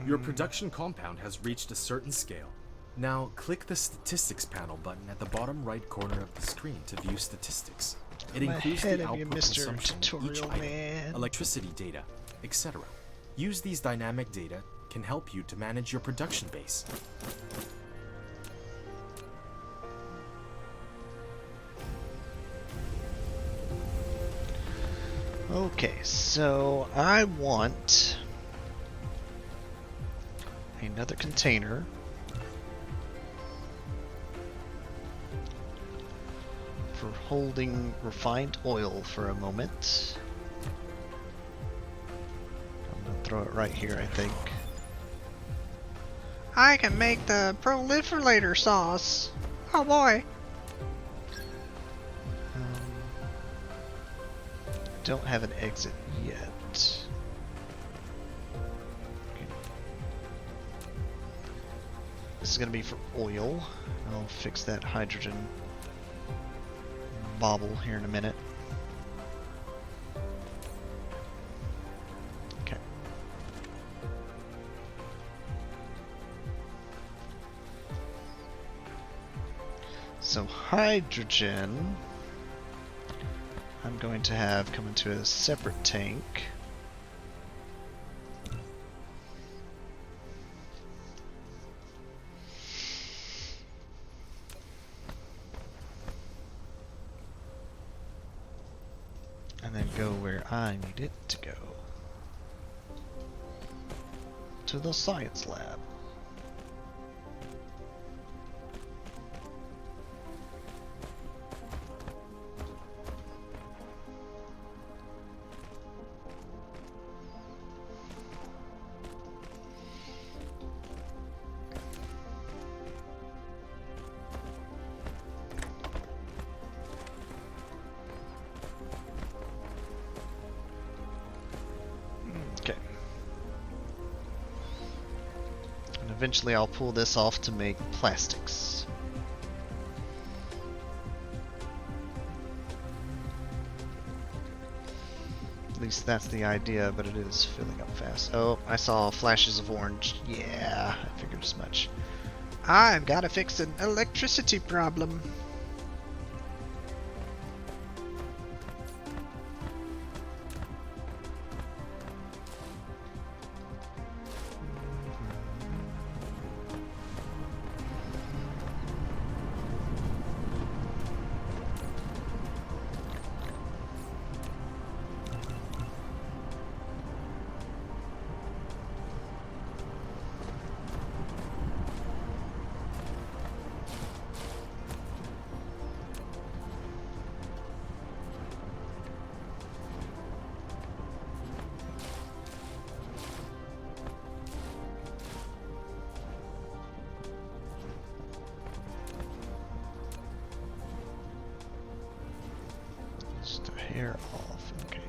Your production compound has reached a certain scale. Now click the Statistics panel button at the bottom right corner of the screen to view statistics. It includes the output consumption of each item, electricity data, etc. Use these dynamic data can help you to manage your production base. Okay, so I want another container for holding refined oil for a moment. I'm gonna throw it right here, I think. I can make the proliferator sauce. Oh boy. Don't have an exit yet. Okay. This is gonna be for oil. I'll fix that hydrogen bobble here in a minute. Okay. So hydrogen I'm going to have come into a separate tank. And then go where I need it to go. To the science lab. Eventually I'll pull this off to make plastics. At least that's the idea, but it is filling up fast. Oh, I saw flashes of orange. Yeah, I figured as much. I've got to fix an electricity problem. Just a hair off. Okay.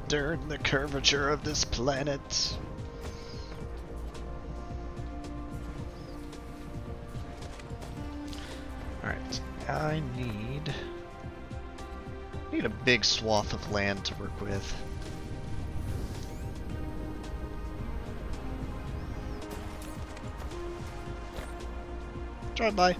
During the curvature of this planet. Alright, I need a big swath of land to work with. Drive by.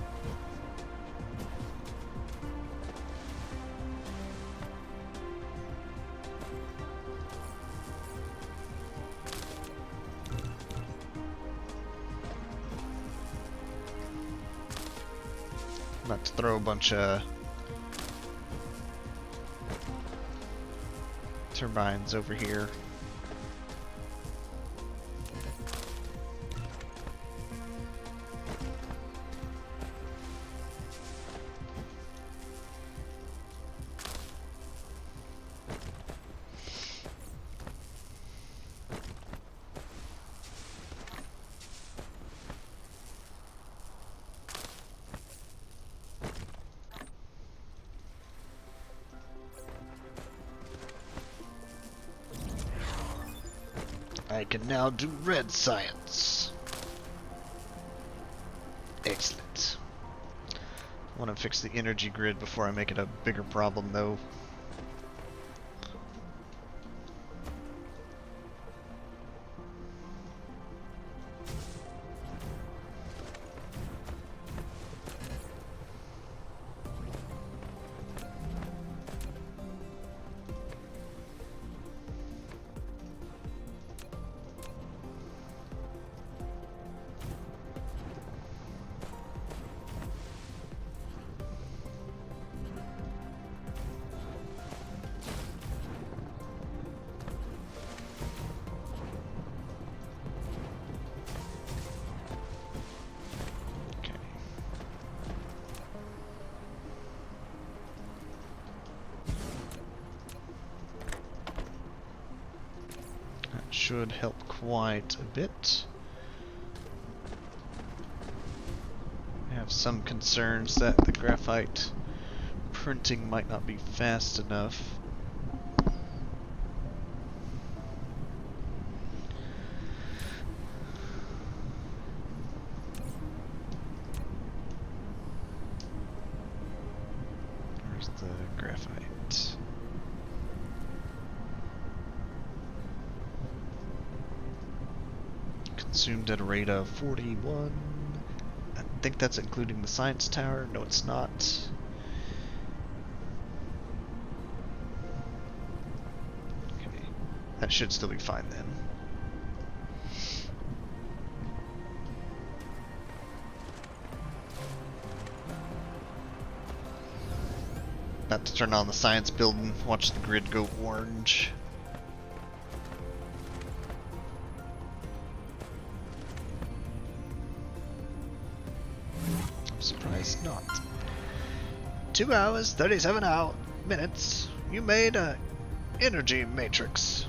About to throw a bunch of turbines over here. I can now do red science. Excellent. I want to fix the energy grid before I make it a bigger problem, though. Should help quite a bit. I have some concerns that the graphite printing might not be fast enough. Where's the graphite? Consumed at a rate of 41. I think that's including the science tower. No, it's not. Okay. That should still be fine then. About to turn on the science building, watch the grid go orange. Surprised not. 2 hours, 37 minutes. You made a energy matrix.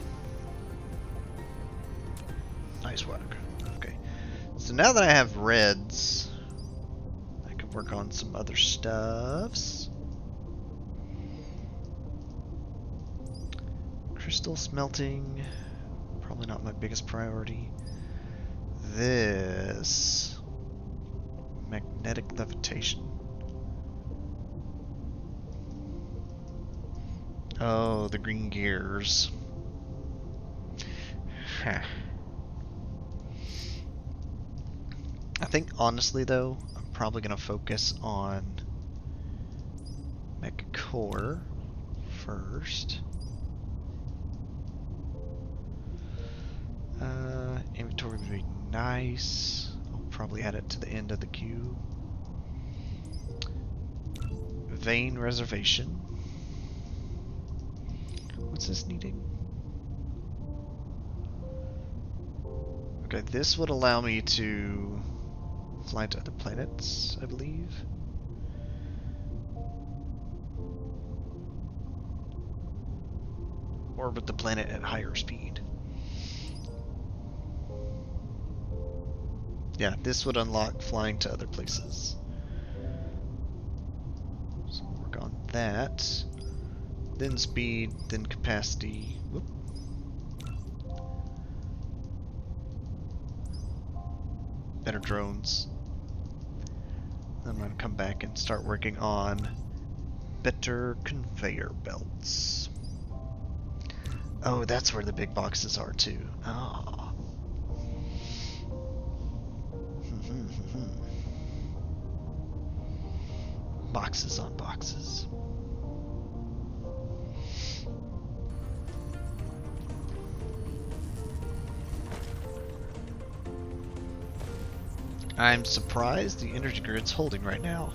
Nice work. Okay. So now that I have reds, I can work on some other stuffs. Crystal smelting. Probably not my biggest priority. This. Magnetic levitation. Oh, the green gears. I think honestly though, I'm probably gonna focus on Mecha Core first. Inventory would be nice. Probably add it to the end of the queue. Vein reservation. What's this needing? Okay, this would allow me to fly to other planets, I believe. Orbit the planet at higher speed. Yeah, this would unlock flying to other places. So we'll work on that. Then speed, then capacity. Whoop. Better drones. I'm going to come back and start working on better conveyor belts. Oh, that's where the big boxes are too. Ah. Boxes on boxes. I'm surprised the energy grid's holding right now.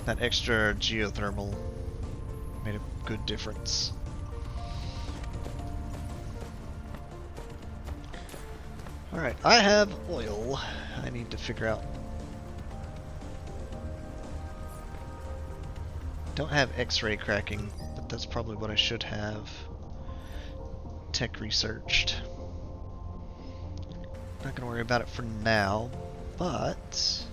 That extra geothermal made a good difference. Alright, I have oil. I need to figure out. Don't have X-ray cracking, but that's probably what I should have tech researched. Not gonna worry about it for now, but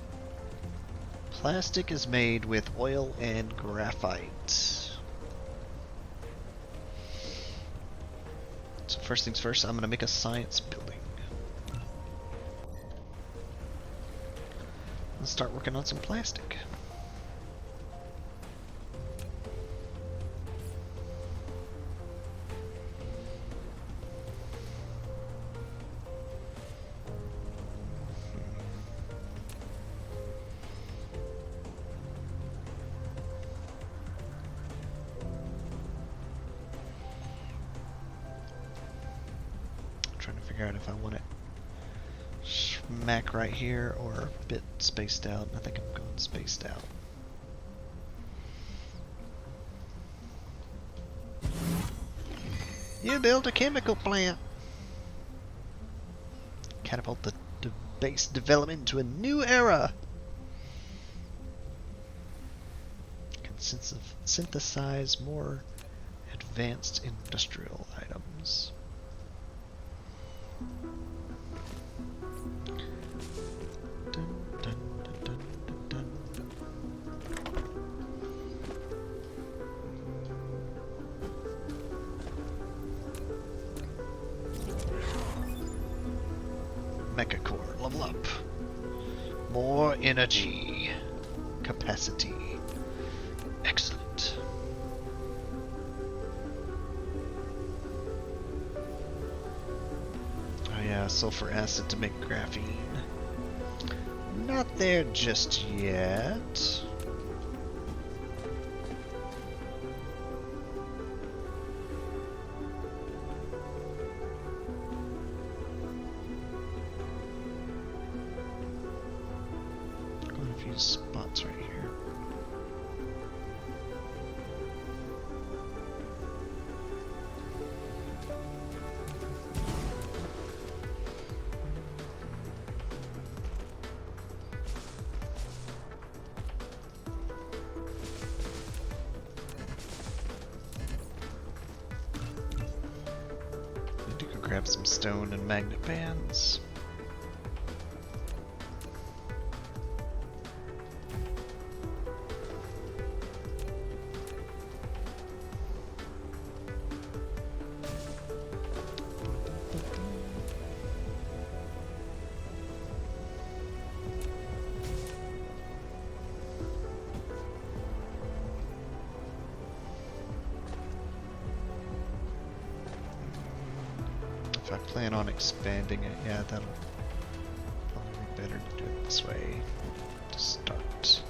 plastic is made with oil and graphite. So first things first, I'm gonna make a science building. Let's start working on some plastic. Trying to figure out if I want it smack right here or a bit spaced out. I think I'm going spaced out. You built a chemical plant. Catapult the base development into a new era. Can synthesize more advanced industrial items. Mecha core, level up. More energy. Capacity. Excellent. Oh yeah, sulfur acid to make graphene. Not there just yet. Spots right here. Need to go grab some stone and magnet bands. If I plan on expanding it, yeah, that'll probably be better to do it this way to start.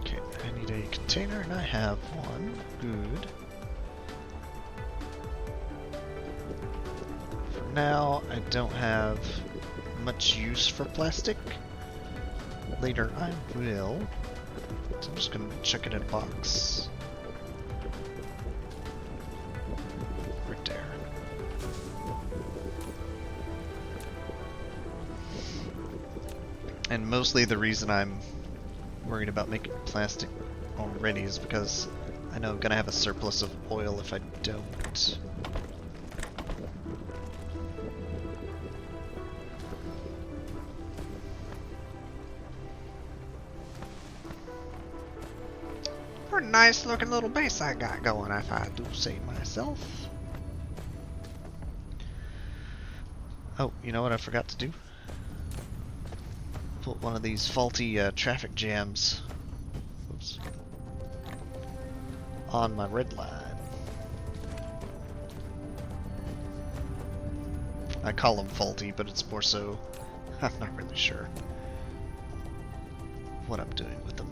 Okay, I need a container and I have one. Good. now, I don't have much use for plastic. Later, I will. So I'm just gonna chuck it in a box. Right there. And mostly the reason I'm worried about making plastic already is because I know I'm gonna have a surplus of oil if I don't. A nice looking little base I got going, if I do say myself. Oh, you know what I forgot to do? Put one of these faulty traffic jams, oops, on my red line. I call them faulty, but it's more so, I'm not really sure what I'm doing with them.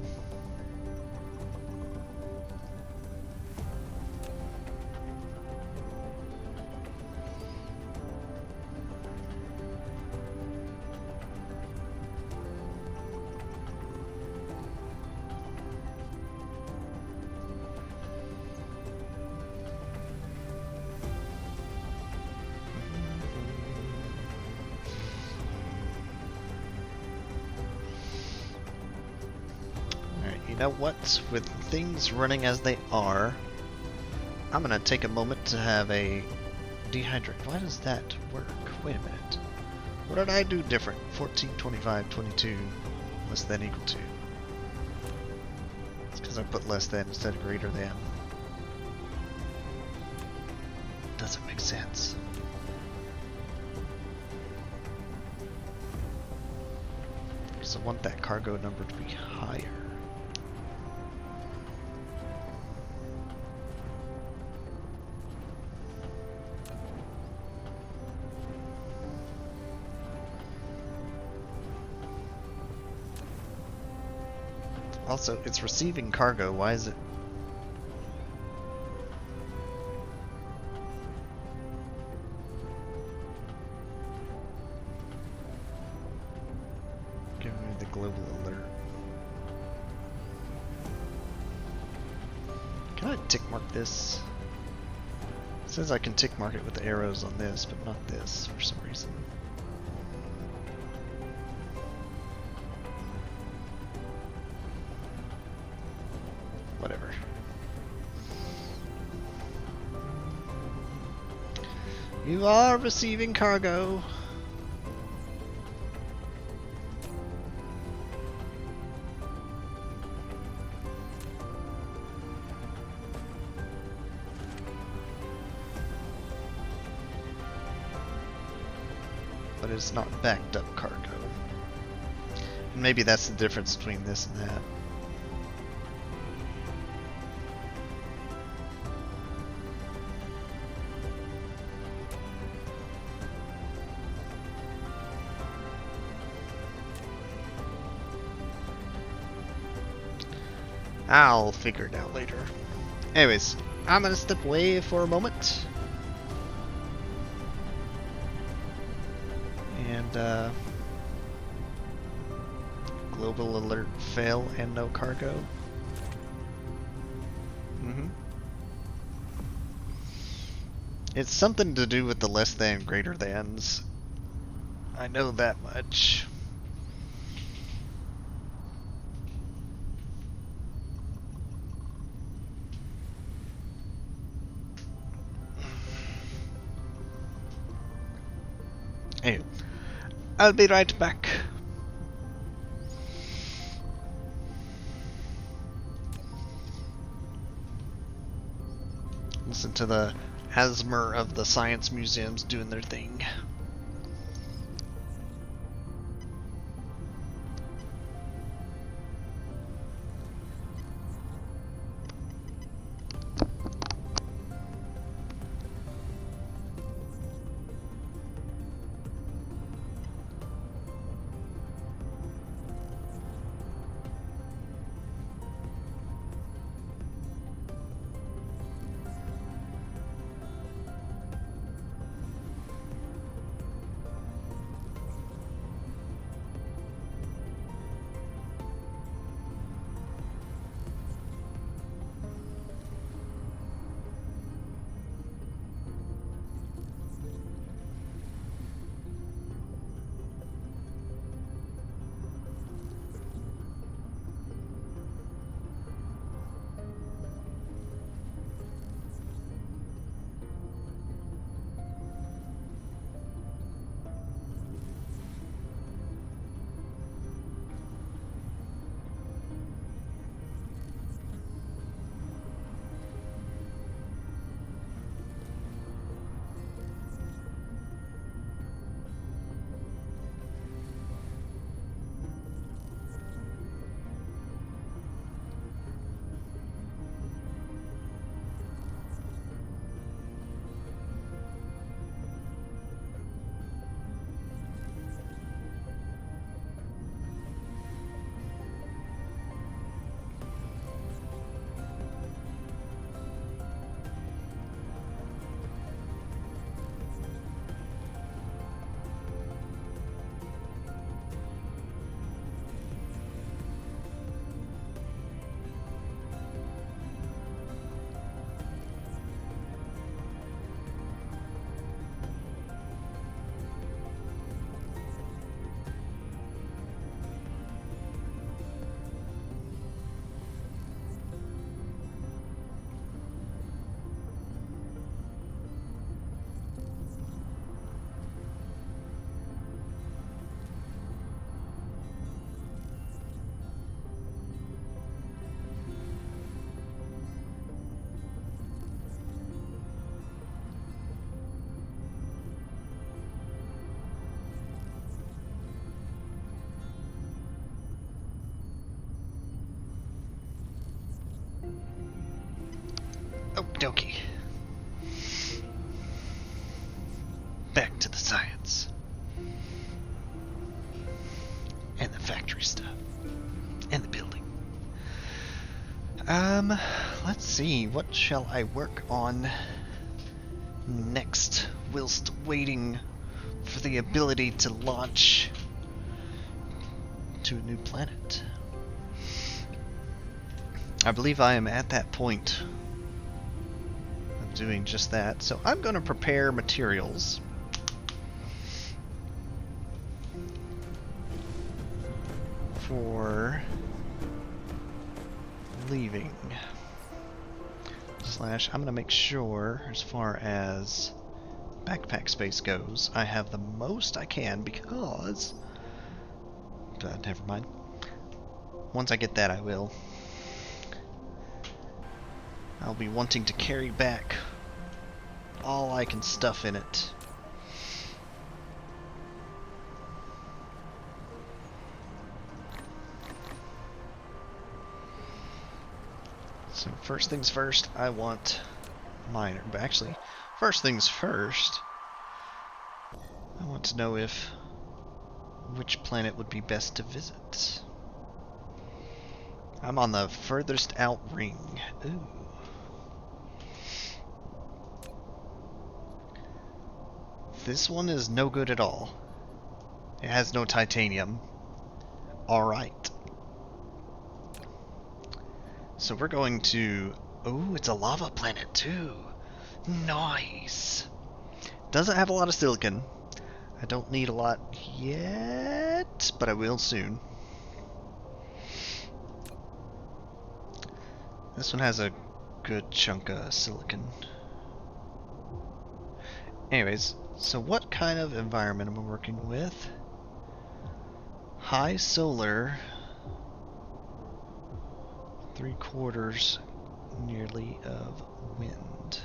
You know what? With things running as they are, I'm gonna take a moment to have a dehydrate. Why does that work? Wait a minute. What did I do different? 14, 25, 22, less than equal to. It's because I put less than instead of greater than. Doesn't make sense. Because I want that cargo number to be higher. Also, it's receiving cargo. Why is it? Give me the global alert. Can I tick mark this? It says I can tick mark it with the arrows on this, but not this for some reason. Whatever. You are receiving cargo. But it's not backed up cargo. And maybe that's the difference between this and that. I'll figure it out later. Anyways, I'm gonna step away for a moment. And, global alert fail and no cargo. It's something to do with the less than greater thans. I know that much. Anyway, I'll be right back. Listen to the asthma of the science museums doing their thing. Okie dokie. Back to the science. And the factory stuff. And the building. Let's see. What shall I work on next whilst waiting for the ability to launch to a new planet? I believe I am at that point of doing just that. So I'm going to prepare materials for leaving. Slash, I'm going to make sure, as far as backpack space goes, I have the most I can because... never mind. Once I get that, I will. I'll be wanting to carry back all I can stuff in it. So first things first, I want miner. But actually, first things first, I want to know which planet would be best to visit. I'm on the furthest out ring. Ooh. This one is no good at all. It has no titanium. Alright. So we're going to... Oh, it's a lava planet too. Nice. Doesn't have a lot of silicon. I don't need a lot yet, but I will soon. This one has a good chunk of silicon. Anyways, so what kind of environment am I working with? High solar, 3/4 nearly of wind.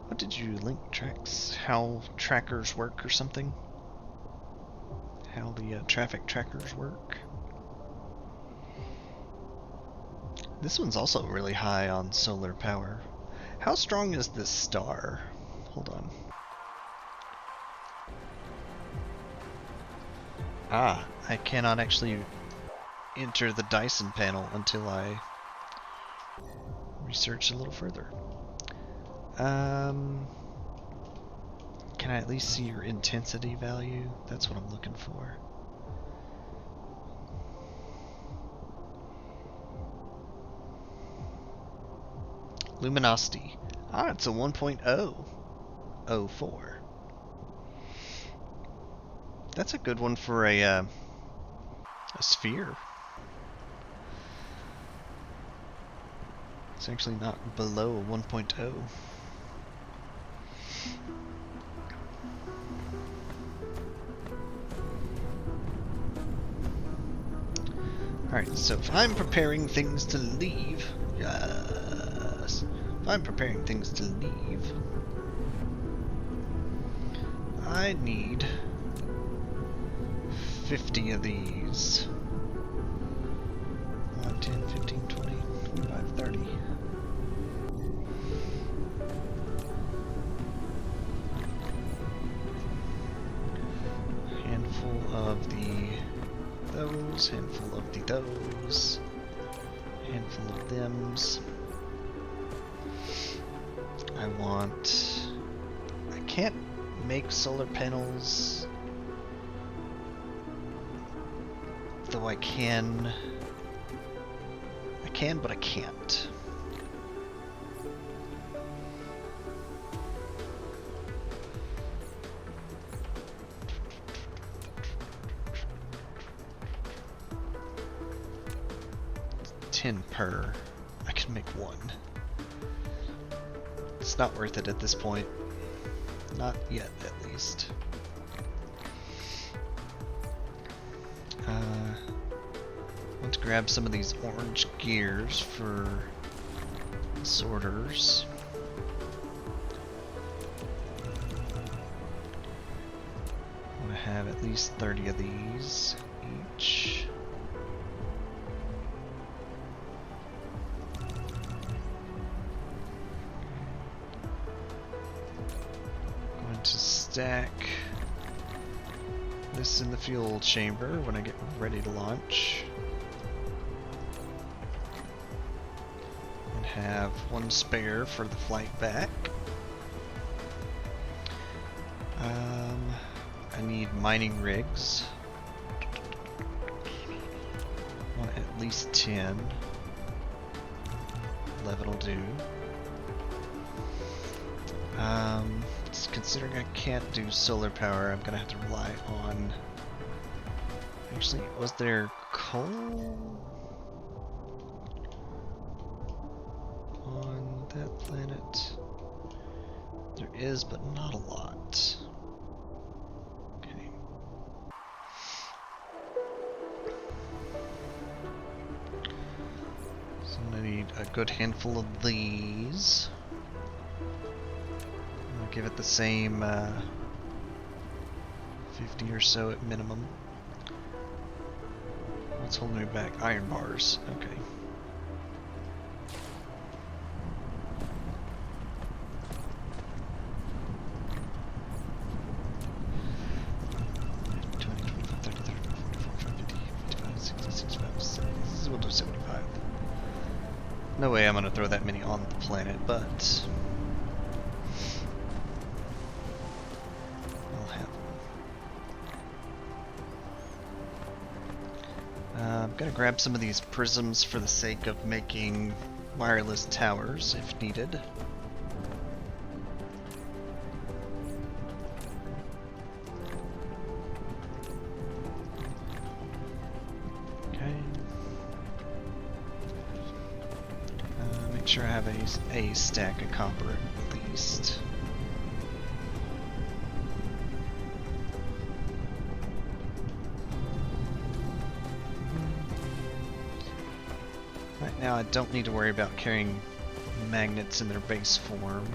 What did you link tracks? How trackers work or something? How the traffic trackers work? This one's also really high on solar power. How strong is this star? Hold on. Ah, I cannot actually enter the Dyson panel until I research a little further. Can I at least see your intensity value? That's what I'm looking for. Luminosity. Ah, it's a 1.004. That's a good one for a sphere. It's actually not below a 1.0. Alright, so if I'm preparing things to leave... Yes. If I'm preparing things to leave... I need 50 of these. 10, 15, 20, 25, 30. Handful of those, handful of those, handful of thems. I can't make solar panels, though I can, but I can't. Per. I can make one. It's not worth it at this point. Not yet, at least. Want to grab some of these orange gears for sorters. Want to have at least 30 of these each. stack this in the fuel chamber when I get ready to launch. And have one spare for the flight back. I need mining rigs. I want at least 10. 11 will do. Considering I can't do solar power, I'm gonna have to rely on... Actually, was there coal on that planet? There is, but not a lot. Okay. So I'm gonna need a good handful of these. I'll give it the same 50 or so at minimum. What's holding me back? Iron bars. Okay. We'll do 75. No way I'm gonna throw that many on the planet, but I'll have them. I'm gonna grab some of these prisms for the sake of making wireless towers if needed. Make sure I have a stack of copper at least. Right now I don't need to worry about carrying magnets in their base form.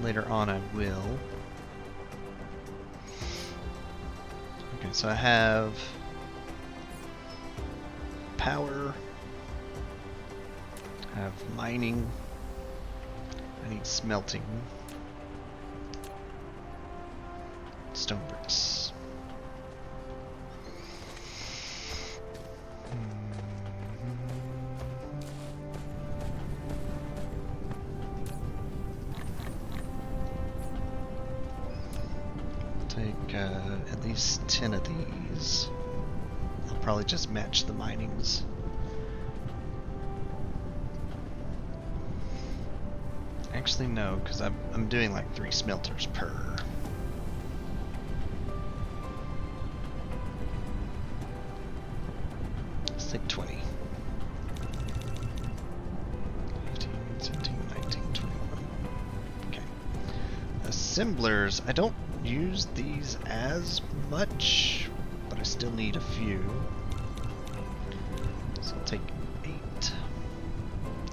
Later on I will. Okay, so I have power, I have mining, I need smelting, stone bricks. Take at least 10 of these. I'll probably just match the minings. Actually, no, because I'm doing like 3 smelters per. Let's take 20. 15, 17, 19, 21. Okay. Assemblers, I don't use these as much, but I still need a few. So I'll take 8,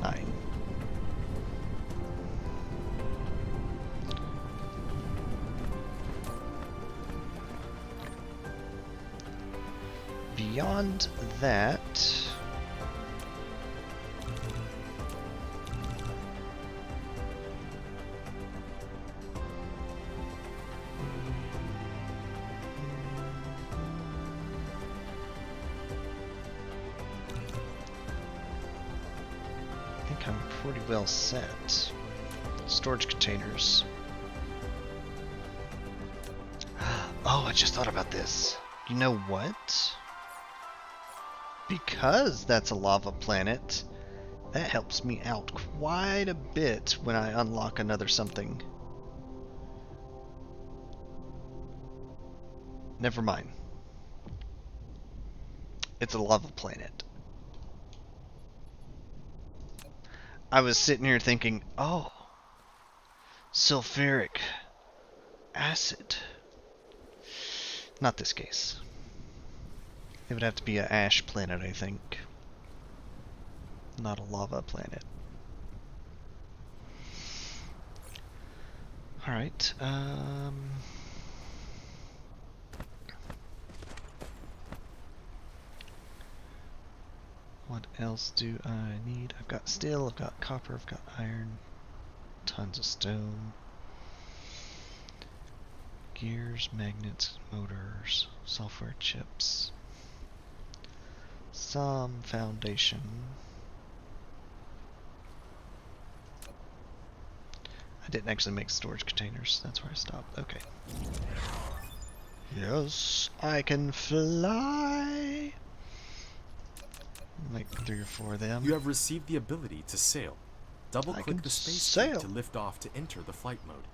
9. Beyond that, I think I'm pretty well set. Storage containers. Oh, I just thought about this. You know what? Because that's a lava planet, that helps me out quite a bit when I unlock another something. Never mind. It's a lava planet. I was sitting here thinking, oh, sulfuric acid. Not this case. It would have to be an ash planet, I think. Not a lava planet. Alright, What else do I need? I've got steel, I've got copper, I've got iron, tons of stone. Gears, magnets, motors, software chips. Some foundation. I didn't actually make storage containers. That's where I stopped. Okay. Yes, I can fly. Like 3 or 4 of them. You have received the ability to sail. Double-click the space key to lift off to enter the flight mode,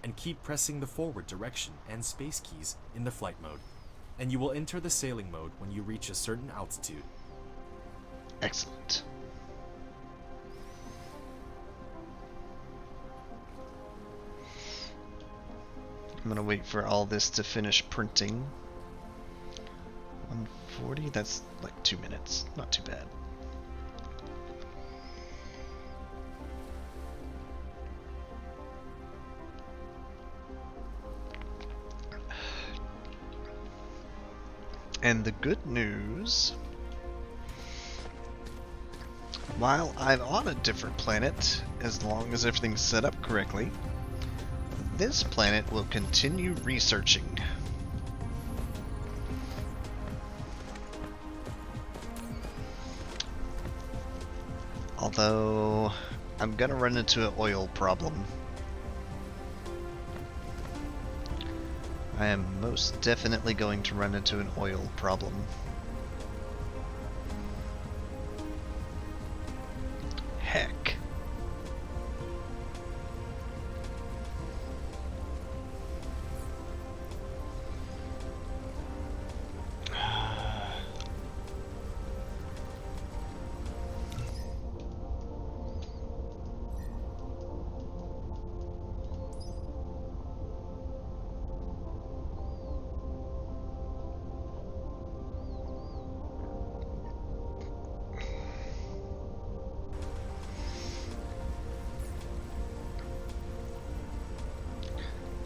and keep pressing the forward direction and space keys in the flight mode, and you will enter the sailing mode when you reach a certain altitude. Excellent. I'm gonna wait for all this to finish printing. 140, that's like 2 minutes. Not too bad. And the good news, while I'm on a different planet, as long as everything's set up correctly, this planet will continue researching. Although, I'm gonna run into an oil problem. I am most definitely going to run into an oil problem. Heck.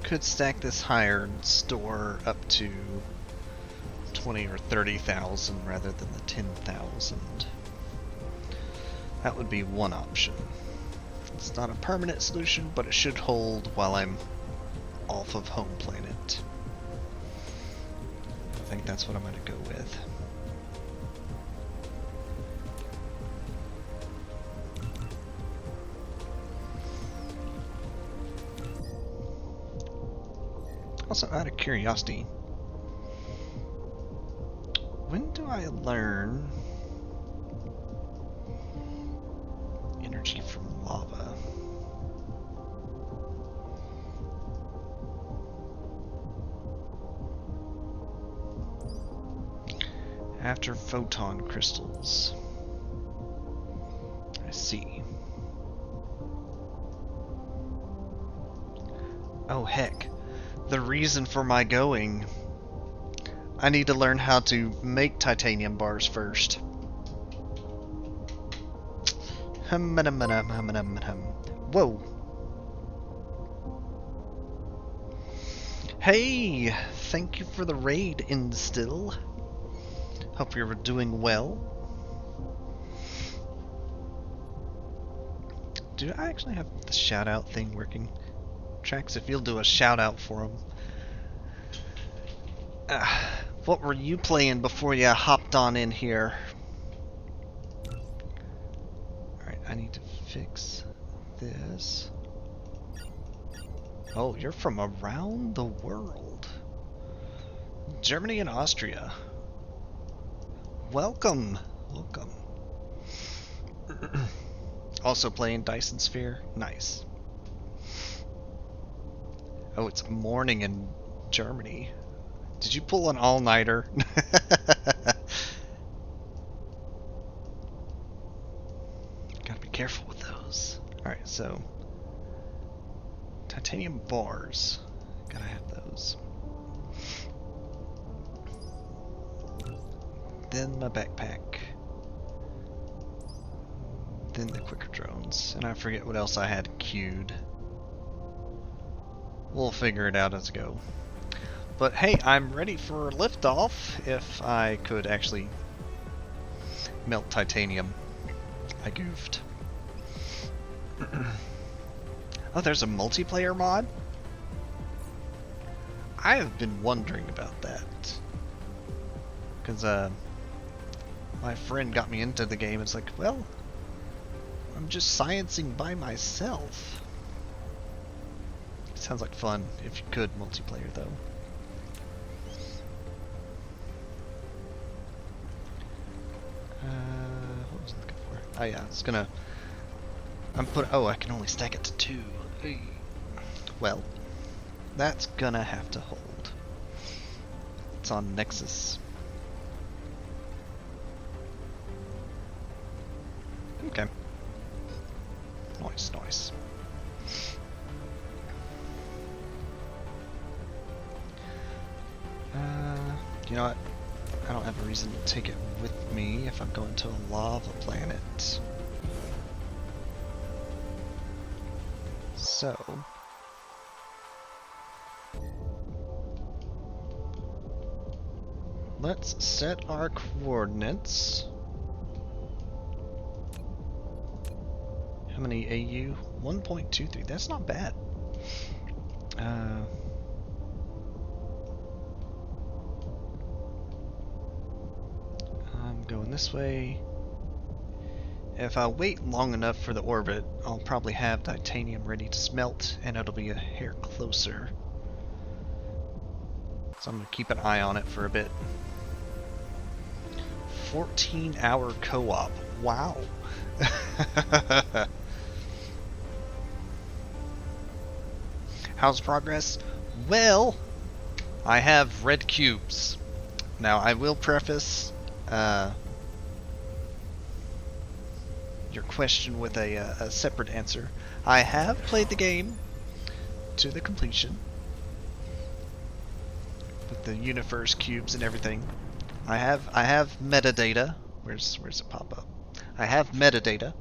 Could stack this higher and store up to 20 or 30,000 rather than the 10,000. That would be one option. It's not a permanent solution, but it should hold while I'm off of home planet. I think that's what I'm going to go with. Also, out of curiosity, when do I learn energy from lava? After photon crystals. I see. Oh heck. The reason for my going. I need to learn how to make titanium bars first. Whoa. Hey, thank you for the raid, Instill. Hope you're doing well. Do I actually have the shout out thing working? Trax, if you'll do a shout out for him. What were you playing before you hopped on in here? Alright, I need to fix this. Oh, you're from around the world. Germany and Austria. Welcome. Welcome. Also playing Dyson Sphere? Nice. Oh, it's morning in Germany. Did you pull an all-nighter? Gotta be careful with those. Alright, so titanium bars. Gotta have those. Then my backpack. Then the quicker drones. And I forget what else I had queued. We'll figure it out as we go. But hey, I'm ready for liftoff if I could actually melt titanium. I goofed. Oh, there's a multiplayer mod? I have been wondering about that. Because, my friend got me into the game. It's like, well, I'm just sciencing by myself. Sounds like fun if you could multiplayer, though. What was I looking for? Oh yeah, it's gonna. Oh, I can only stack it to 2. Well, that's gonna have to hold. It's on Nexus. Okay. Nice, nice. You know what? I don't have a reason to take it with me if I'm going to a lava planet. So... let's set our coordinates. How many AU? 1.23. That's not bad. I'm going this way. If I wait long enough for the orbit, I'll probably have titanium ready to smelt, and it'll be a hair closer. So I'm going to keep an eye on it for a bit. 14-hour co-op. Wow. How's progress? Well, I have red cubes. Now, I will preface your question with a separate answer. I have played the game to the completion with the universe cubes and everything. I have metadata. Where's it pop up? I have metadata.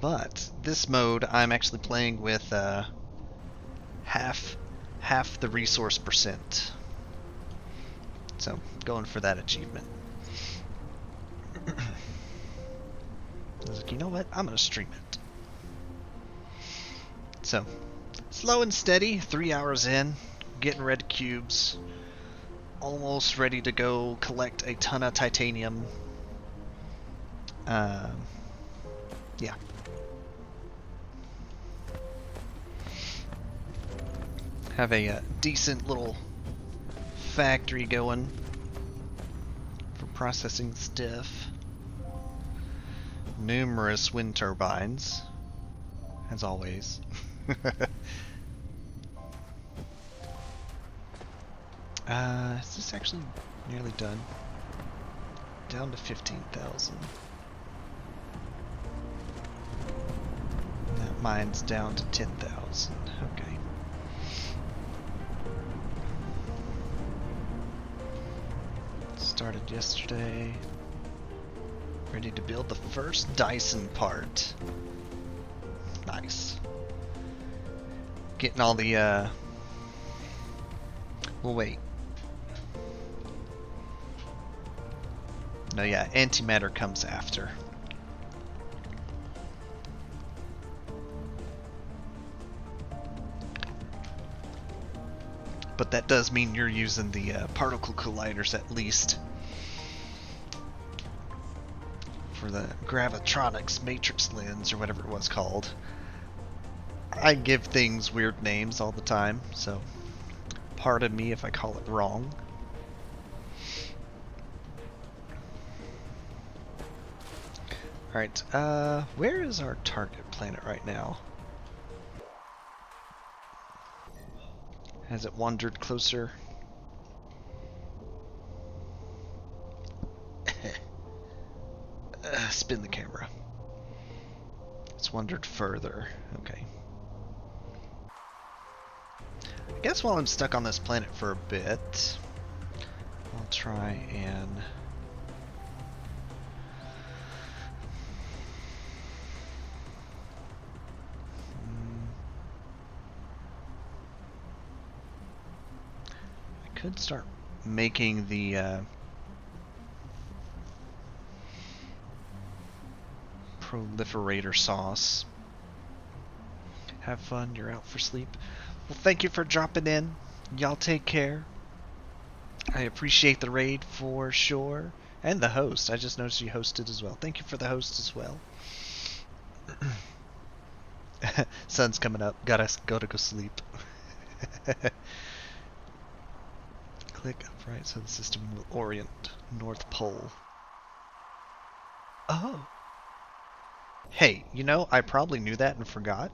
But this mode, I'm actually playing with half the resource percent. So, going for that achievement. I was like, you know what? I'm gonna stream it. So, slow and steady, 3 hours in, getting red cubes, almost ready to go collect a ton of titanium. Yeah. Have a decent little factory going for processing stuff. Numerous wind turbines, as always. Is this actually nearly done? Down to 15,000. That mine's down to 10,000. Okay. Started yesterday. Ready to build the first Dyson part. Nice. Getting all the, well, wait. No, yeah, antimatter comes after. But that does mean you're using the particle colliders at least. For the gravitronics matrix lens, or whatever it was called. I give things weird names all the time, so pardon me if I call it wrong. Alright, where is our target planet right now? Has it wandered closer? Spin the camera. It's wandered further. Okay. I guess while I'm stuck on this planet for a bit, I'll try and... I could start making the Proliferator sauce. Have fun, you're out for sleep. Well, thank you for dropping in. Y'all take care. I appreciate the raid for sure. And the host. I just noticed you hosted as well. Thank you for the host as well. Sun's coming up. Gotta go sleep. Click upright so the system will orient North Pole. Oh. Hey, you know, I probably knew that and forgot,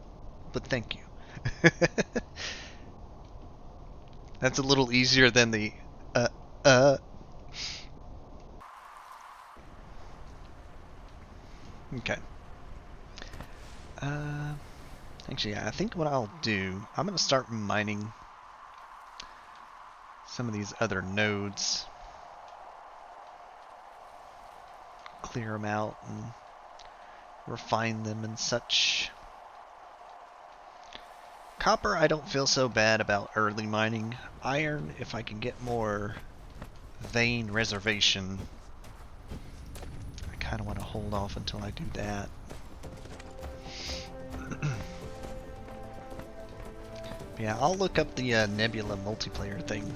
but thank you. That's a little easier than the Okay. Actually, yeah, I think what I'll do, I'm gonna start mining some of these other nodes. Clear them out and refine them and such. Copper, I don't feel so bad about early mining. Iron, if I can get more vein reservation, I kind of want to hold off until I do that. Yeah, I'll look up the Nebula multiplayer thing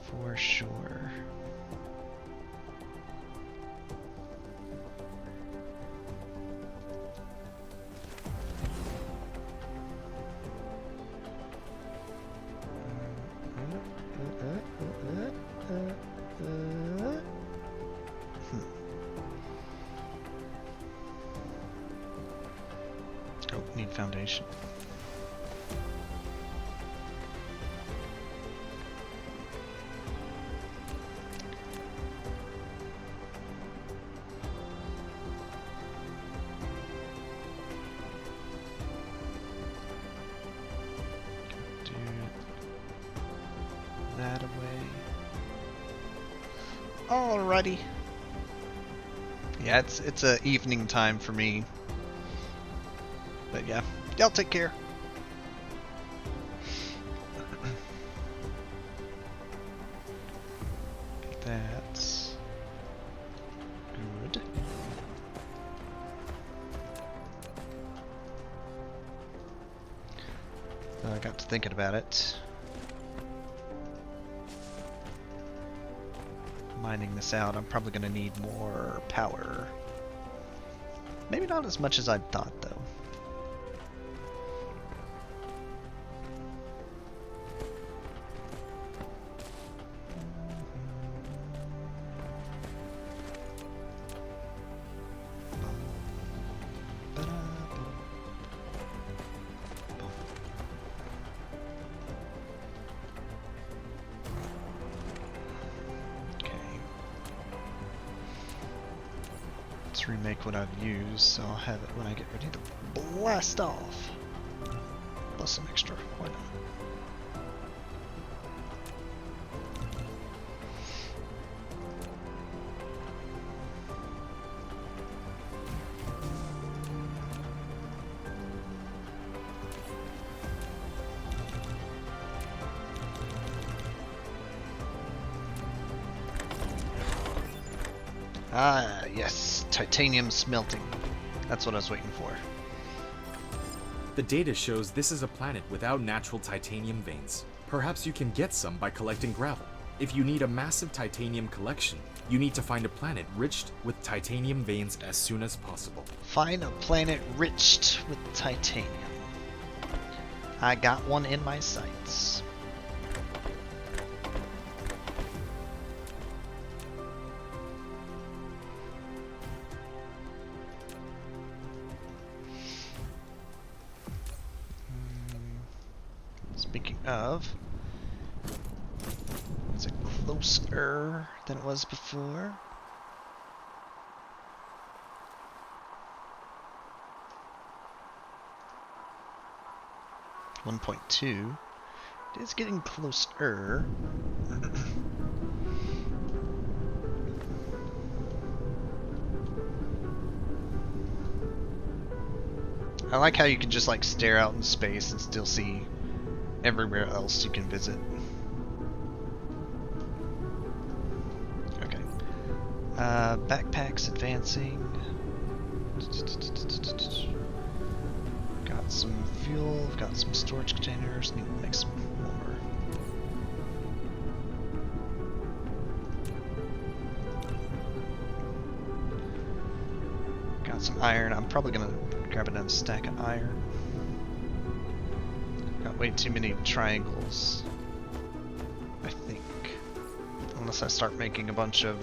for sure. Oh, need foundation. Do that away. Alrighty. Yeah, it's a evening time for me. But yeah, y'all take care. That's good. I got to thinking about it. Mining this out, I'm probably going to need more power. Maybe not as much as I thought, though. Remake what I've used, so I'll have it when I get ready to blast off. Plus some extra, why not? Ah, yes, titanium smelting. That's what I was waiting for. The data shows this is a planet without natural titanium veins. Perhaps you can get some by collecting gravel. If you need a massive titanium collection, you need to find a planet rich with titanium veins as soon as possible. Find a planet rich with titanium. I got one in my sights. Speaking of, is it closer than it was before? .2. It is getting closer. I like how you can just like stare out in space and still see everywhere else you can visit. Okay. Backpacks advancing. Got some fuel, got some storage containers, need to make some more. Got some iron. I'm probably gonna grab another stack of iron. Got way too many triangles, I think. Unless I start making a bunch of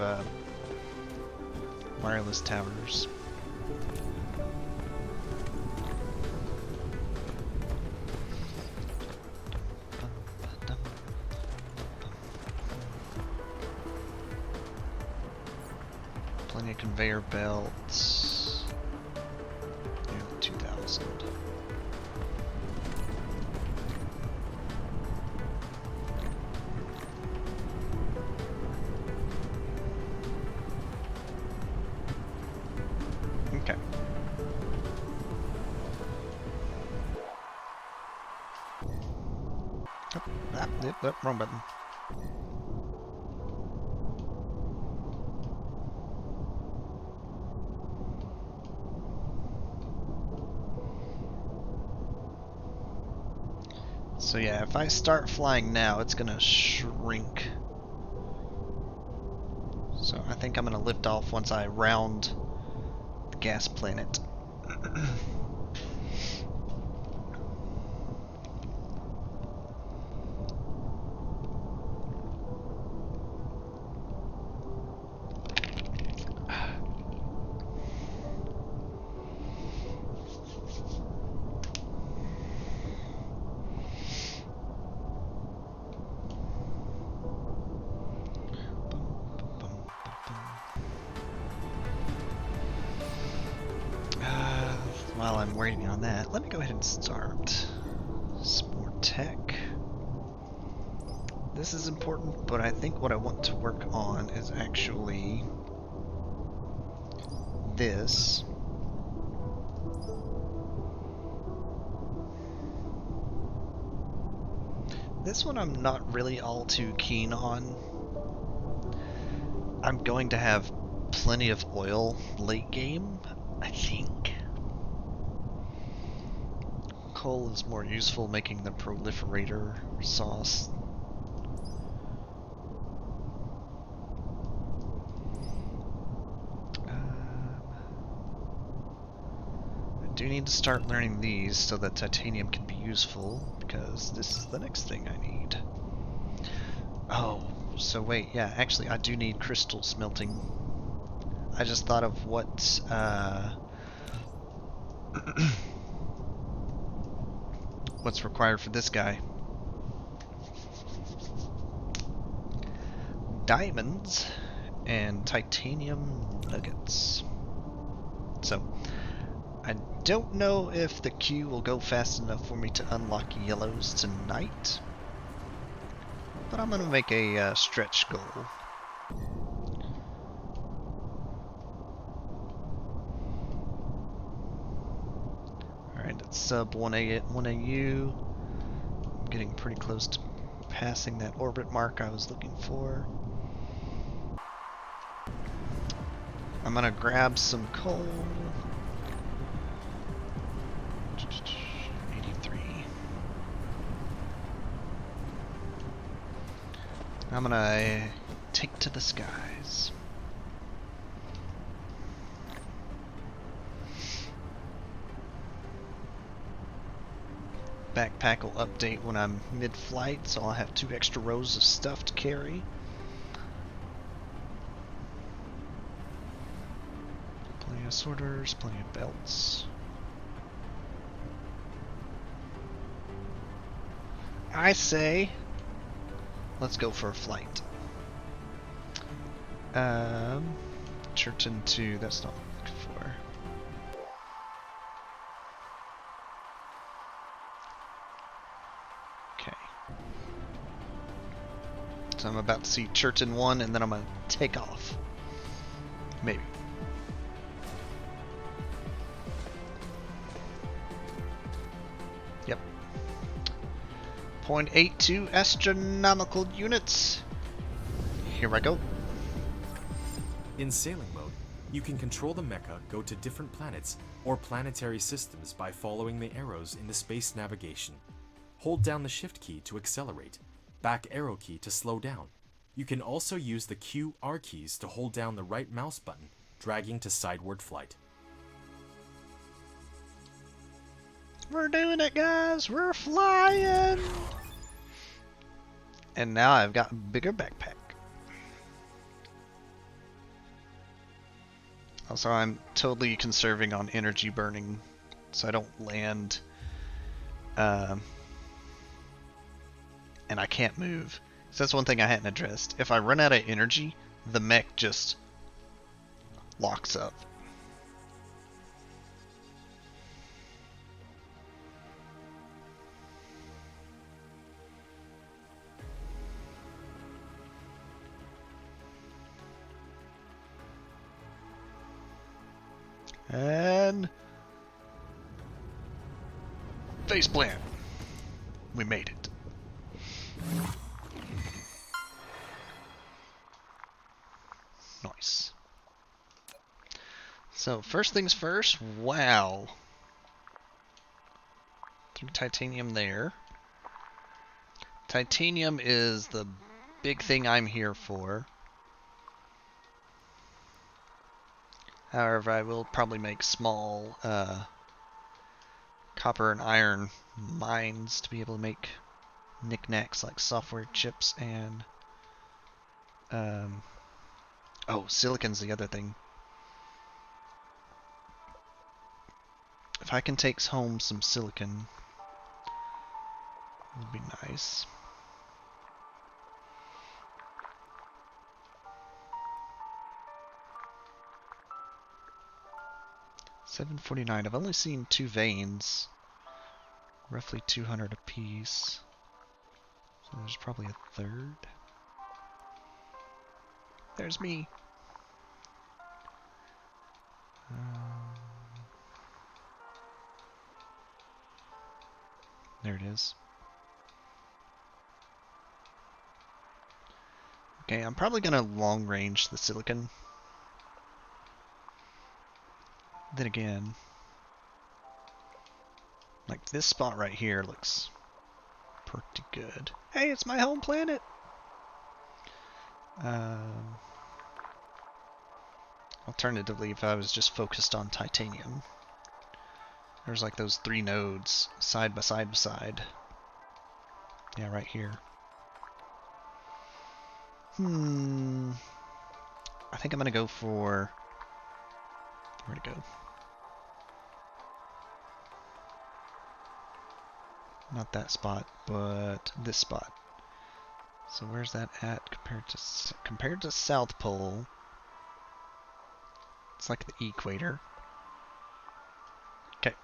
wireless towers. Plenty of conveyor belts. Nearly 2,000. Okay. Oh, wrong button. So yeah, if I start flying now, it's gonna shrink. So I think I'm gonna lift off once I round the gas planet. While I'm waiting on that, let me go ahead and start some more tech. This is important, but I think what I want to work on is actually this. This one I'm not really all too keen on. I'm going to have plenty of oil late game, I think. Coal is more useful making the proliferator sauce. I do need to start learning these so that titanium can be useful, because this is the next thing I need. Oh, so wait, yeah, actually I do need crystal smelting. I just thought of what, what's required for this guy. Diamonds and titanium nuggets. So, I don't know if the queue will go fast enough for me to unlock yellows tonight, but I'm going to make a stretch goal. Alright, it's sub 1AU. I'm getting pretty close to passing that orbit mark I was looking for. I'm going to grab some coal. 83. I'm going to take to the skies. Backpack will update when I'm mid-flight, so I'll have 2 extra rows of stuff to carry. Plenty of sorters, plenty of belts. I say, let's go for a flight. Churton 2, that's not what I'm looking for. Okay. So I'm about to see Churton 1, and then I'm going to take off. Maybe. Yep. 0.82 astronomical units. Here I go. In sailing mode, You can control the mecha go to different planets or planetary systems by following the arrows in the space navigation. Hold down the shift key to accelerate, back arrow key to slow down. You can also use the Q, R keys to hold down the right mouse button, dragging to sideward flight. We're doing it, guys! We're flying! And now I've got a bigger backpack. Also, I'm totally conserving on energy burning, so I don't land, and I can't move. So that's one thing I hadn't addressed. If I run out of energy, the mech just locks up. And faceplant. We made it. Nice. So first things first. Wow. 3 titanium there. Titanium is the big thing I'm here for. However, I will probably make small copper and iron mines to be able to make knickknacks like software chips and oh, silicon's the other thing. If I can take home some silicon, it would be nice. $749. I've only seen 2 veins, roughly 200 apiece. So there's probably a third. There's me. There it is. Okay, I'm probably gonna long range the silicon. Then again, like this spot right here looks pretty good. Hey, it's my home planet! Alternatively, if I was just focused on titanium, there's like those 3 nodes side by side by side. Yeah, right here. I think I'm gonna go for... Where'd it go? Not that spot, but this spot. So where's that at compared to South Pole? It's like the equator. Okay.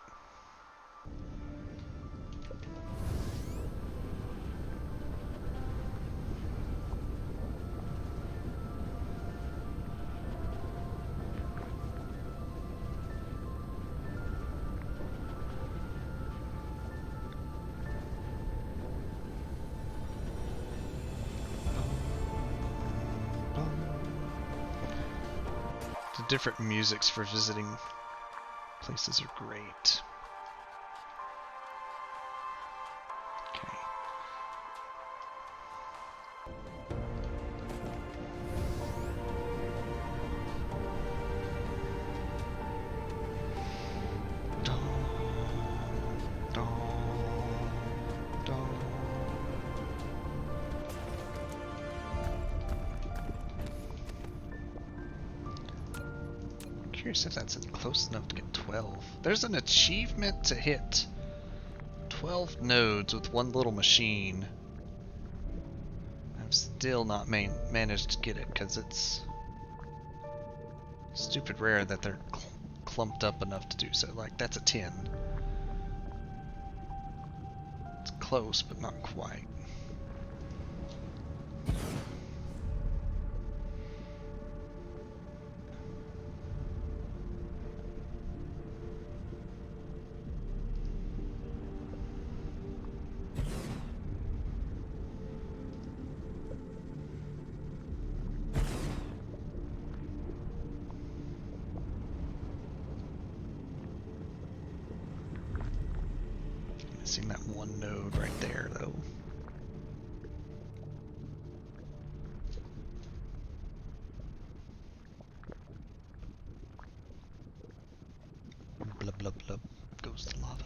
The different musics for visiting places are great. Okay. Curious if that's close enough to get 12. There's an achievement to hit 12 nodes with one little machine. I've still not managed to get it because it's stupid rare that they're clumped up enough to do so. Like, that's a 10. It's close, but not quite. missing that one node right there, though. Blub, blub, blub goes the lava.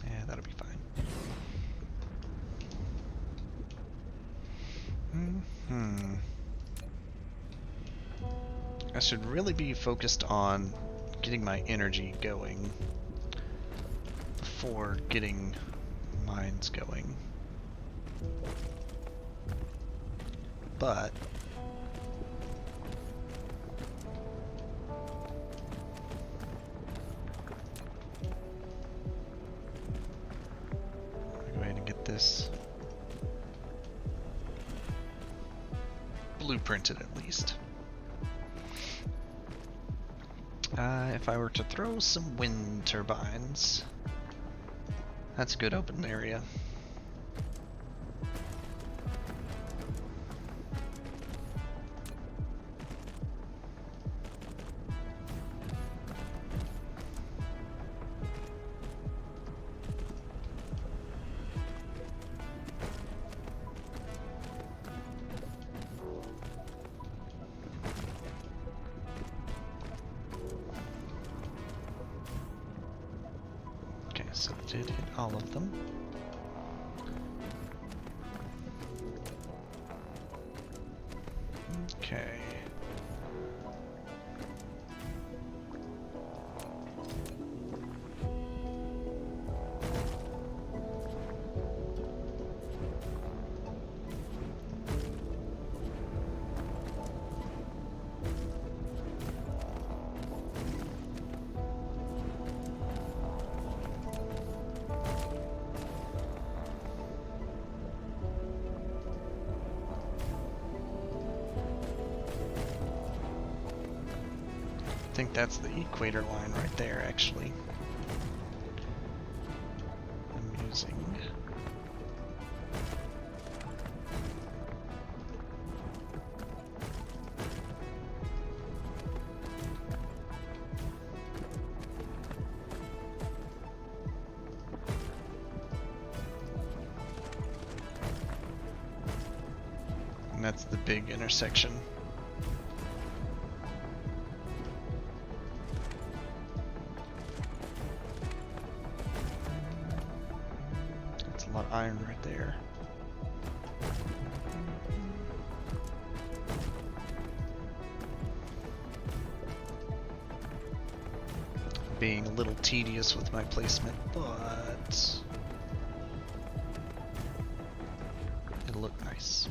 Yeah, that'll be fine. I should really be focused on getting my energy going before getting mines going. But go ahead and get this blueprinted at least. If I were to throw some wind turbines, that's a good open area. So it did hit all of them. Okay. I think that's the equator line right there, actually. Amusing. And that's the big intersection. Iron right there. Being a little tedious with my placement, but it'll look nice.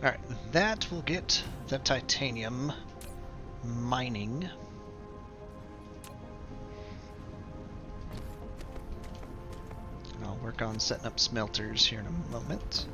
Alright, that will get the titanium mining. And I'll work on setting up smelters here in a moment.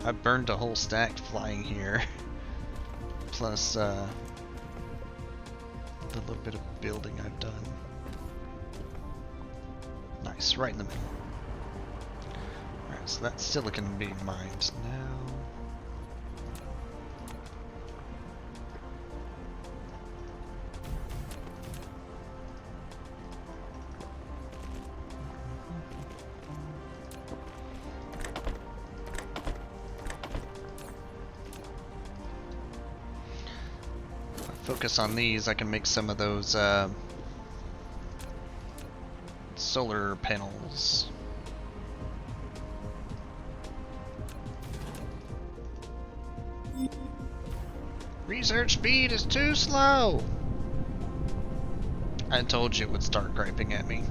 I burned a whole stack flying here, plus the little bit of building I've done. Nice, right in the middle. Alright, so that silicon being mined now. focus on these, I can make some of those solar panels. Research speed is too slow! I told you it would start griping at me.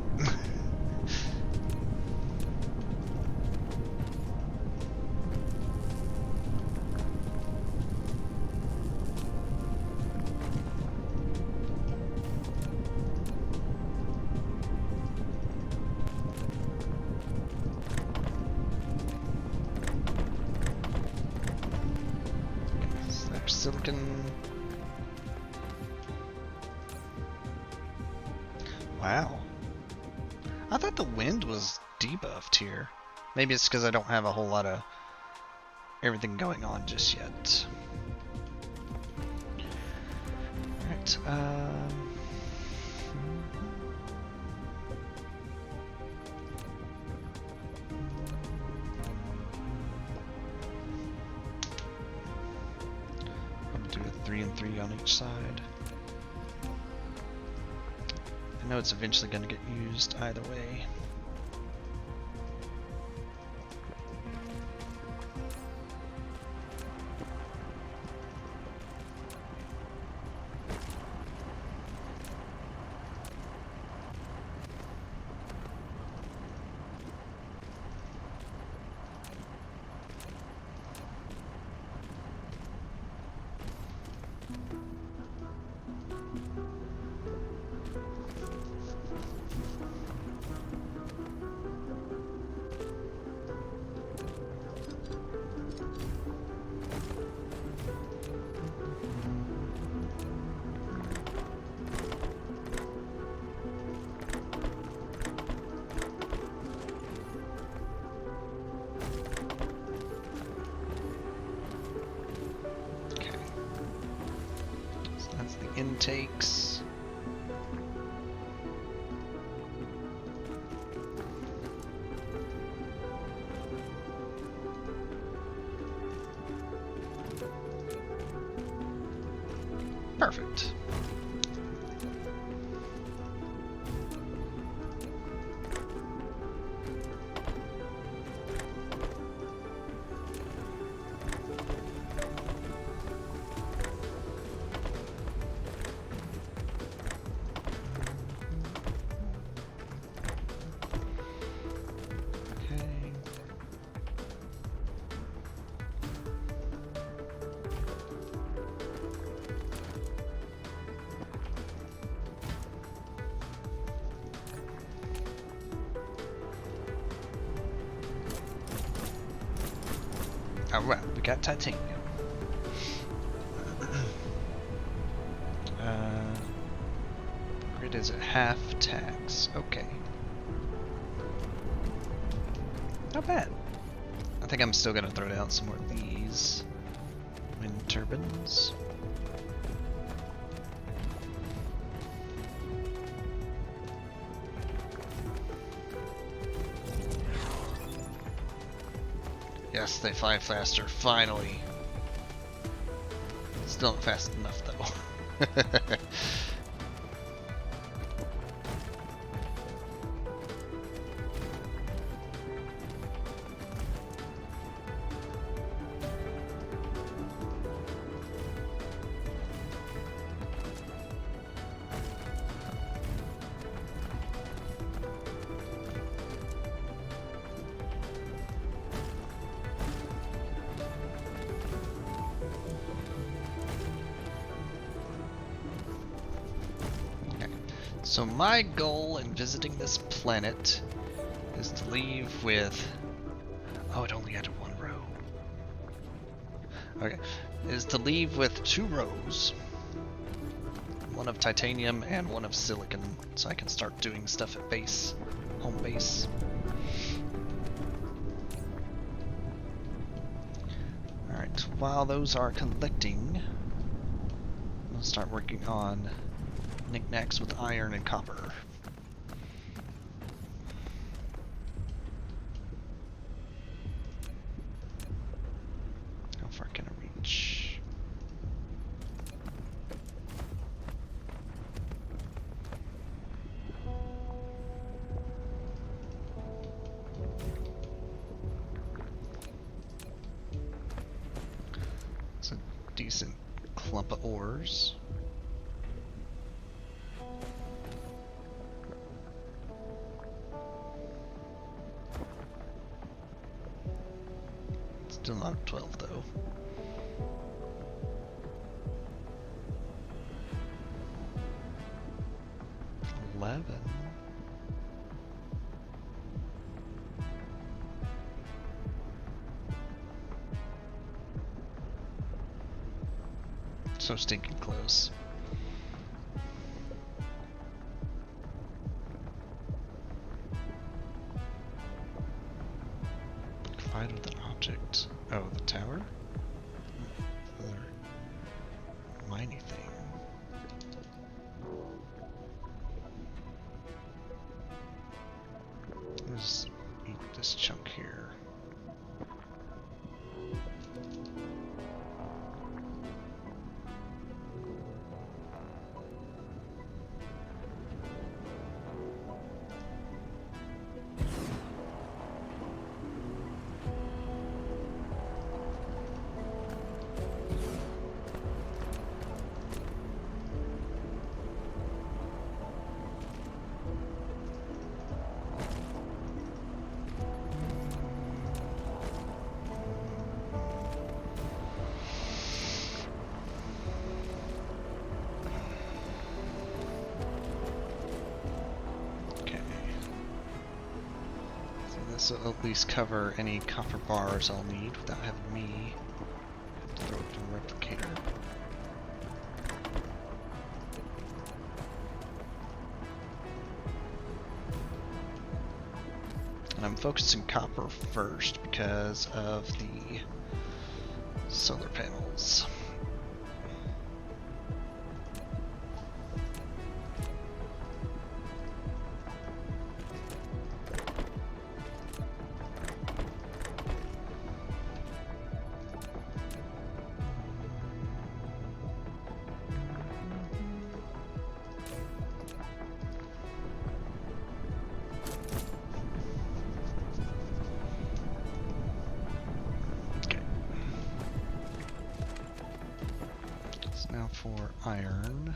Silicon. Wow. I thought the wind was debuffed here. Maybe it's because I don't have a whole lot of everything going on just yet. Alright, do a 3 and 3 on each side. I know it's eventually going to get used either way. Intakes. Perfect. Alright, we got titanium. Grid is at half tax. Okay. Not bad. I think I'm still gonna throw down some more of these wind turbines. Yes, they fly faster, finally. Still not fast enough, though. So my goal in visiting this planet is to leave with... Oh, it only added one row. Okay. Is to leave with 2 rows. One of titanium and one of silicon, so I can start doing stuff at base. Home base. Alright, while those are collecting, I'll start working on knickknacks with iron and copper. How far can I reach? decent clump of ores. Still not at 12 though. So stinking close. Collide with an object. Oh, the tower? Other miney thing. Let's eat this chunk here. This will at least cover any copper bars I'll need without having me throw it to the replicator. And I'm focusing copper first because of the solar panels. Now for iron.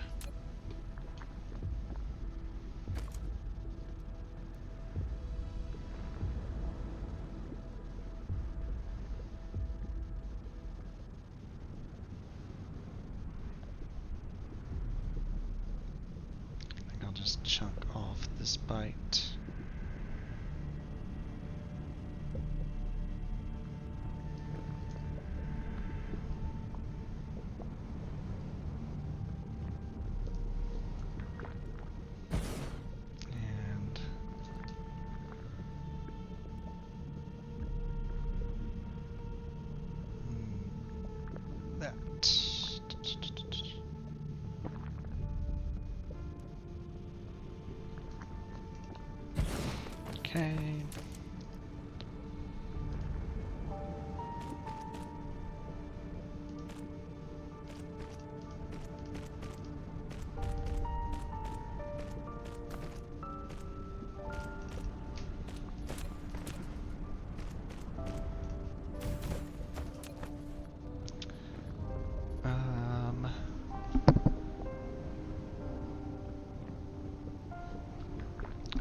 I think I'll just chunk off this bite. Okay.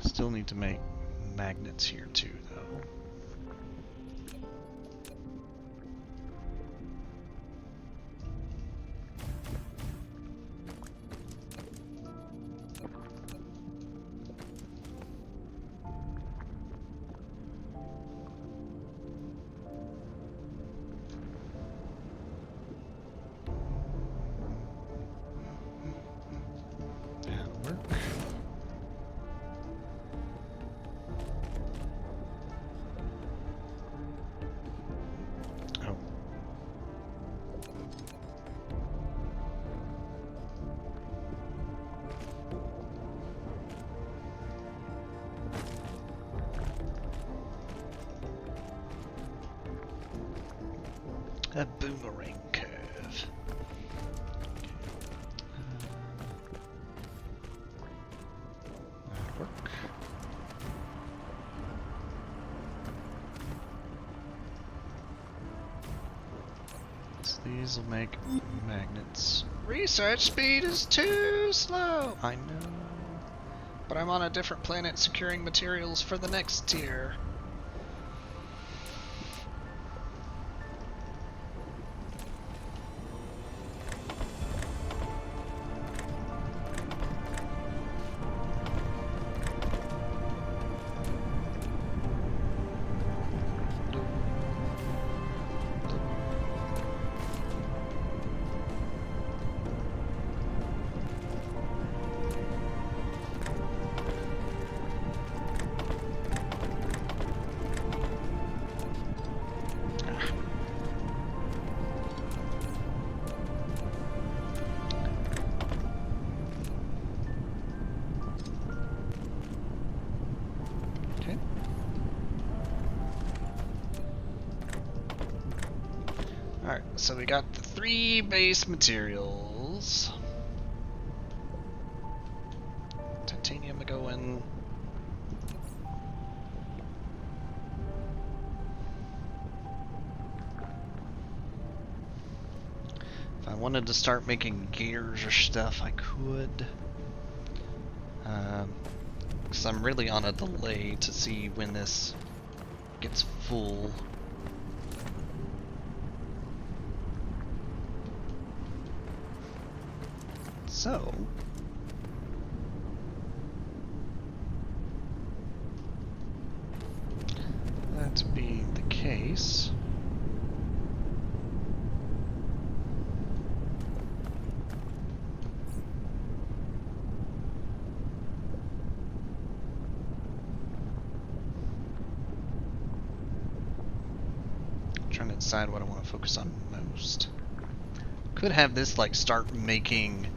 Still need to make magnets here too, though. That'll work. A boomerang curve. That'll work. Let's These will make magnets. Research speed is too slow! I know. But I'm on a different planet securing materials for the next tier. Alright, so we got the 3 base materials. Titanium going. If I wanted to start making gears or stuff, I could. Because I'm really on a delay to see when this gets full. So, that being the case, I'm trying to decide what I want to focus on most. Could have this like start making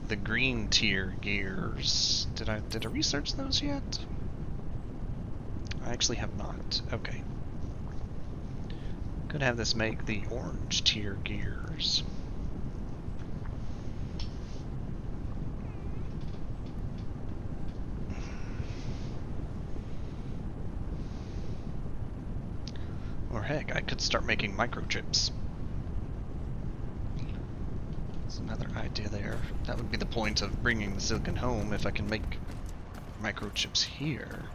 the green tier gears. Did I research those yet? I actually have not. Okay. Could have this make the orange tier gears. Or heck, I could start making microchips. Another idea there. That would be the point of bringing the silicon home if I can make microchips here.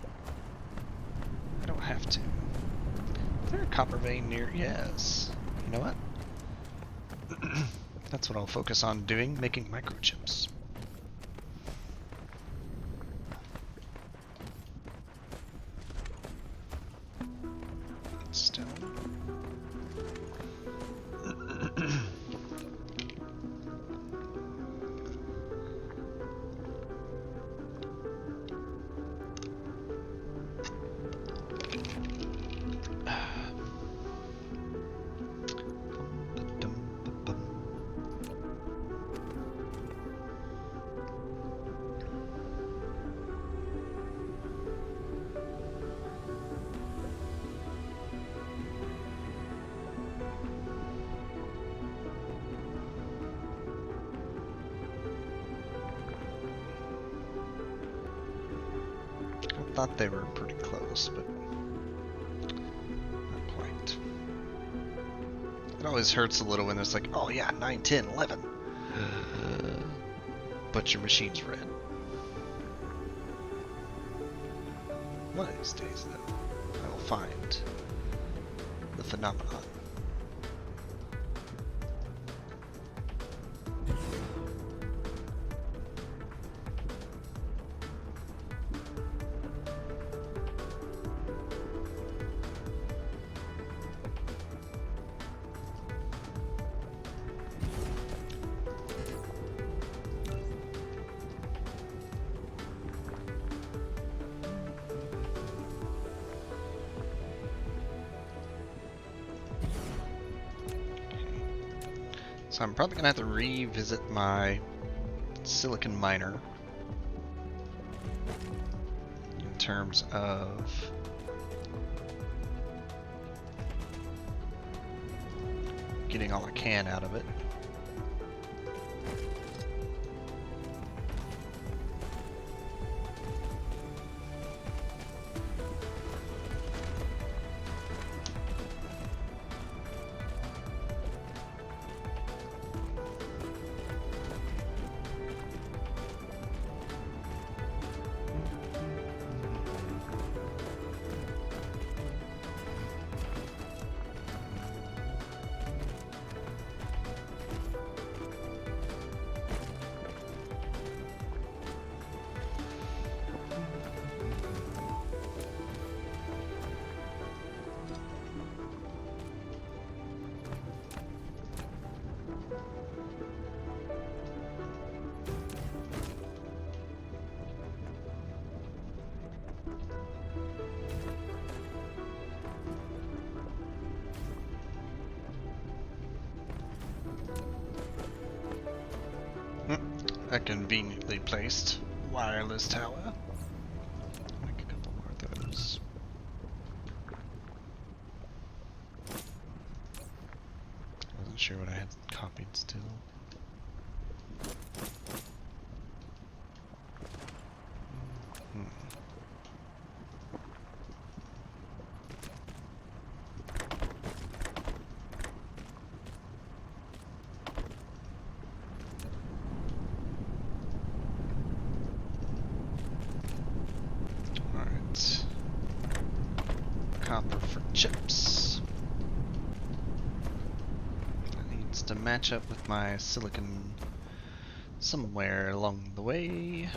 I don't have to. Is there a copper vein near? Yes. You know what? That's what I'll focus on doing, making microchips. Stone. I thought they were pretty close, but not quite. It always hurts a little when it's like, oh yeah, 9, 10, 11. But your machine's red. One of these days, though, I will find the phenomenon. So I'm probably gonna have to revisit my silicon miner in terms of getting all I can out of it. a conveniently placed wireless tower. Make a couple more of those. Wasn't sure what I had copied still. Alright. Copper for chips. That needs to match up with my silicon somewhere along the way.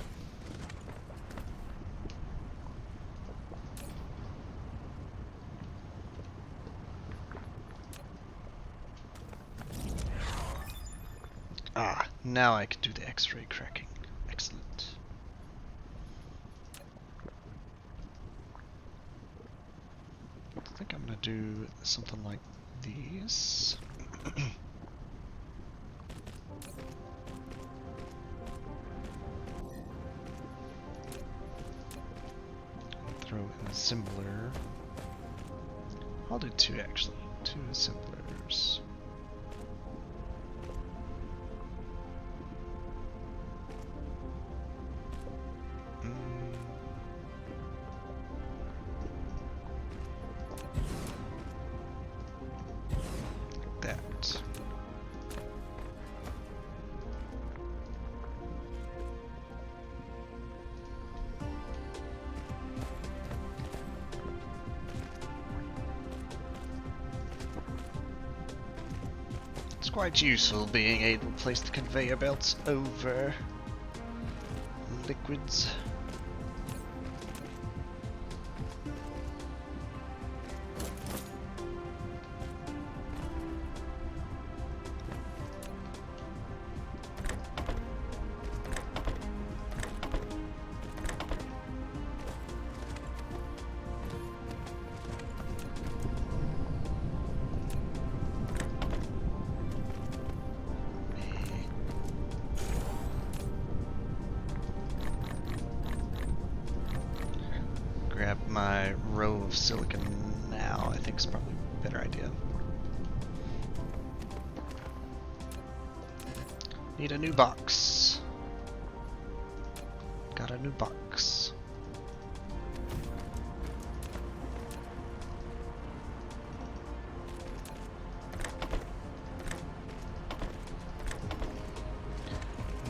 Ah, now I can do the X-ray cracking. Excellent. I think I'm gonna do something like these. Throw in a assembler. I'll do two actually. Two assemblers. That. It's quite useful being able to place the conveyor belts over liquids. Grab my row of silicon now, I think is probably a better idea. Need a new box. Got a new box.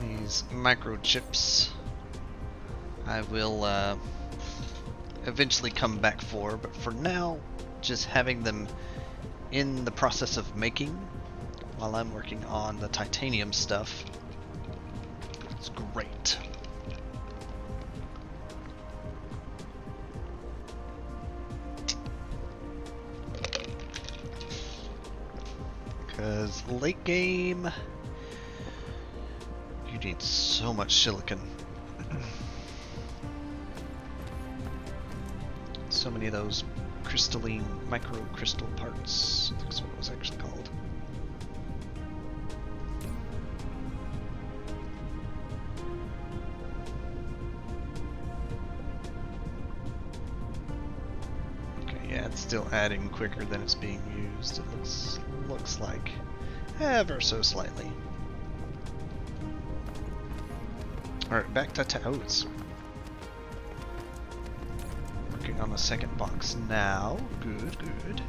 These microchips I will eventually come back for, but for now, just having them in the process of making while I'm working on the titanium stuff, it's great. Because late game, you need so much silicon. So many of those crystalline microcrystal parts. That's what it was actually called. Okay, yeah, it's still adding quicker than it's being used. It looks like ever so slightly. All right, back to it's on the second box now. Good, good.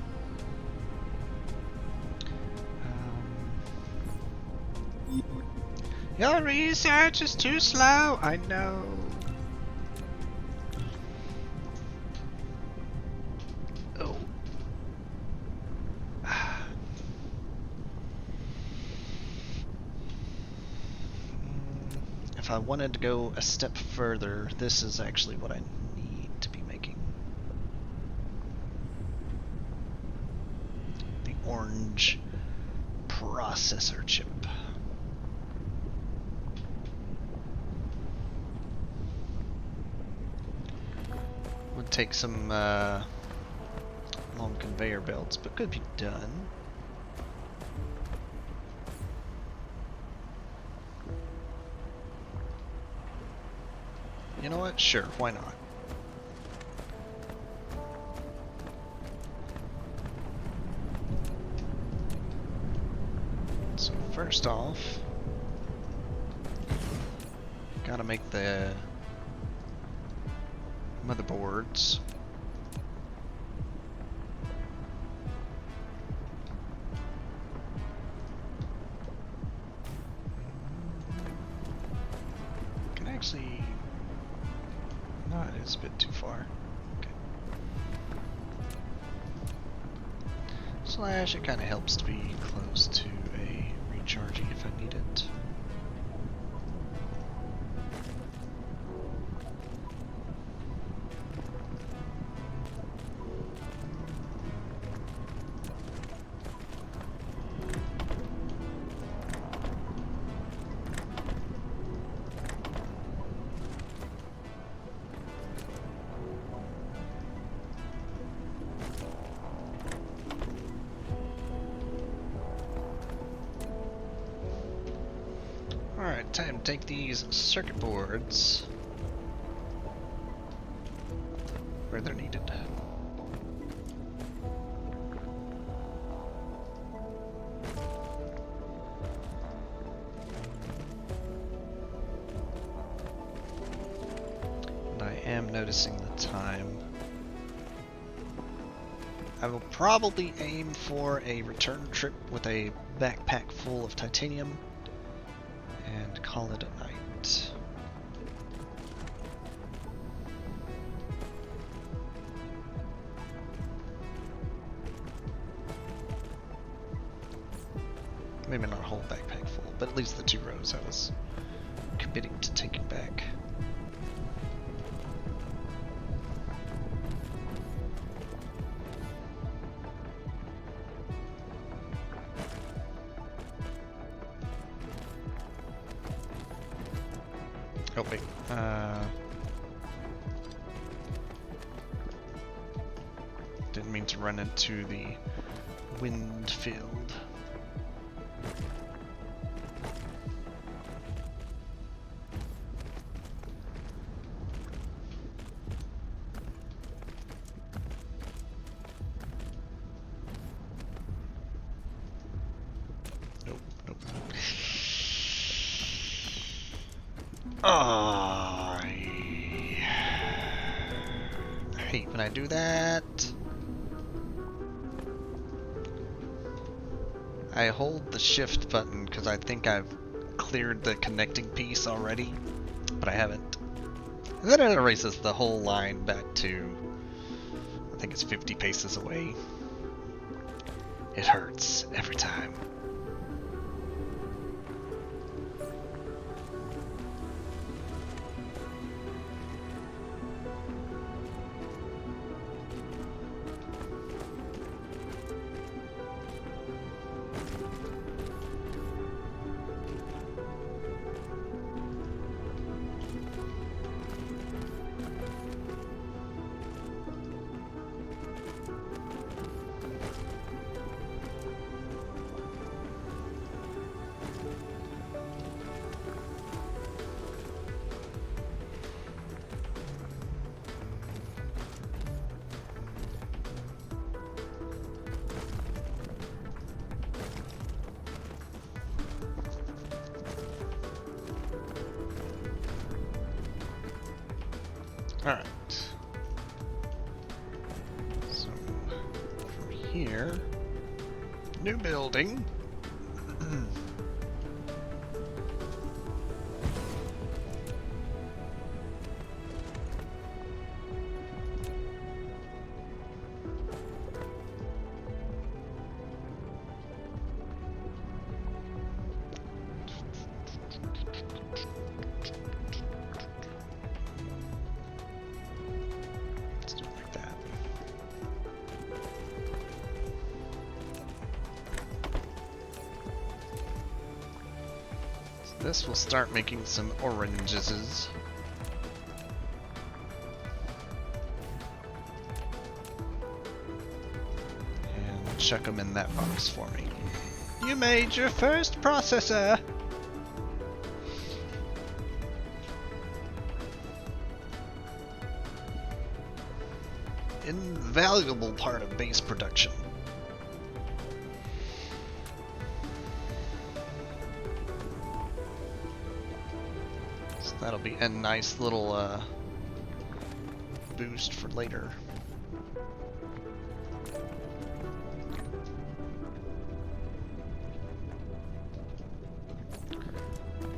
Your research is too slow, I know. Oh. If I wanted to go a step further, this is actually what I need to be making. The orange processor chip. Would take some long conveyor belts, but could be done. You know what? Sure, why not? So first off, gotta make the motherboards. Can actually... No, it is a bit too far. Okay. Slash, it kind of helps to be close to a recharging if I need it. Alright, time to take these circuit boards where they're needed. And I am noticing the time. I will probably aim for a return trip with a backpack full of titanium and call it a night. Maybe not a whole backpack full, but at least the 2 rows I was committing to taking back. Oh wait, didn't mean to run into the wind field. Nope, nope. I hate when I do that. I hold the shift button because I think I've cleared the connecting piece already, but I haven't. And then it erases the whole line back to, I think it's 50 paces away. It hurts every time. Alright. So, from here, new building. Let's do it like that. So this will start making some oranges. And chuck them in that box for me. You made your first processor! invaluable part of base production. So that'll be a nice little boost for later.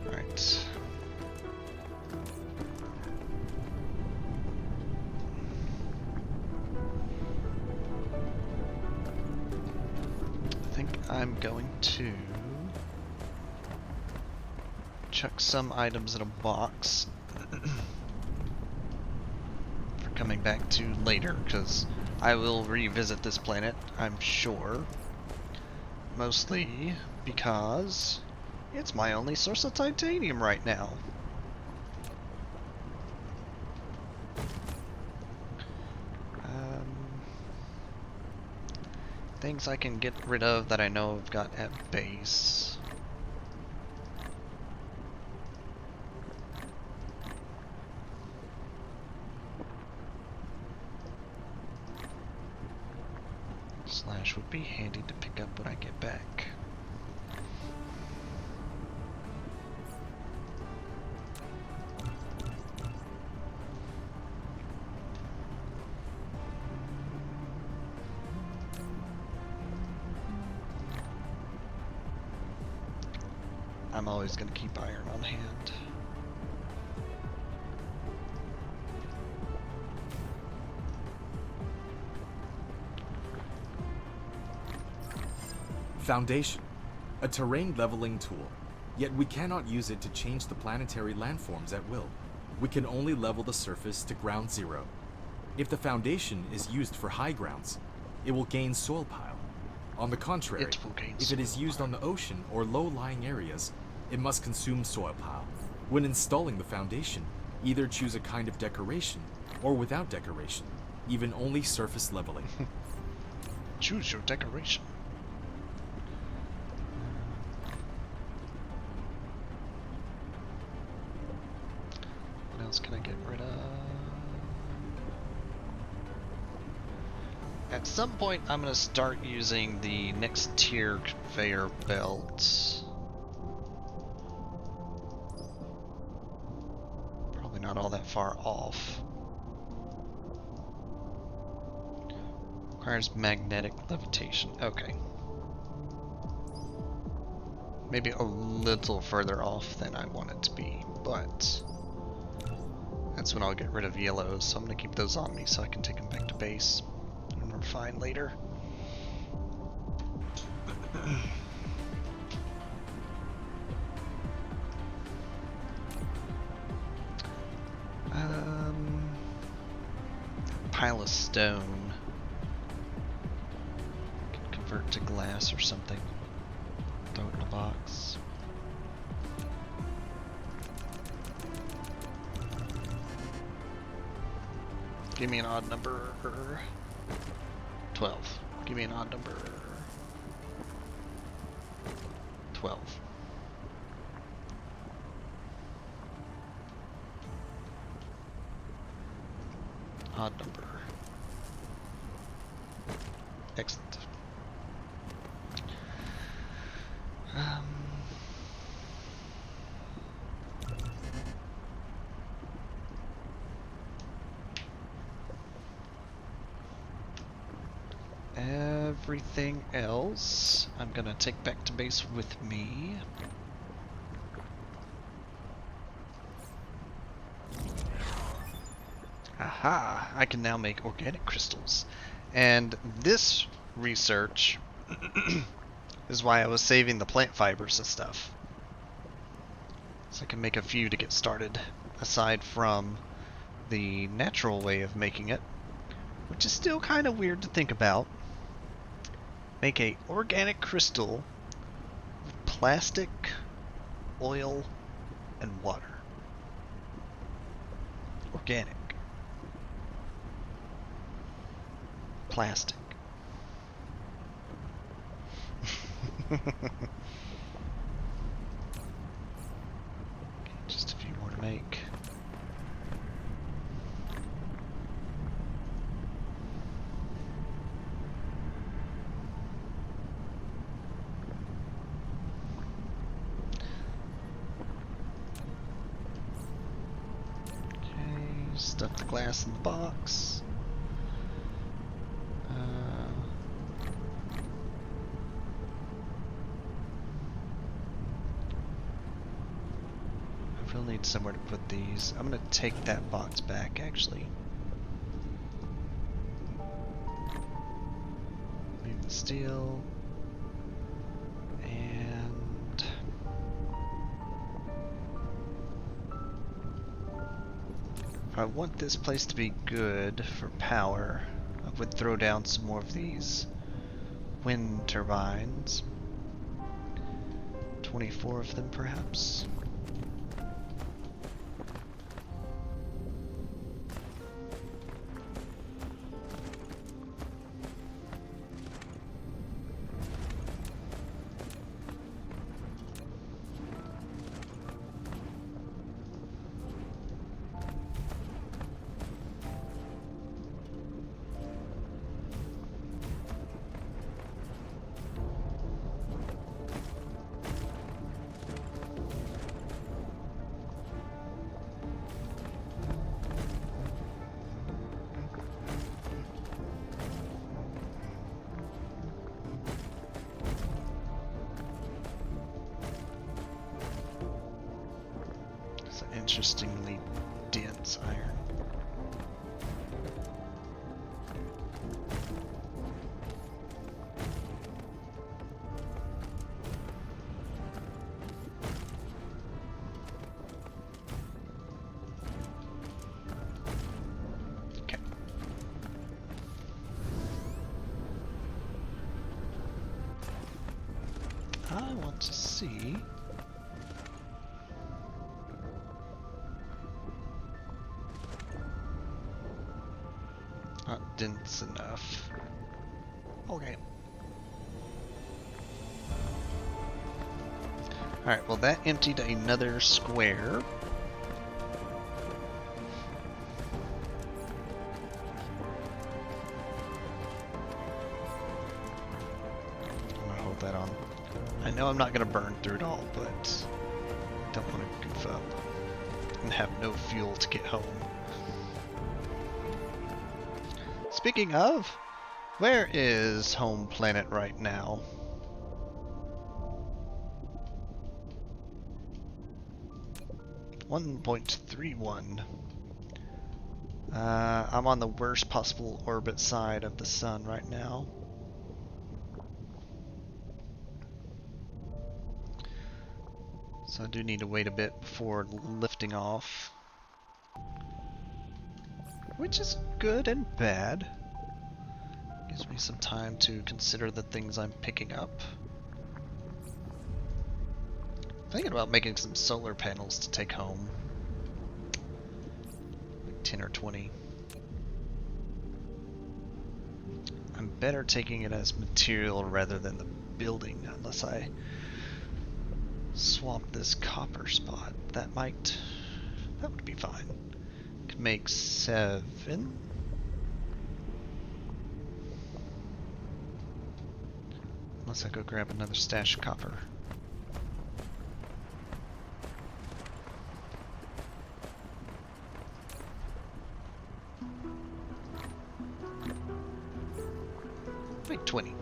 Alright. I think I'm going to chuck some items in a box for coming back to later, because I will revisit this planet, I'm sure. Mostly because it's my only source of titanium right now. Things I can get rid of that I know I've got at base. Slash would be handy to pick up when I get back. I'm always going to keep iron on hand. Foundation, a terrain leveling tool, yet we cannot use it to change the planetary landforms at will. We can only level the surface to ground zero. If the foundation is used for high grounds, it will gain soil pile. On the contrary, if it is used on the ocean or low-lying areas, it must consume soil pile. When installing the foundation, either choose a kind of decoration or without decoration, even only surface leveling. Choose your decoration. What else can I get rid of? At some point, I'm going to start using the next tier conveyor belt. Probably not all that far off. Requires magnetic levitation. Okay. Maybe a little further off than I want it to be, but that's when I'll get rid of yellows, so I'm going to keep those on me so I can take them back to base and refine later. Pile of stone. Can convert to glass or something. Throw it in a box. Give me an odd number. 12. Give me an odd number. 12. Odd number. Excellent. Everything else I'm gonna take back to base with me. Aha! I can now make organic crystals. And this research is why I was saving the plant fibers and stuff. So I can make a few to get started, aside from the natural way of making it, which is still kind of weird to think about. Make a organic crystal with plastic, oil, and water. Organic. Plastic. Okay, just a few more to make. Stuff the glass in the box. I will need somewhere to put these. I'm gonna take that box back, actually. Leave the steel. And if I want this place to be good for power, I would throw down some more of these wind turbines. 24 of them, perhaps. Interestingly dense iron. Okay. I want to see. Not dense enough. Okay. Alright, well that emptied another square. I'm gonna hold that on. I know I'm not gonna burn through it all, but I don't want to goof up and have no fuel to get home. Speaking of, where is home planet right now? (1.31). I'm on the worst possible orbit side of the sun right now. So I do need to wait a bit before lifting off. Which is good and bad. Gives me some time to consider the things I'm picking up. Thinking about making some solar panels to take home. Like 10 or 20. I'm better taking it as material rather than the building, unless I swap this copper spot. That would be fine. Could make 7. Unless I go grab another stash of copper. Make 20.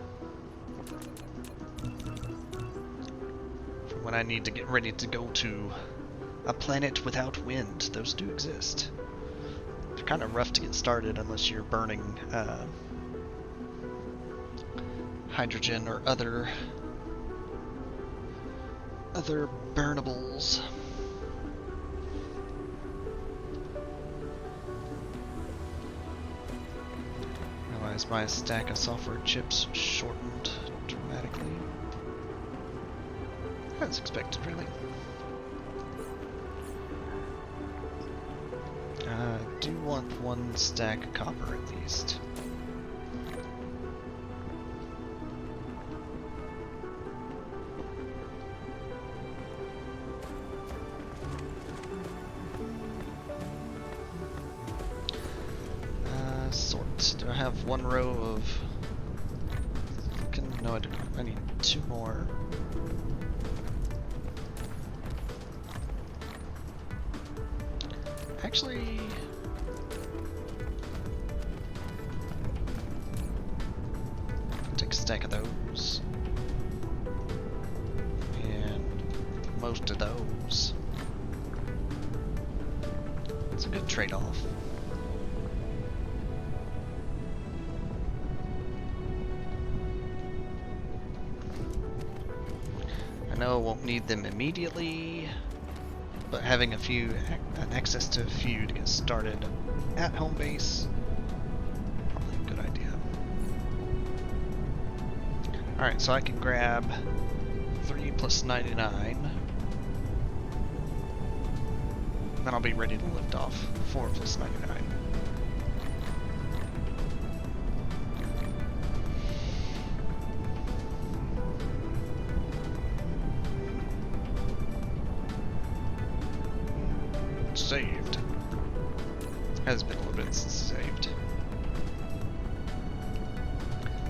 For when I need to get ready to go to a planet without wind. Those do exist. They're kind of rough to get started unless you're burning hydrogen or other burnables. Otherwise my stack of software chips shortened dramatically. As expected, really. I do want 1 stack of copper at least. Sort. Do I have 1 row of... No, I do. I need 2 more. Actually, stack of those. And most of those. It's a good trade-off. I know I won't need them immediately, but having an access to a few to get started at home base, probably a good idea. Alright, so I can grab 3 plus 99. Then I'll be ready to lift off. 4 plus 99. Saved. Has been a little bit since saved.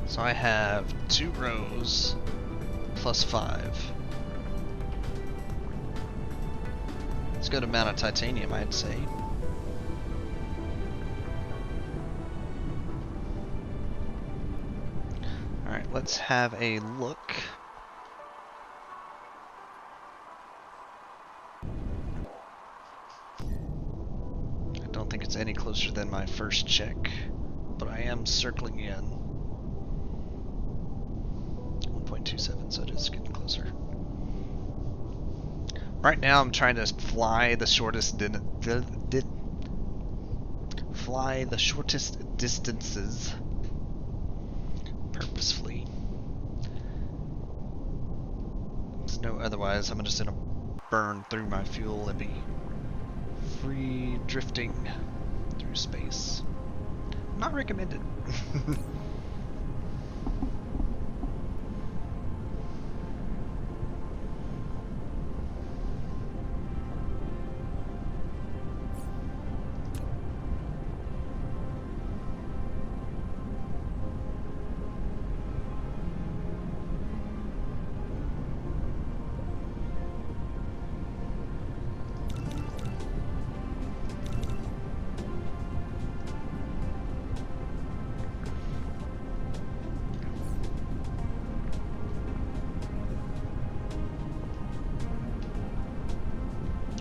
So I have 2 rows plus 5. It's a good amount of titanium, I'd say. Alright, let's have a look. I don't think it's any closer than my first check, but I am circling in. 1.27, so it is getting closer. Right now I'm trying to fly the shortest distances purposefully. No, otherwise I'm just gonna burn through my fuel and be free drifting through space. Not recommended.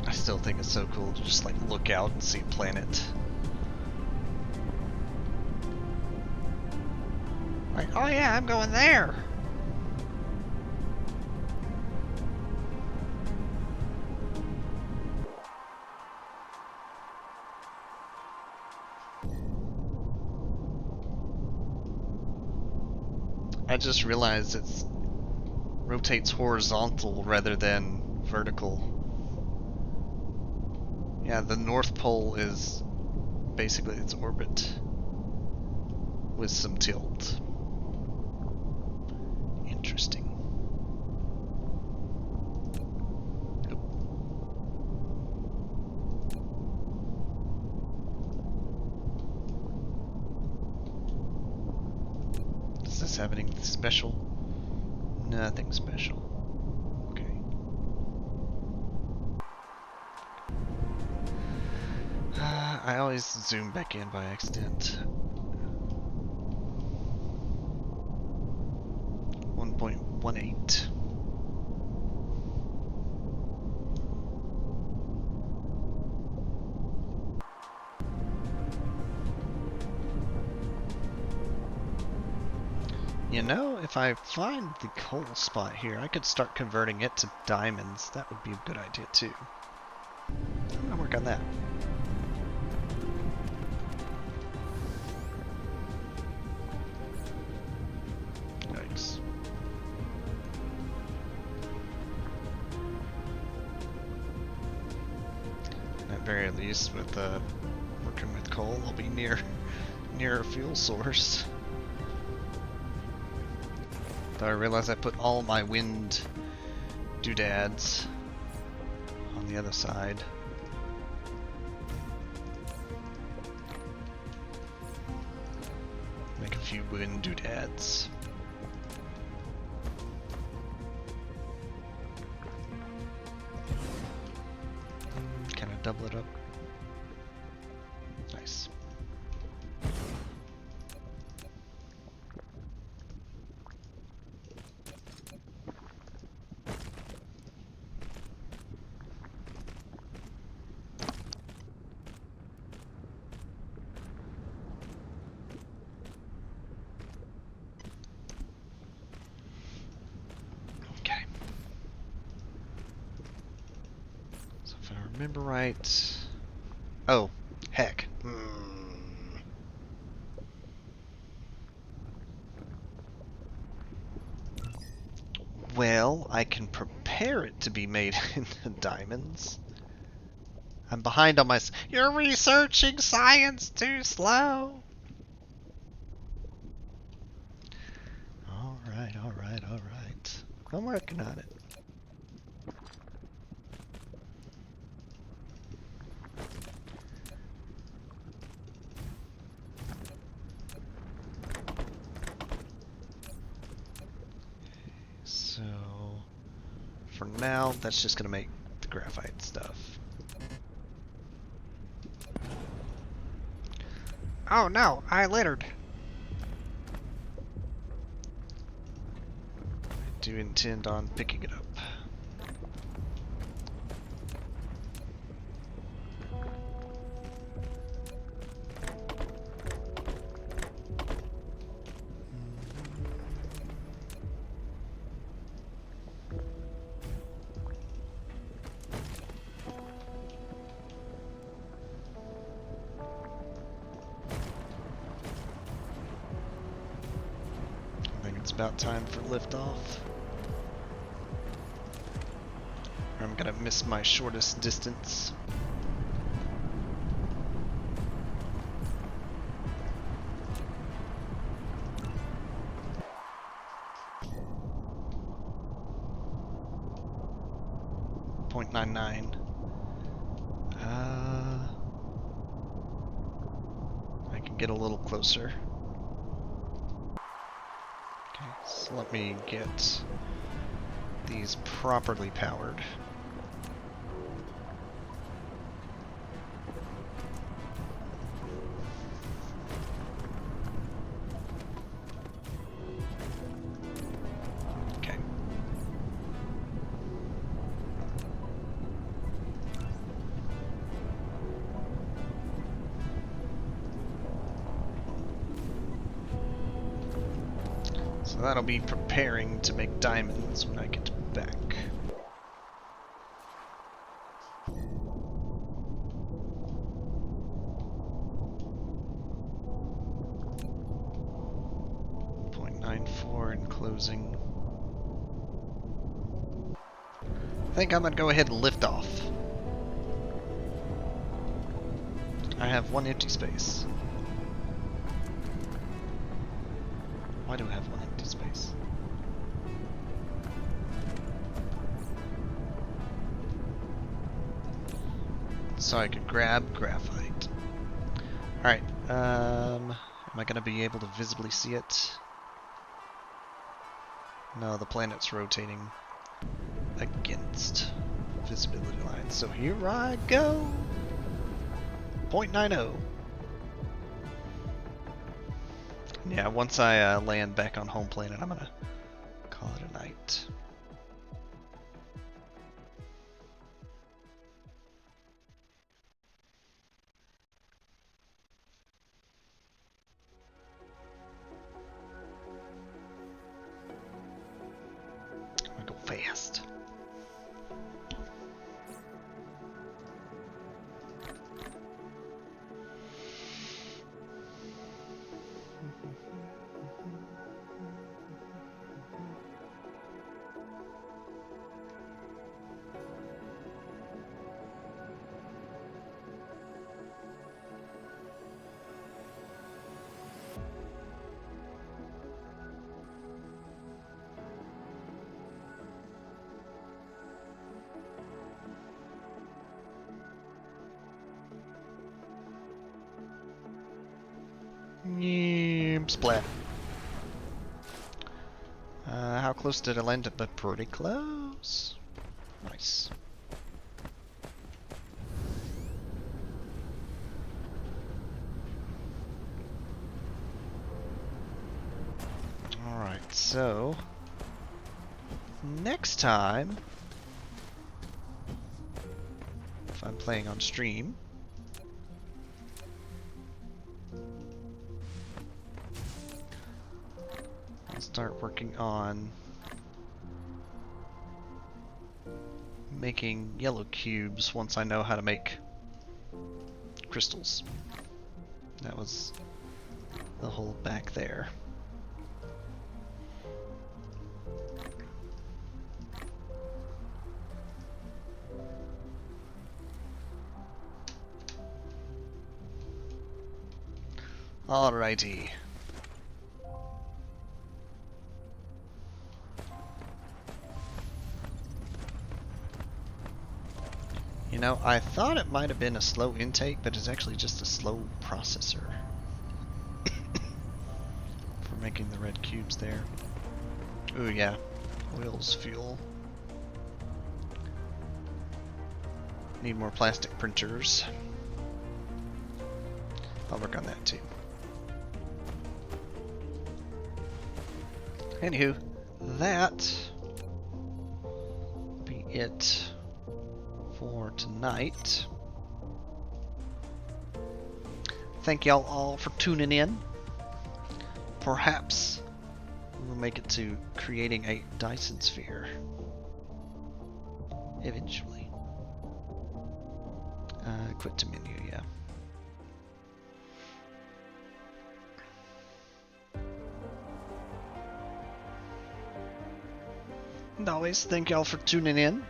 I still think it's so cool to just like look out and see a planet. Like, oh yeah, I'm going there. I just realized it rotates horizontal rather than vertical. Yeah, the North Pole is basically its orbit with some tilt. Interesting. Does this have anything special? Nothing special. Okay. I always zoom back in by accident. 1.18. You know, if I find the coal spot here, I could start converting it to diamonds. That would be a good idea too. I'm gonna work on that. Yikes. At very least, with working with coal, I'll be near a fuel source. Though I realize I put all my wind doodads on the other side. Make a few wind doodads. Kind of double it up. Nice. remember right... Oh, heck. Well, I can prepare it to be made into diamonds. I'm behind on my... You're researching science too slow! Alright, alright, alright. I'm working on it. So... For now, that's just gonna make the graphite stuff. Oh no, I littered. I do intend on picking it up. I think it's about time for liftoff. Or I'm gonna miss my shortest distance. .99. I can get a little closer. Okay, so let me get these properly powered. Okay. So that'll be preparing to make diamonds when I get back. .94 and closing. I think I'm gonna go ahead and lift off. I have one empty space. Why do I have one empty space? So I could grab graphite. Alright, am I gonna be able to visibly see it? No, the planet's rotating against visibility lines. So here I go! .90. Yeah, once I land back on home planet, I'm gonna call it a night. I'm gonna go fast. Splat. How close did I land? But pretty close. Nice. Alright, so next time, if I'm playing on stream, I'll start working on making yellow cubes once I know how to make crystals. That was the hole back there. Alrighty. You know, I thought it might have been a slow intake, but it's actually just a slow processor for making the red cubes there. Ooh, yeah. Oil's fuel. Need more plastic printers. I'll work on that too. Anywho, that be it for tonight. Thank y'all all for tuning in. Perhaps we'll make it to creating a Dyson Sphere eventually. Quit to menu, yeah. And always, thank y'all for tuning in.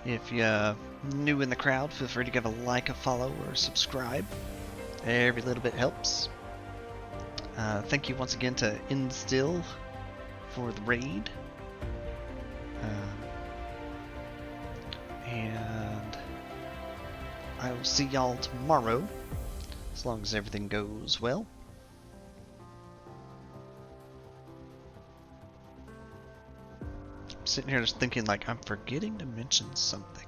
If you're new in the crowd, feel free to give a like, a follow, or a subscribe. Every little bit helps. Thank you once again to Instill for the raid. And I will see y'all tomorrow, as long as everything goes well. I'm sitting here just thinking like I'm forgetting to mention something.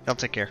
Y'all take care.